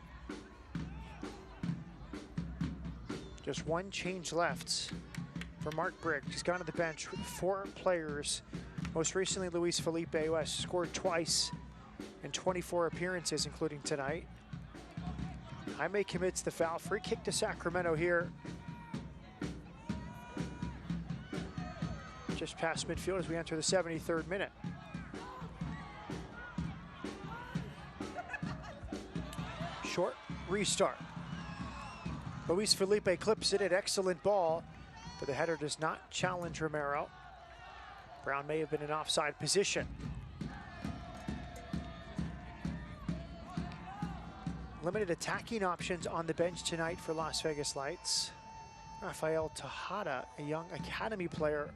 Just one change left for Mark Briggs. He's gone to the bench with 4 players. Most recently, Luis Felipe, who has scored twice in 24 appearances, including tonight. Jaime commits the foul. Free kick to Sacramento here. Just past midfield as we enter the 73rd minute. Short restart. Luis Felipe clips it, an excellent ball, but the header does not challenge Romero. Brown may have been in offside position. Limited attacking options on the bench tonight for Las Vegas Lights. Rafael Tejada, a young academy player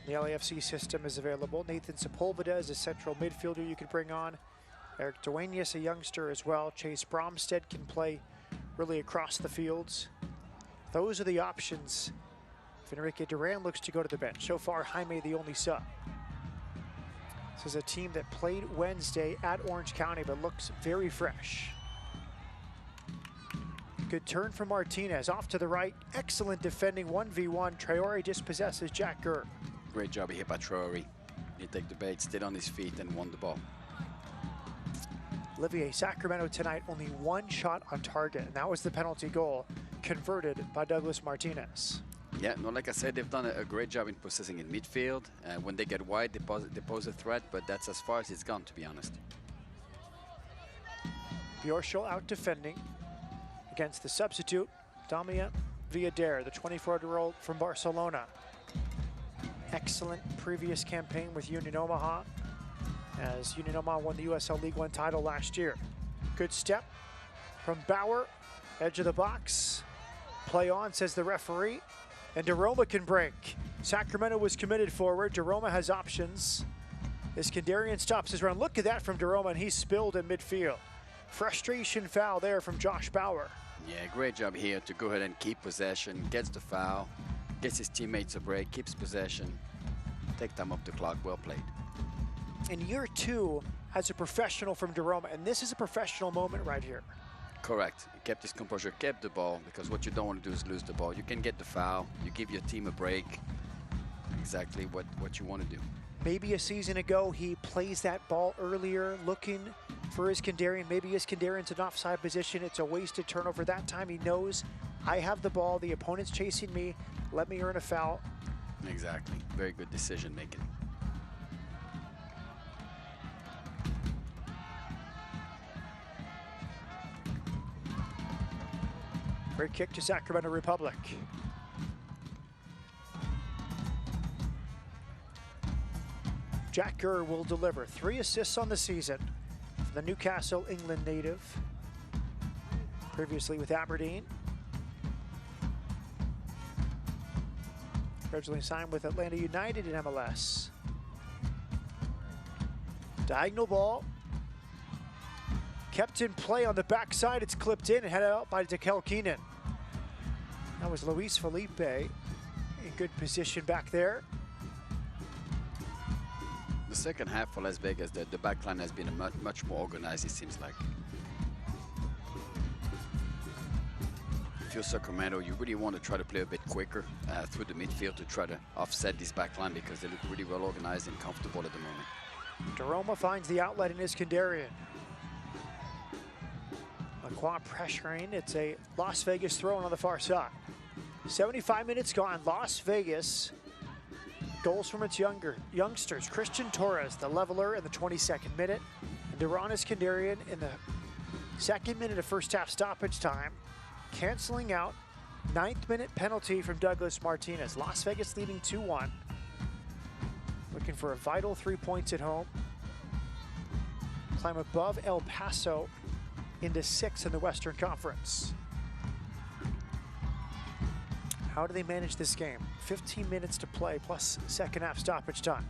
in the LAFC system, is available. Nathan Sepulveda is a central midfielder you could bring on. Eric Duenas, a youngster as well. Chase Bromstead can play really across the fields. Those are the options if Enrique Duran looks to go to the bench. So far, Jaime the only sub. This is a team that played Wednesday at Orange County but looks very fresh. Good turn from Martinez, off to the right. Excellent defending, 1v1. Traore dispossesses Jack Gurr.
Great job here by Traore. He took the bait, stayed on his feet, and won the ball.
Olivier, Sacramento tonight only 1 shot on target, and that was the penalty goal converted by Douglas Martinez.
Yeah, no, like I said, they've done a great job in possessing in midfield. When they get wide, they pose a threat, but that's as far as it's gone, to be honest.
Bjorschel out defending against the substitute, Damia Villader, the 24-year-old from Barcelona. Excellent previous campaign with Union Omaha, as Union Omaha won the USL League One title last year. Good step from Bauer, Edge of the box. Play on, says the referee. And DeRoma can break. Sacramento was committed forward. DeRoma has options. Iskandarian stops his run. Look at that from DeRoma, and he's spilled in midfield. Frustration foul there from Josh Bauer.
Yeah, great job here to go ahead and keep possession, gets the foul, gets his teammates a break, keeps possession, take time off the clock, well played.
In year 2, as a professional from DeRoma, and this is a professional moment right here.
Correct. He kept his composure, kept the ball, because what you don't want to do is lose the ball. You can get the foul, you give your team a break, exactly what you want to do.
Maybe a season ago, he plays that ball earlier, looking for Iskandarian. Maybe Iskandarian's an offside position. It's a wasted turnover. That time he knows, I have the ball, the opponent's chasing me, let me earn a foul.
Exactly. Very good decision making.
Great kick to Sacramento Republic. Jack Gurr will deliver 3 assists on the season for the Newcastle, England native. Previously with Aberdeen. Originally signed with Atlanta United in MLS. Diagonal ball. Kept in play on the backside. It's clipped in and headed out by Dekel Keenan. That was Luis Felipe in good position back there.
The second half for Las Vegas, the back line has been much more organized, it seems like. If you're Sacramento, you really want to try to play a bit quicker through the midfield to try to offset this back line because they look really well organized and comfortable at the moment.
DeRoma finds the outlet in Iskandarian. Lacroix pressuring. It's a Las Vegas throw on the far side. 75 minutes gone. Las Vegas. Goals from its youngsters. Christian Torres, the leveler in the 22nd minute. And Duran Iskandarian in the 2nd minute of first half stoppage time. Canceling out 9th minute penalty from Douglas Martinez. Las Vegas leading 2-1. Looking for a vital 3 points at home. Climb above El Paso into 6th in the Western Conference. How do they manage this game? 15 minutes to play plus second half stoppage time.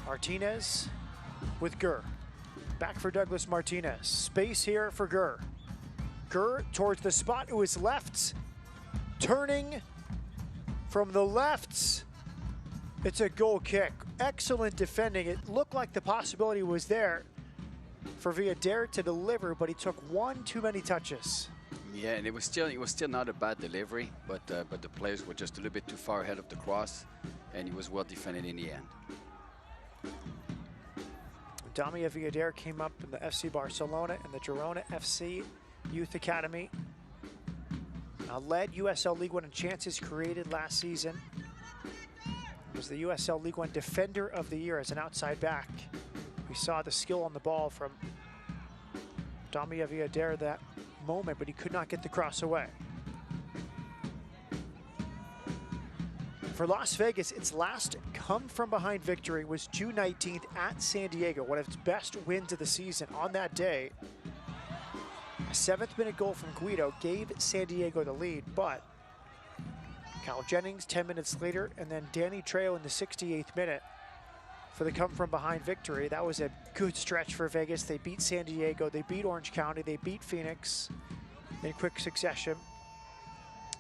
Martinez with Gurr. Back for Douglas Martinez. Space here for Gurr. Gurr towards the spot. It was left. Turning from the left. It's a goal kick. Excellent defending. It looked like the possibility was there for Villader to deliver, but he took one too many touches.
Yeah, and it was still not a bad delivery, but the players were just a little bit too far ahead of the cross, and he was well defended in the end.
Damia Villader came up in the FC Barcelona and the Girona FC Youth Academy. Led USL League One in chances created last season. Was the USL League One Defender of the Year as an outside back. We saw the skill on the ball from Damia Villader that moment, but he could not get the cross away. For Las Vegas, its last come-from-behind victory was June 19th at San Diego, one of its best wins of the season. On that day, a 7th-minute goal from Guido gave San Diego the lead, but Kyle Jennings 10 minutes later, and then Danny Trejo in the 68th minute for the come-from-behind victory. That was a good stretch for Vegas. They beat San Diego, they beat Orange County, they beat Phoenix in quick succession.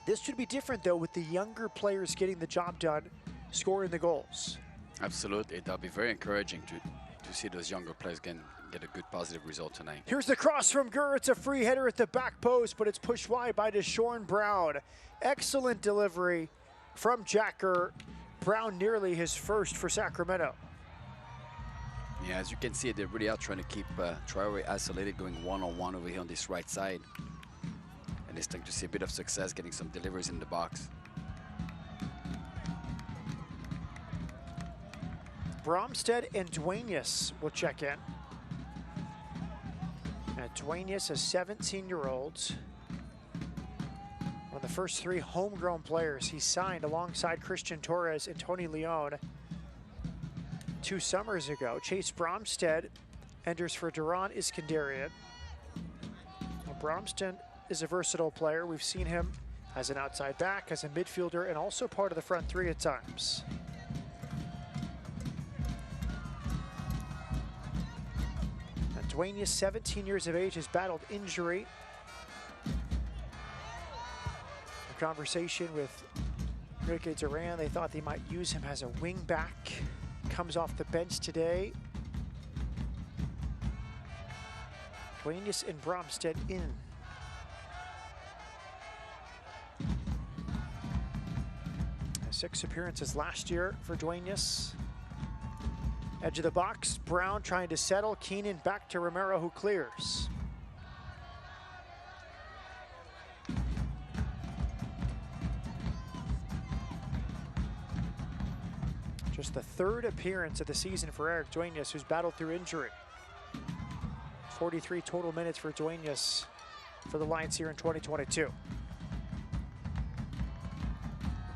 This should be different, though, with the younger players getting the job done, scoring the goals.
Absolutely. That'll be very encouraging to see those younger players get a good positive result tonight.
Here's the cross from Gurr. It's a free header at the back post, but it's pushed wide by Deshaun Brown. Excellent delivery from Jack Gurr. Brown nearly his first for Sacramento.
Yeah, as you can see, they're really out trying to keep Traore isolated, going one-on-one over here on this right side. And it's starting to see a bit of success getting some deliveries in the box.
Bromstead and Duenas will check in. And Duenas, a 17-year-old. One of the first 3 homegrown players he signed alongside Christian Torres and Tony Leon 2 summers ago. Chase Bromstead enters for Duran Iskandarian. Bromston is a versatile player. We've seen him as an outside back, as a midfielder, and also part of the front three at times. And Duenas, 17 years of age, has battled injury. A conversation with Enrique Duran, they thought they might use him as a wing back. Comes off the bench today. Duenas and Bromstead in. Six appearances last year for Duenas. Edge of the box, Brown trying to settle. Keenan back to Romero, who clears. Just the third appearance of the season for Eric Duenas, who's battled through injury. 43 total minutes for Duenas for the Lions here in 2022.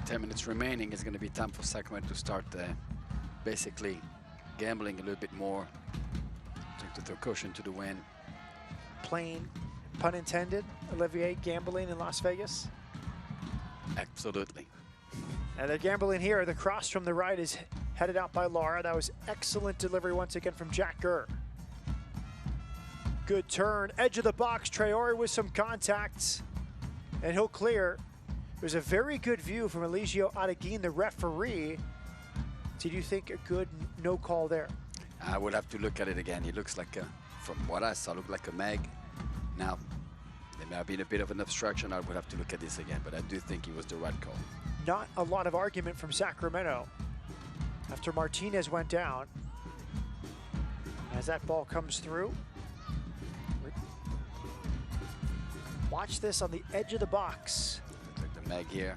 10 minutes remaining. Is going to be time for Sacramento to start basically gambling a little bit more. To throw caution to the wind.
Playing, pun intended, Olivier, gambling in Las Vegas?
Absolutely.
And they're gambling here. The cross from the right is headed out by Lara. That was excellent delivery once again from Jack Gurr. Good turn, edge of the box. Traore with some contacts, and he'll clear. There's a very good view from Eligio Adeguin, the referee. Did you think a good no call there?
I would have to look at it again. He looks like, from what I saw, looked like a mag. Now, there may have been a bit of an obstruction. I would have to look at this again, but I do think it was the right call.
Not a lot of argument from Sacramento after Martinez went down. As that ball comes through. Watch this on the edge of the box.
Like the mag here.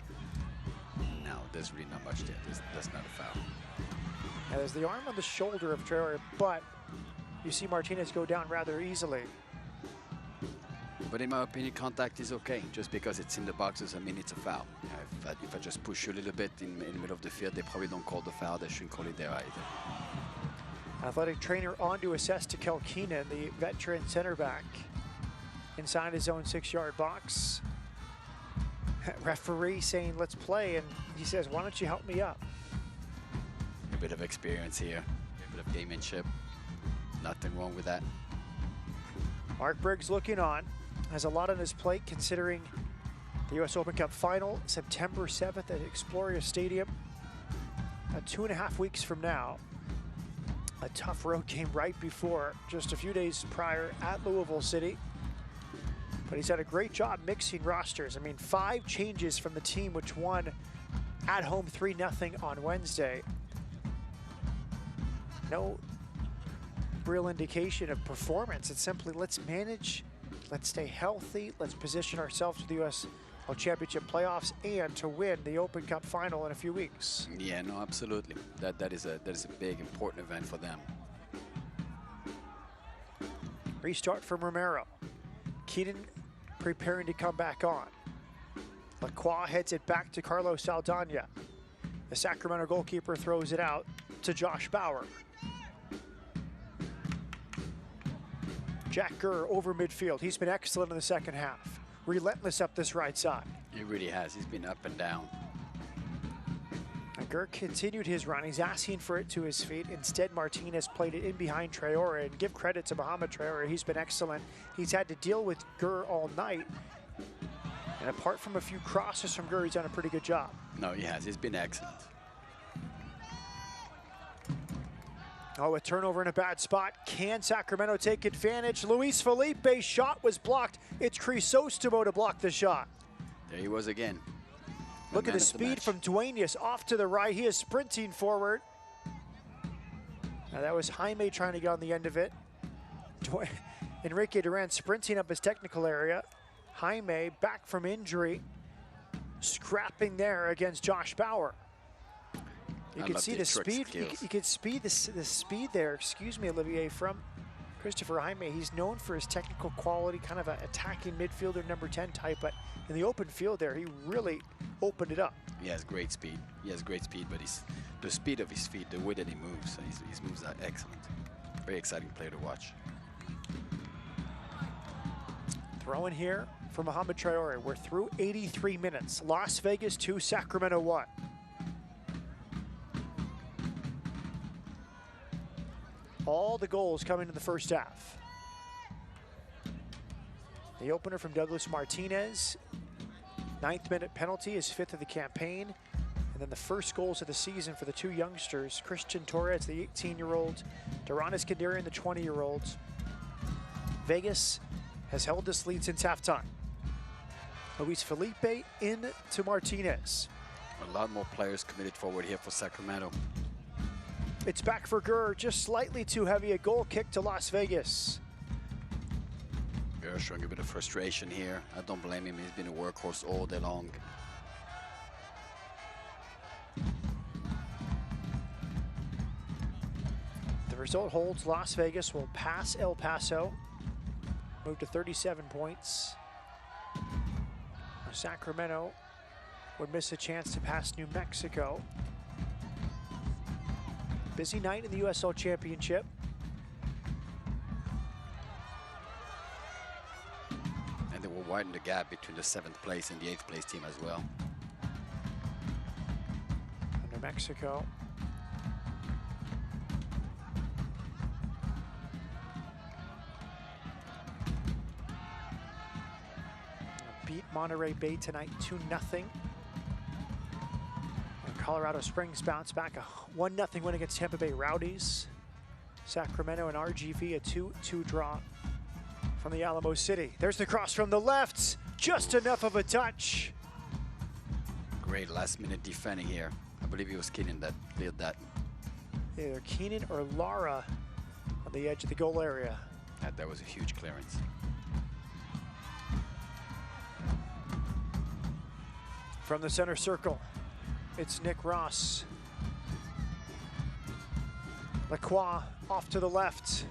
No, there's really not much there. That's not a foul.
Now there's the arm on the shoulder of Traore, but you see Martinez go down rather easily.
But in my opinion, contact is okay. Just because it's in the box doesn't mean it's a foul. If I just push you a little bit in the middle of the field, they probably don't call the foul. They shouldn't call it there either.
Athletic trainer on to assess to Kel Keenan, the veteran center back, inside his own 6-yard box. Referee saying, let's play, and he says, why don't you help me up?
A bit of experience here, a bit of gamemanship. Nothing wrong with that.
Mark Briggs looking on, has a lot on his plate considering the U.S. Open Cup final, September 7th at Exploria Stadium. 2.5 weeks from now. A tough road game right before, just a few days prior at Louisville City. But he's had a great job mixing rosters. I mean, 5 changes from the team which won at home 3-0 on Wednesday. No real indication of performance. It's simply let's manage, let's stay healthy, let's position ourselves for the USL Championship playoffs and to win the Open Cup final in a few weeks.
Yeah, no, absolutely. That is a big, important event for them.
Restart from Romero. Keenan preparing to come back on. Lacroix heads it back to Carlos Saldana. The Sacramento goalkeeper throws it out to Josh Bauer. Jack Gurr over midfield. He's been excellent in the second half. Relentless up this right side.
He really has. He's been up and down.
And Gurr continued his run. He's asking for it to his feet. Instead, Martinez played it in behind Traore. And give credit to Mohamed Traore. He's been excellent. He's had to deal with Gurr all night. And apart from a few crosses from Gurr, he's done a pretty good job.
No, he has. He's been excellent.
Oh, a turnover in a bad spot. Can Sacramento take advantage? Luis Felipe's shot was blocked. It's Crisostomo to block the shot.
There he was again.
Look at the speed from Duenas off to the right. He is sprinting forward. Now that was Jaime trying to get on the end of it. Enrique Duran sprinting up his technical area. Jaime back from injury. Scrapping there against Josh Bauer. You can see the speed. You can speed the speed there. Excuse me, Olivier, from Christopher Jaime. He's known for his technical quality, kind of an attacking midfielder, number 10 type. But in the open field there, he really opened it up.
He has great speed. He has great speed, but the speed of his feet, the way that he moves, his moves are excellent. Very exciting player to watch.
Throw in here for Mohamed Traore. We're through 83 minutes. Las Vegas 2, Sacramento 1. All the goals coming in the first half. The opener from Douglas Martinez. 9th minute penalty, his 5th of the campaign. And then the first goals of the season for the two youngsters, Christian Torres, the 18-year-old, Doranis Kadarian, the 20-year-old. Vegas has held this lead since halftime. Luis Felipe in to Martinez.
A lot more players committed forward here for Sacramento.
It's back for Gurr, just slightly too heavy. A goal kick to Las Vegas.
Gurr showing a bit of frustration here. I don't blame him. He's been a workhorse all day long.
The result holds. Las Vegas will pass El Paso, move to 37 points. Sacramento would miss a chance to pass New Mexico. Busy night in the USL Championship.
And they will widen the gap between the 7th place and the 8th place team as well.
New Mexico. Beat Monterey Bay tonight 2-0. And Colorado Springs bounced back a 1-0 win against Tampa Bay Rowdies. Sacramento and RGV a 2-2 draw from the Alamo City. There's the cross from the left. Just enough of a touch.
Great last-minute defending here. I believe it was Keenan that cleared that.
Either Keenan or Lara on the edge of the goal area.
That was a huge clearance.
From the center circle, it's Nick Ross. Lacroix off to the left.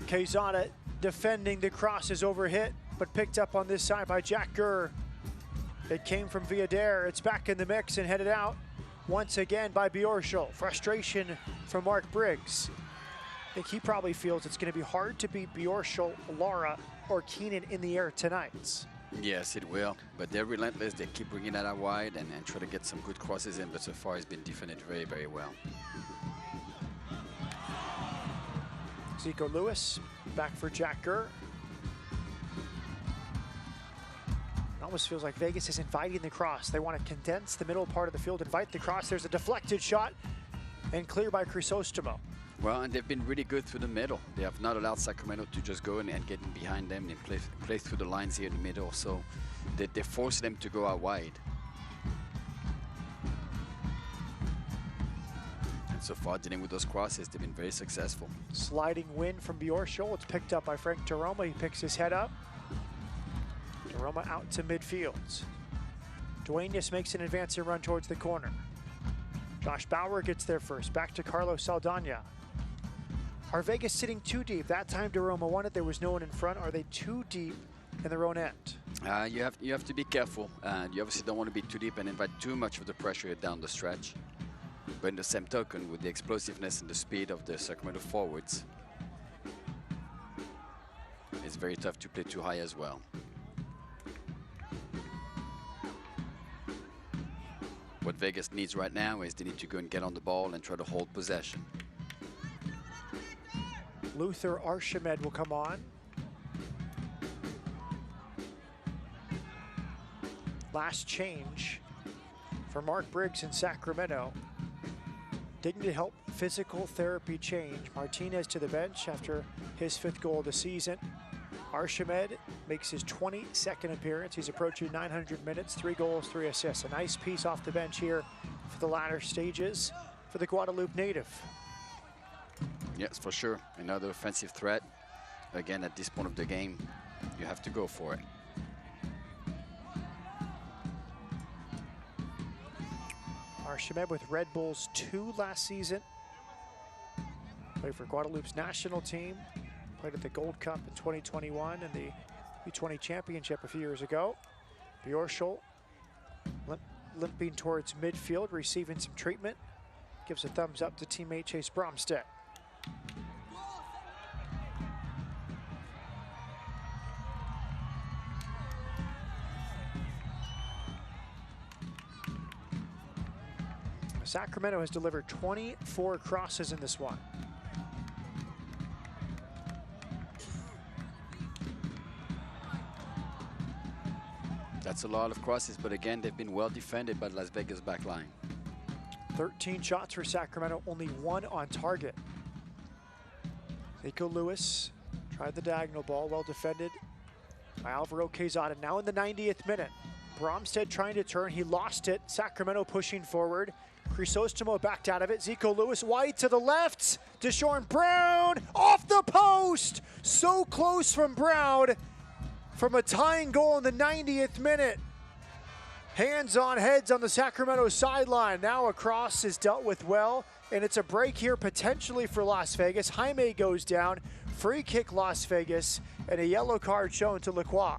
Quezada defending. The cross is overhit, but picked up on this side by Jack Gurr. It came from Villader. It's back in the mix and headed out once again by Bjorschel. Frustration from Mark Briggs. I think he probably feels it's going to be hard to beat Bjorschel, Lara, or Keenan in the air tonight.
Yes, it will, but they're relentless. They keep bringing that out wide and try to get some good crosses in, but so far it's been defended very, very well.
Zico Lewis back for Jack Gurr. It almost feels like Vegas is inviting the cross. They want to condense the middle part of the field, invite the cross. There's a deflected shot and clear by Crisostomo.
Well, and they've been really good through the middle. They have not allowed Sacramento to just go in and get in behind them and play through the lines here in the middle. So they force them to go out wide. And so far, dealing with those crosses, they've been very successful.
Sliding win from Bjorschel. It's picked up by Frank DeRoma. He picks his head up. DeRoma out to midfield. Duenas makes an advancing run towards the corner. Josh Bauer gets there first. Back to Carlos Saldana. Are Vegas sitting too deep? That time DeRoma won it. There was no one in front. Are they too deep in their own end?
You have to be careful. You obviously don't want to be too deep and invite too much of the pressure down the stretch. But in the same token, with the explosiveness and the speed of the Sacramento forwards, it's very tough to play too high as well. What Vegas needs right now is they need to go and get on the ball and try to hold possession.
Luther Archimed will come on. Last change for Mark Briggs in Sacramento. Dignity Help physical therapy change. Martinez to the bench after his 5th goal of the season. Archimed makes his 22nd appearance. He's approaching 900 minutes, 3 goals, 3 assists. A nice piece off the bench here for the latter stages for the Guadalupe native.
Yes, for sure. Another offensive threat. Again, at this point of the game, you have to go for it.
Archimed with Red Bulls 2 last season. Played for Guadalupe's national team. Played at the Gold Cup in 2021 and the U20 Championship a few years ago. Bjorschel limping towards midfield, receiving some treatment. gives a thumbs up to teammate Chase Bromstead. Sacramento has delivered 24 crosses in this one.
That's a lot of crosses, but again, they've been well defended by the Las Vegas backline.
13 shots for Sacramento, only 1 on target. Zico Lewis tried the diagonal ball, well defended by Alvaro Quezada. Now in the 90th minute, Bromstead trying to turn, he lost it. Sacramento pushing forward. Crisostomo backed out of it. Zico Lewis wide to the left. Deshaun Brown off the post. So close from Brown from a tying goal in the 90th minute. Hands on heads on the Sacramento sideline. Now a cross is dealt with well, and it's a break here potentially for Las Vegas. Jaime goes down. Free kick Las Vegas, and a yellow card shown to Lacroix.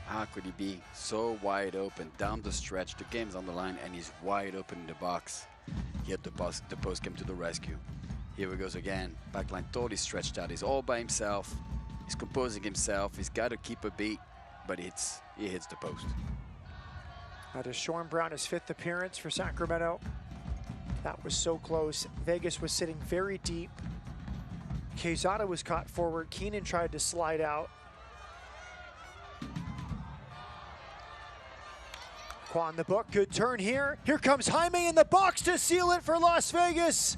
How could he be so wide open down the stretch? The game's on the line, and he's wide open in the box. He hit the post came to the rescue. Here he goes again. Backline totally stretched out. He's all by himself. He's composing himself. He's got to keep a beat, but he hits the post.
Deshaun Brown, his 5th appearance for Sacramento. That was so close. Vegas was sitting very deep. Quezada was caught forward. Keenan tried to slide out. Quan the book, good turn here. Here comes Jaime in the box to seal it for Las Vegas.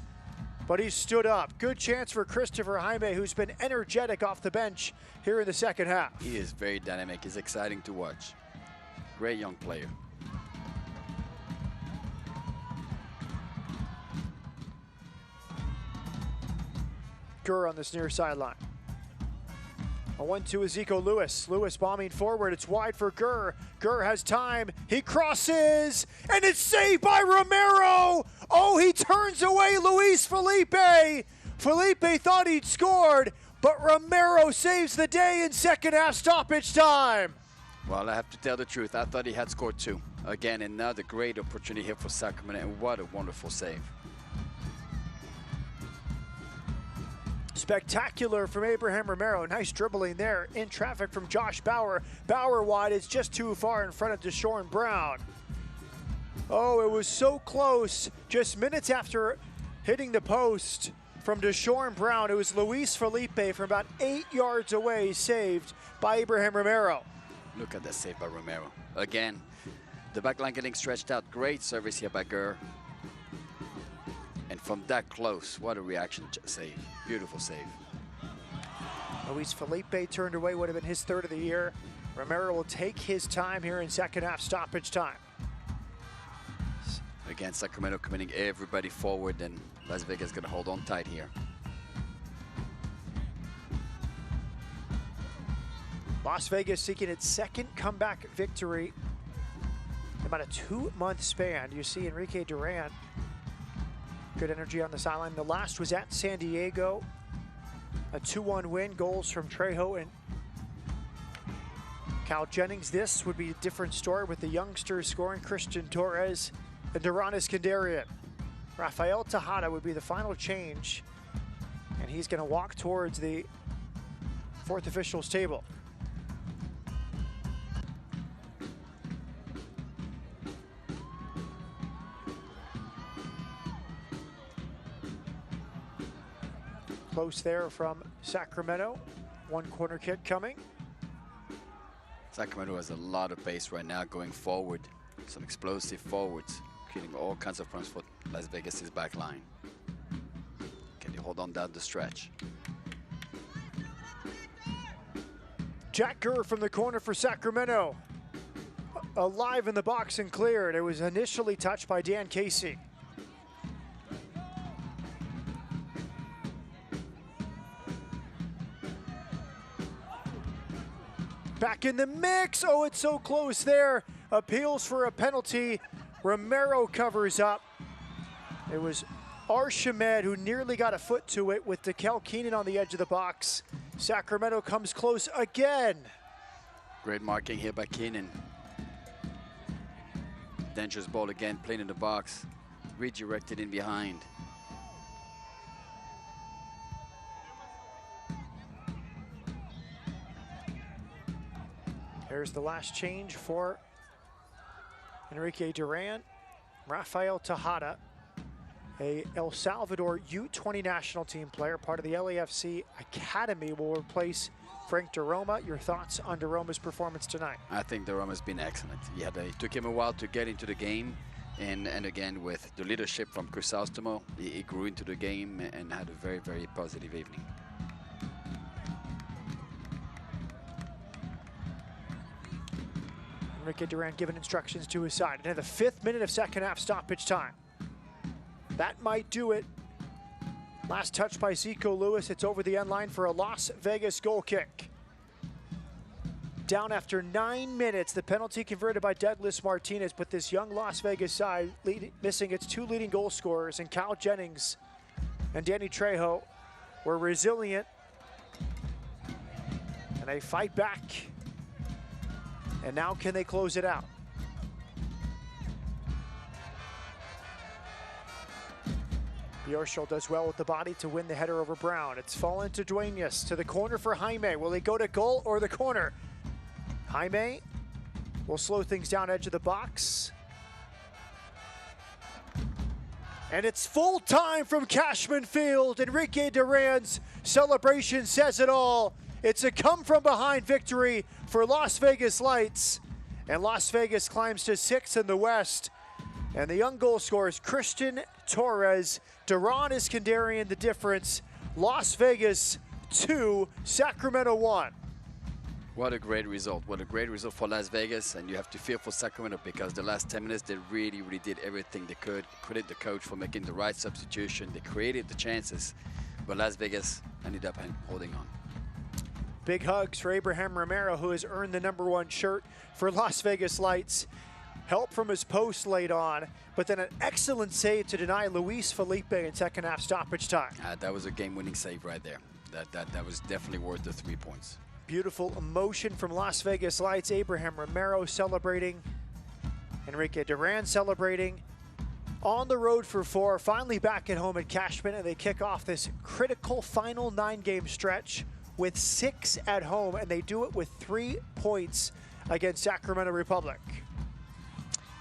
But he stood up. Good chance for Christopher Jaime, who's been energetic off the bench here in the second half.
He is very dynamic. He's exciting to watch. Great young player.
Gurr on this near sideline. A 1-2 is Zico Lewis. Lewis bombing forward. It's wide for Gurr. Gurr has time. He crosses, and it's saved by Romero. Oh, he turns away Luis Felipe. Felipe thought he'd scored, but Romero saves the day in second half stoppage time.
Well, I have to tell the truth. I thought he had scored 2. Again, another great opportunity here for Sacramento, and what a wonderful save.
Spectacular from Abraham Romero. Nice dribbling there in traffic from Josh Bauer. Bauer wide, it's just too far in front of Deshaun Brown. Oh, it was so close. Just minutes after hitting the post from Deshaun Brown, it was Luis Felipe from about 8 yards away, saved by Abraham Romero.
Look at that save by Romero. Again, the back line getting stretched out. Great service here by Gurr. And from that close, what a reaction save. Beautiful save.
Luis Felipe turned away, would have been his 3rd of the year. Romero will take his time here in second half stoppage time.
Again, Sacramento committing everybody forward, and Las Vegas gonna hold on tight here.
Las Vegas seeking its 2nd comeback victory in about a 2-month span. You see Enrique Durant. Good energy on the sideline. The last was at San Diego. A 2-1 win. Goals from Trejo and Cal Jennings. This would be a different story with the youngsters scoring. Christian Torres and Duranis Kandarian. Rafael Tejada would be the final change. And he's going to walk towards the 4th officials table. Close there from Sacramento. 1 corner kick coming.
Sacramento has a lot of pace right now going forward. Some explosive forwards, creating all kinds of problems for Las Vegas' back line. Can you hold on down the stretch?
Jack Gurr from the corner for Sacramento. Alive in the box and cleared. It was initially touched by Dan Casey. Back in the mix. Oh, it's so close there. Appeals for a penalty. Romero covers up. It was Archimed who nearly got a foot to it with DeKel Keenan on the edge of the box. Sacramento comes close again.
Great marking here by Keenan. Dangerous ball again, playing in the box. redirected in behind.
Here's the last change for Enrique Duran. Rafael Tejada, a El Salvador U20 national team player, part of the LAFC Academy, will replace Frank DeRoma. Your thoughts on DeRoma's performance tonight?
I think DeRoma's been excellent. It took him a while to get into the game, and again, with the leadership from Crisóstomo, he grew into the game and had a very, very positive evening.
Enrique Duran giving instructions to his side. And in the 5th minute of second half stoppage time. That might do it. Last touch by Zico Lewis. It's over the end line for a Las Vegas goal kick. Down after 9 minutes, the penalty converted by Douglas Martinez, but this young Las Vegas side missing its 2 leading goal scorers, and Kyle Jennings and Danny Trejo were resilient. And they fight back. And now can they close it out? Bjorschel does well with the body to win the header over Brown. It's fallen to Duenas, to the corner for Jaime. Will he go to goal or the corner? Jaime will slow things down edge of the box. And it's full time from Cashman Field. Enrique Duran's celebration says it all. It's a come-from-behind victory for Las Vegas Lights. And Las Vegas climbs to 6th in the West. And the young goal scorer is Christian Torres. Duran Iskandarian the difference. Las Vegas 2, Sacramento 1.
What a great result. What a great result for Las Vegas. And you have to feel for Sacramento because the last 10 minutes, they really, really did everything they could. Credit the coach for making the right substitution. They created the chances. But Las Vegas ended up holding on.
Big hugs for Abraham Romero, who has earned the #1 shirt for Las Vegas Lights. Help from his post late on, but then an excellent save to deny Luis Felipe in second half stoppage time.
That was a game-winning save right there. That was definitely worth the 3 points.
Beautiful emotion from Las Vegas Lights. Abraham Romero celebrating. Enrique Duran celebrating. On the road for 4, finally back at home at Cashman, and they kick off this critical final 9-game stretch with 6 at home, and they do it with 3 points against Sacramento Republic.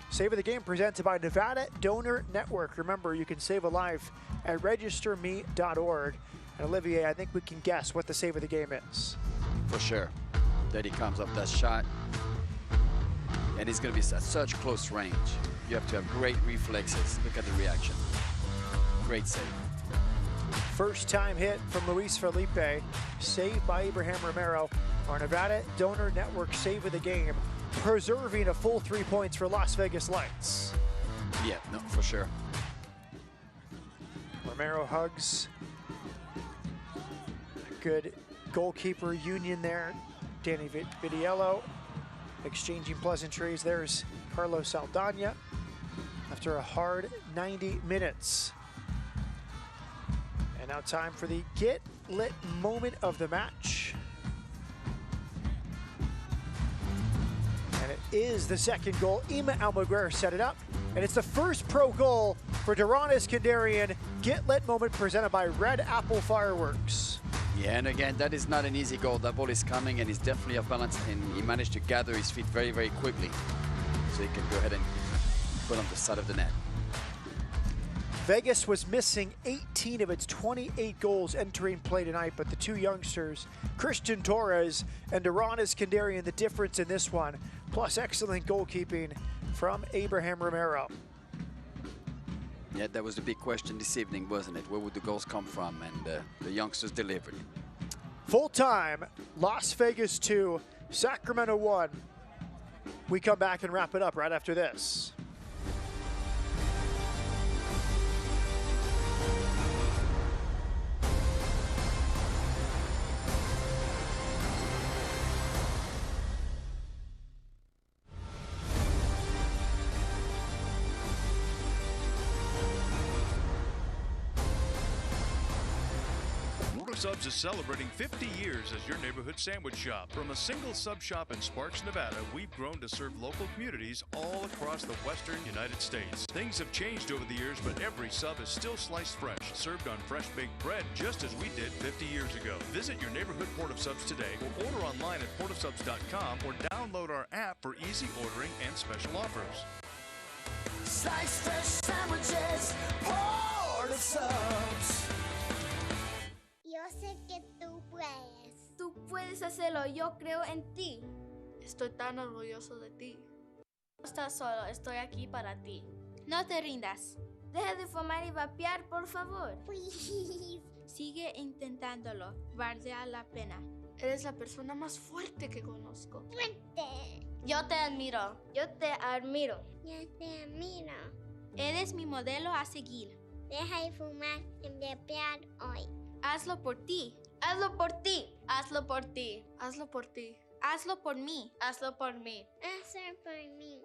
Save of the game presented by Nevada Donor Network. Remember, you can save a life at registerme.org. And Olivier, I think we can guess what the save of the game is.
For sure. There he comes up that shot. And it's going to be at such close range. You have to have great reflexes. Look at the reaction. Great save.
First time hit from Luis Felipe, saved by Abraham Romero. Our Nevada Donor Network save of the game, preserving a full 3 points for Las Vegas Lights.
Yeah, no, for sure.
Romero hugs. Good goalkeeper union there. Danny Vidiello exchanging pleasantries. There's Carlos Saldana after a hard 90 minutes. And now time for the get lit moment of the match. And it is the second goal. Ima Almaguer set it up. And it's the first pro goal for Duran Iskandarian. Get lit moment presented by Red Apple Fireworks.
Yeah, and again, that is not an easy goal. That ball is coming, and he's definitely off balance, and he managed to gather his feet very, very quickly. So he can go ahead and put on the side of the net.
Vegas was missing 18 of its 28 goals entering play tonight, but the 2 youngsters, Christian Torres and Duran Iskandarian, the difference in this one, plus excellent goalkeeping from Abraham Romero.
Yeah, that was the big question this evening, wasn't it? Where would the goals come from? And the youngsters delivered.
Full time, Las Vegas 2, Sacramento 1. We come back and wrap it up right after this.
Subs is celebrating 50 years as your neighborhood sandwich shop. From a single sub shop in Sparks, Nevada, we've grown to serve local communities all across the western United States. Things have changed over the years, but every sub is still sliced fresh, served on fresh baked bread, just as we did 50 years ago. Visit your neighborhood Port of Subs today or order online at portofsubs.com or download our app for easy ordering and special offers.
Slice fresh sandwiches, Port of Subs.
Yo sé que tú puedes.
Tú puedes hacerlo, yo creo en ti. Estoy tan orgulloso de ti. No estás solo, estoy aquí para ti. No te rindas. Deja de fumar y vapear, por favor.
Please.
Sigue intentándolo, vale la pena. Eres la persona más fuerte que conozco.
Fuerte.
Yo te admiro. Yo te admiro.
Yo te admiro.
Eres mi modelo a seguir.
Deja de fumar y vapear hoy.
Hazlo por ti. Hazlo por ti. Hazlo por ti. Hazlo por ti. Hazlo por mí. Hazlo por mí.
Hazlo por mí.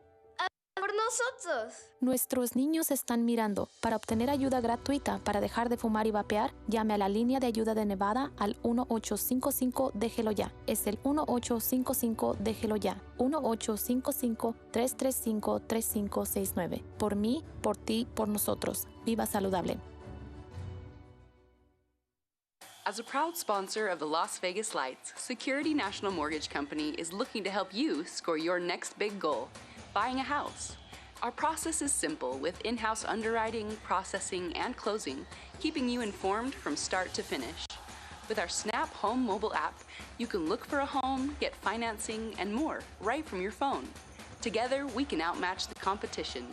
Por nosotros.
Nuestros niños están mirando. Para obtener ayuda gratuita para dejar de fumar y vapear, llame a la línea de ayuda de Nevada al 1855 Déjelo Ya. Es el 1855 Déjelo Ya. 1855-335-3569. Por mí, por ti, por nosotros. Viva saludable.
As a proud sponsor of the Las Vegas Lights, Security National Mortgage Company is looking to help you score your next big goal, buying a house. Our process is simple with in-house underwriting, processing, and closing, keeping you informed from start to finish. With our Snap Home mobile app, you can look for a home, get financing, and more right from your phone. Together, we can outmatch the competition.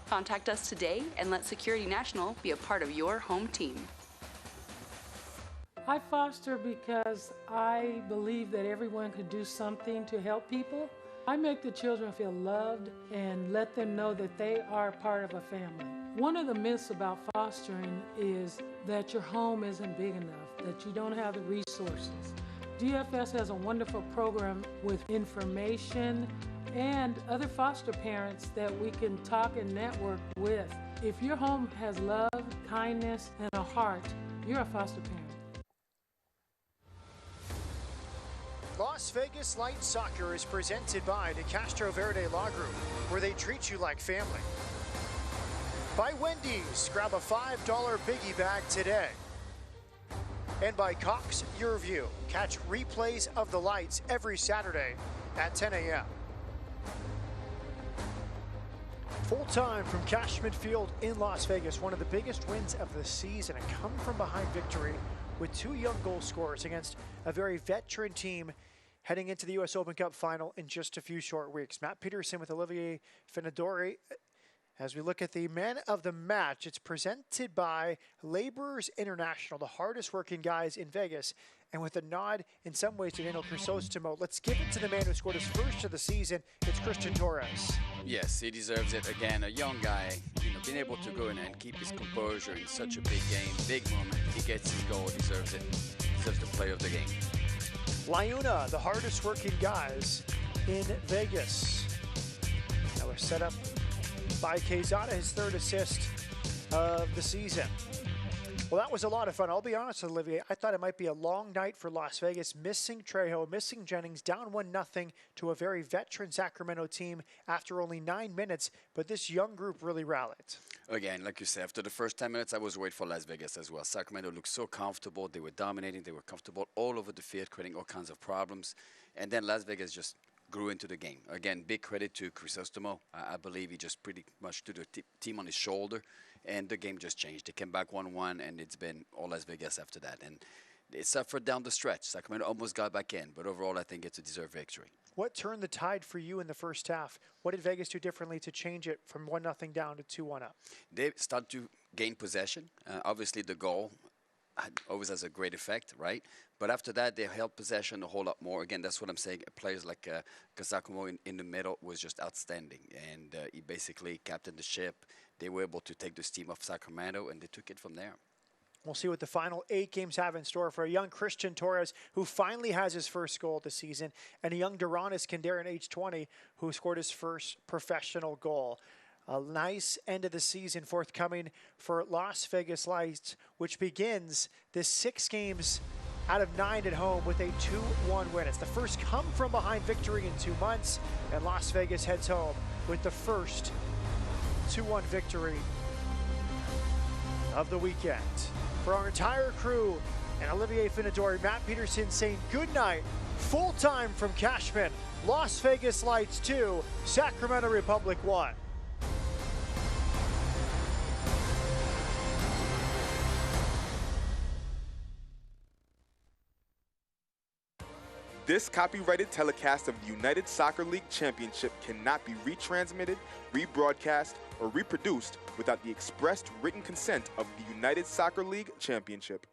Contact us today and let Security National be a part of your home team.
I foster because I believe that everyone could do something to help people. I make the children feel loved and let them know that they are part of a family. One of the myths about fostering is that your home isn't big enough, that you don't have the resources. DFS has a wonderful program with information and other foster parents that we can talk and network with. If your home has love, kindness, and a heart, you're a foster parent.
Las Vegas Light Soccer is presented by the Castro Verde Law Group, where they treat you like family. By Wendy's, grab a $5 biggie bag today. And by Cox Your View, catch replays of the lights every Saturday at 10 a.m. Full time from Cashman Field in Las Vegas, one of the biggest wins of the season, a come-from-behind victory with two young goal scorers against a very veteran team heading into the U.S. Open Cup final in just a few short weeks. Matt Peterson with Olivier Finadori. As we look at the man of the match, it's presented by Laborers International, the hardest working guys in Vegas. And with a nod in some ways to Daniel Crisostomo, let's give it to the man who scored his first of the season. It's Christian Torres.
Yes, he deserves it. Again, a young guy, being able to go in and keep his composure in such a big game, big moment. He gets his goal, deserves it. Deserves the play of the game.
Liuna, the hardest working guys in Vegas. That was set up by Quezada, his third assist of the season. Well, that was a lot of fun. I'll be honest, Olivier, I thought it might be a long night for Las Vegas, missing Trejo, missing Jennings, down 1-0 to a very veteran Sacramento team after only 9 minutes, but this young group really rallied.
Again, like you said, after the first 10 minutes, I was worried for Las Vegas as well. Sacramento looked so comfortable. They were dominating. They were comfortable all over the field, creating all kinds of problems. And then Las Vegas just grew into the game. Again, big credit to Crisostomo. I believe he just pretty much took the team on his shoulder, and the game just changed. They came back 1-1, and it's been all Las Vegas after that. And they suffered down the stretch. Sacramento almost got back in, but overall, I think it's a deserved victory.
What turned the tide for you in the first half? What did Vegas do differently to change it from 1-0 down to 2-1 up?
They started to gain possession. Obviously, the goal always has a great effect, right? But after that, they held possession a whole lot more. Again, that's what I'm saying. Players like Kasakumo in the middle was just outstanding. And he basically captained the ship. They were able to take this team off Sacramento, and they took it from there.
We'll see what the final 8 games have in store for a young Christian Torres, who finally has his first goal of the season, and a young Duronis Kandarian, age 20, who scored his first professional goal. A nice end of the season forthcoming for Las Vegas Lights, which begins this 6 games out of 9 at home with a 2-1 win. It's the first come-from-behind victory in 2 months, and Las Vegas heads home with the first 2-1 victory of the weekend. For our entire crew and Olivier Finadori, Matt Peterson saying good night, full-time from Cashman. Las Vegas Lights 2, Sacramento Republic 1.
This copyrighted telecast of the United Soccer League Championship cannot be retransmitted, rebroadcast, or reproduced without the expressed written consent of the United Soccer League Championship.